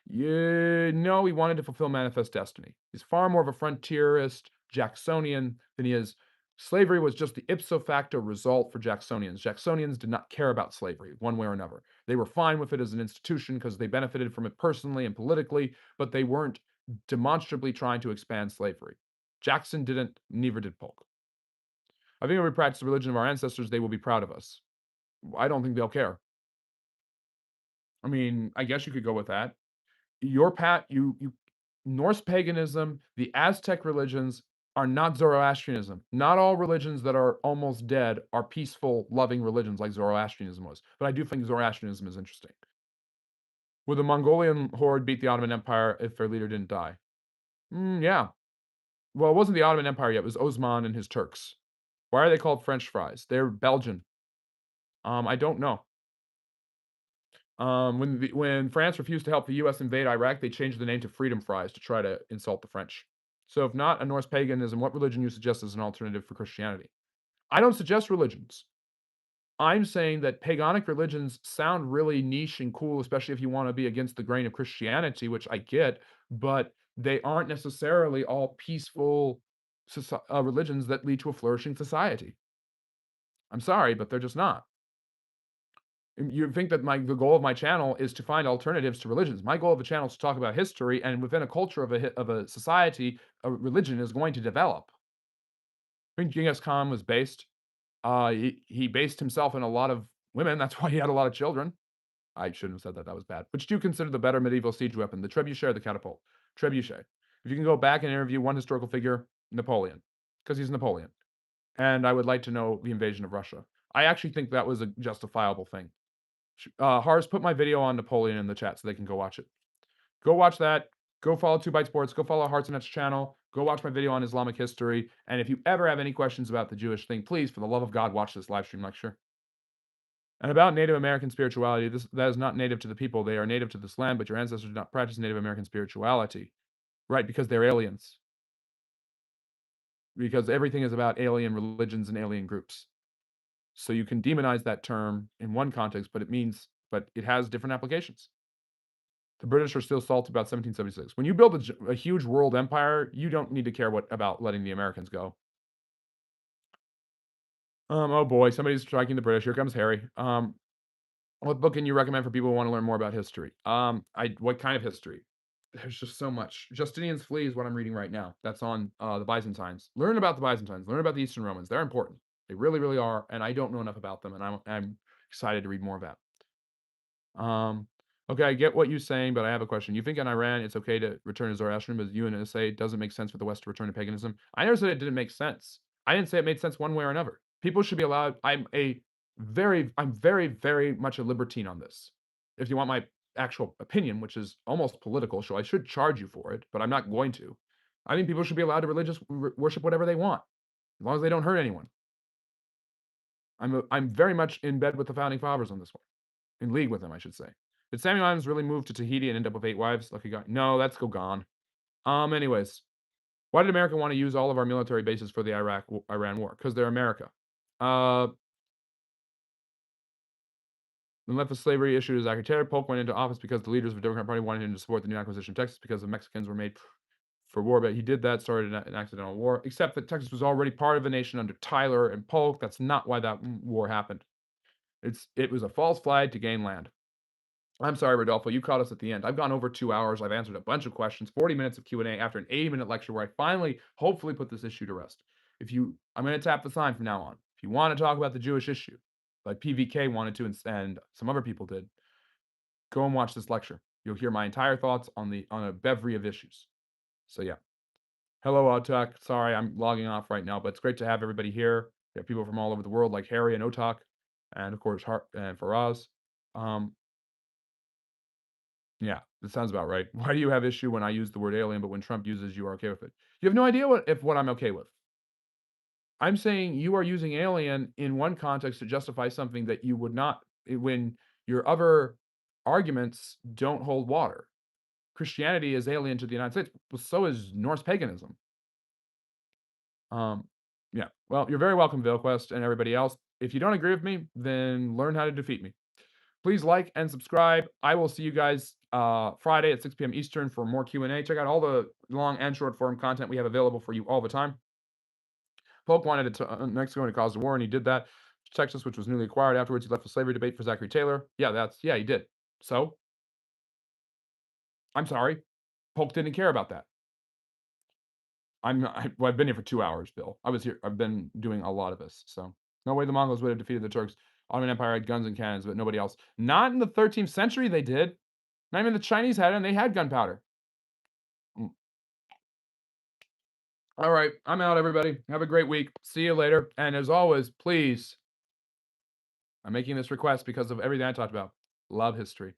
Yeah, no, he wanted to fulfill manifest destiny. He's far more of a frontierist Jacksonian than he is. Slavery was just the ipso facto result for Jacksonians. Jacksonians did not care about slavery one way or another. They were fine with it as an institution because they benefited from it personally and politically, but they weren't demonstrably trying to expand slavery. Jackson didn't, neither did Polk. I think if we practice the religion of our ancestors, they will be proud of us. I don't think they'll care. I mean, I guess you could go with that. Your pat you Norse paganism, the Aztec religions are not Zoroastrianism. Not all religions that are almost dead are peaceful, loving religions like Zoroastrianism was. But I do think Zoroastrianism is interesting. Would the Mongolian horde beat the Ottoman Empire if their leader didn't die? Yeah. Well, it wasn't the Ottoman Empire yet. It was Osman and his Turks. Why are they called French fries? They're Belgian. I don't know. When France refused to help the US invade Iraq, they changed the name to Freedom Fries to try to insult the French. So if not a Norse paganism, what religion you suggest as an alternative for Christianity? I don't suggest religions. I'm saying that paganic religions sound really niche and cool, especially if you wanna be against the grain of Christianity, which I get, but they aren't necessarily all peaceful religions that lead to a flourishing society. I'm sorry, but they're just not. You think that the goal of my channel is to find alternatives to religions. My goal of the channel is to talk about history, and within a culture of a society, a religion is going to develop. I think Genghis Khan was based. He based himself in a lot of women. That's why he had a lot of children. I shouldn't have said that. That was bad. Which do you consider the better medieval siege weapon, the trebuchet or the catapult? Trebuchet. If you can go back and interview one historical figure, Napoleon, because he's Napoleon. And I would like to know the invasion of Russia. I actually think that was a justifiable thing. Hars, put my video on Napoleon in the chat so they can go watch it. Go watch that. Go follow 2 Byte Sports. Go follow Hearts and Nets channel. Go watch my video on Islamic history. And if you ever have any questions about the Jewish thing, please, for the love of God, watch this live stream lecture. And about Native American spirituality, that is not native to the people. They are native to this land, but your ancestors did not practice Native American spirituality. Right, because they're aliens. Because everything is about alien religions and alien groups. So you can demonize that term in one context, but it has different applications. The British are still salty about 1776. When you build a huge world empire, you don't need to care about letting the Americans go. Oh boy, somebody's striking the British. Here comes Harry. What book can you recommend for people who want to learn more about history? What kind of history? There's just so much. Justinian's Flee is what I'm reading right now. That's on the Byzantines. Learn about the Byzantines. Learn about the Eastern Romans. They're important. They really, really are. And I don't know enough about them, and I'm excited to read more about. Okay, I get what you're saying, but I have a question. You think in Iran it's okay to return to Zoroastrianism, but you and say it doesn't make sense for the West to return to paganism? I never said it didn't make sense. I didn't say it made sense one way or another. People should be allowed. I'm very, very much a libertine on this. If you want my actual opinion, which is almost political, so I should charge you for it, but I'm not going to. I think people should be allowed to worship whatever they want, as long as they don't hurt anyone. I'm very much in bed with the founding fathers on this one. In league with them, I should say. Did Samuel Adams really move to Tahiti and end up with 8 wives? Lucky guy. No, that's go gone. Anyways, why did America want to use all of our military bases for the Iran war? Because they're America. Uh, When left with slavery issued as Secretary, Polk went into office because the leaders of the Democratic Party wanted him to support the new acquisition of Texas because the Mexicans were made for war, but he did that, started an accidental war, except that Texas was already part of a nation under Tyler and Polk. That's not why that war happened. It was a false flag to gain land. I'm sorry, Rodolfo, you caught us at the end. I've gone over 2 hours. I've answered a bunch of questions, 40 minutes of Q&A after an 80-minute lecture where I finally, hopefully, put this issue to rest. I'm going to tap the sign from now on. If you want to talk about the Jewish issue, like PVK wanted to and some other people did, go and watch this lecture. You'll hear my entire thoughts on a bevy of issues. So yeah. Hello, Otak. Sorry, I'm logging off right now, but it's great to have everybody here. We have people from all over the world like Harry and Otak, and of course Hart and Faraz. Um, yeah, that sounds about right. Why do you have issue when I use the word alien, but when Trump uses, you are okay with it? You have no idea what I'm okay with. I'm saying you are using alien in one context to justify something that you would not when your other arguments don't hold water. Christianity is alien to the United States, but so is Norse paganism. Um, yeah. Well, you're very welcome, ValeQuest and everybody else. If you don't agree with me, then learn how to defeat me. Please like and subscribe. I will see you guys Friday at 6 p.m. Eastern for more Q&A. Check out all the long and short form content we have available for you all the time. Polk wanted Mexico to cause the war, and he did that. Texas, which was newly acquired afterwards, he left the slavery debate for Zachary Taylor. Yeah, he did. So, I'm sorry. Polk didn't care about that. I've been here for 2 hours, Bill. I've been doing a lot of this, so no way the Mongols would have defeated the Turks. Ottoman Empire had guns and cannons, but nobody else. Not in the 13th century they did. Not even the Chinese had it, and they had gunpowder. Mm. All right, I'm out, everybody. Have a great week. See you later. And as always, please, I'm making this request because of everything I talked about. Love history.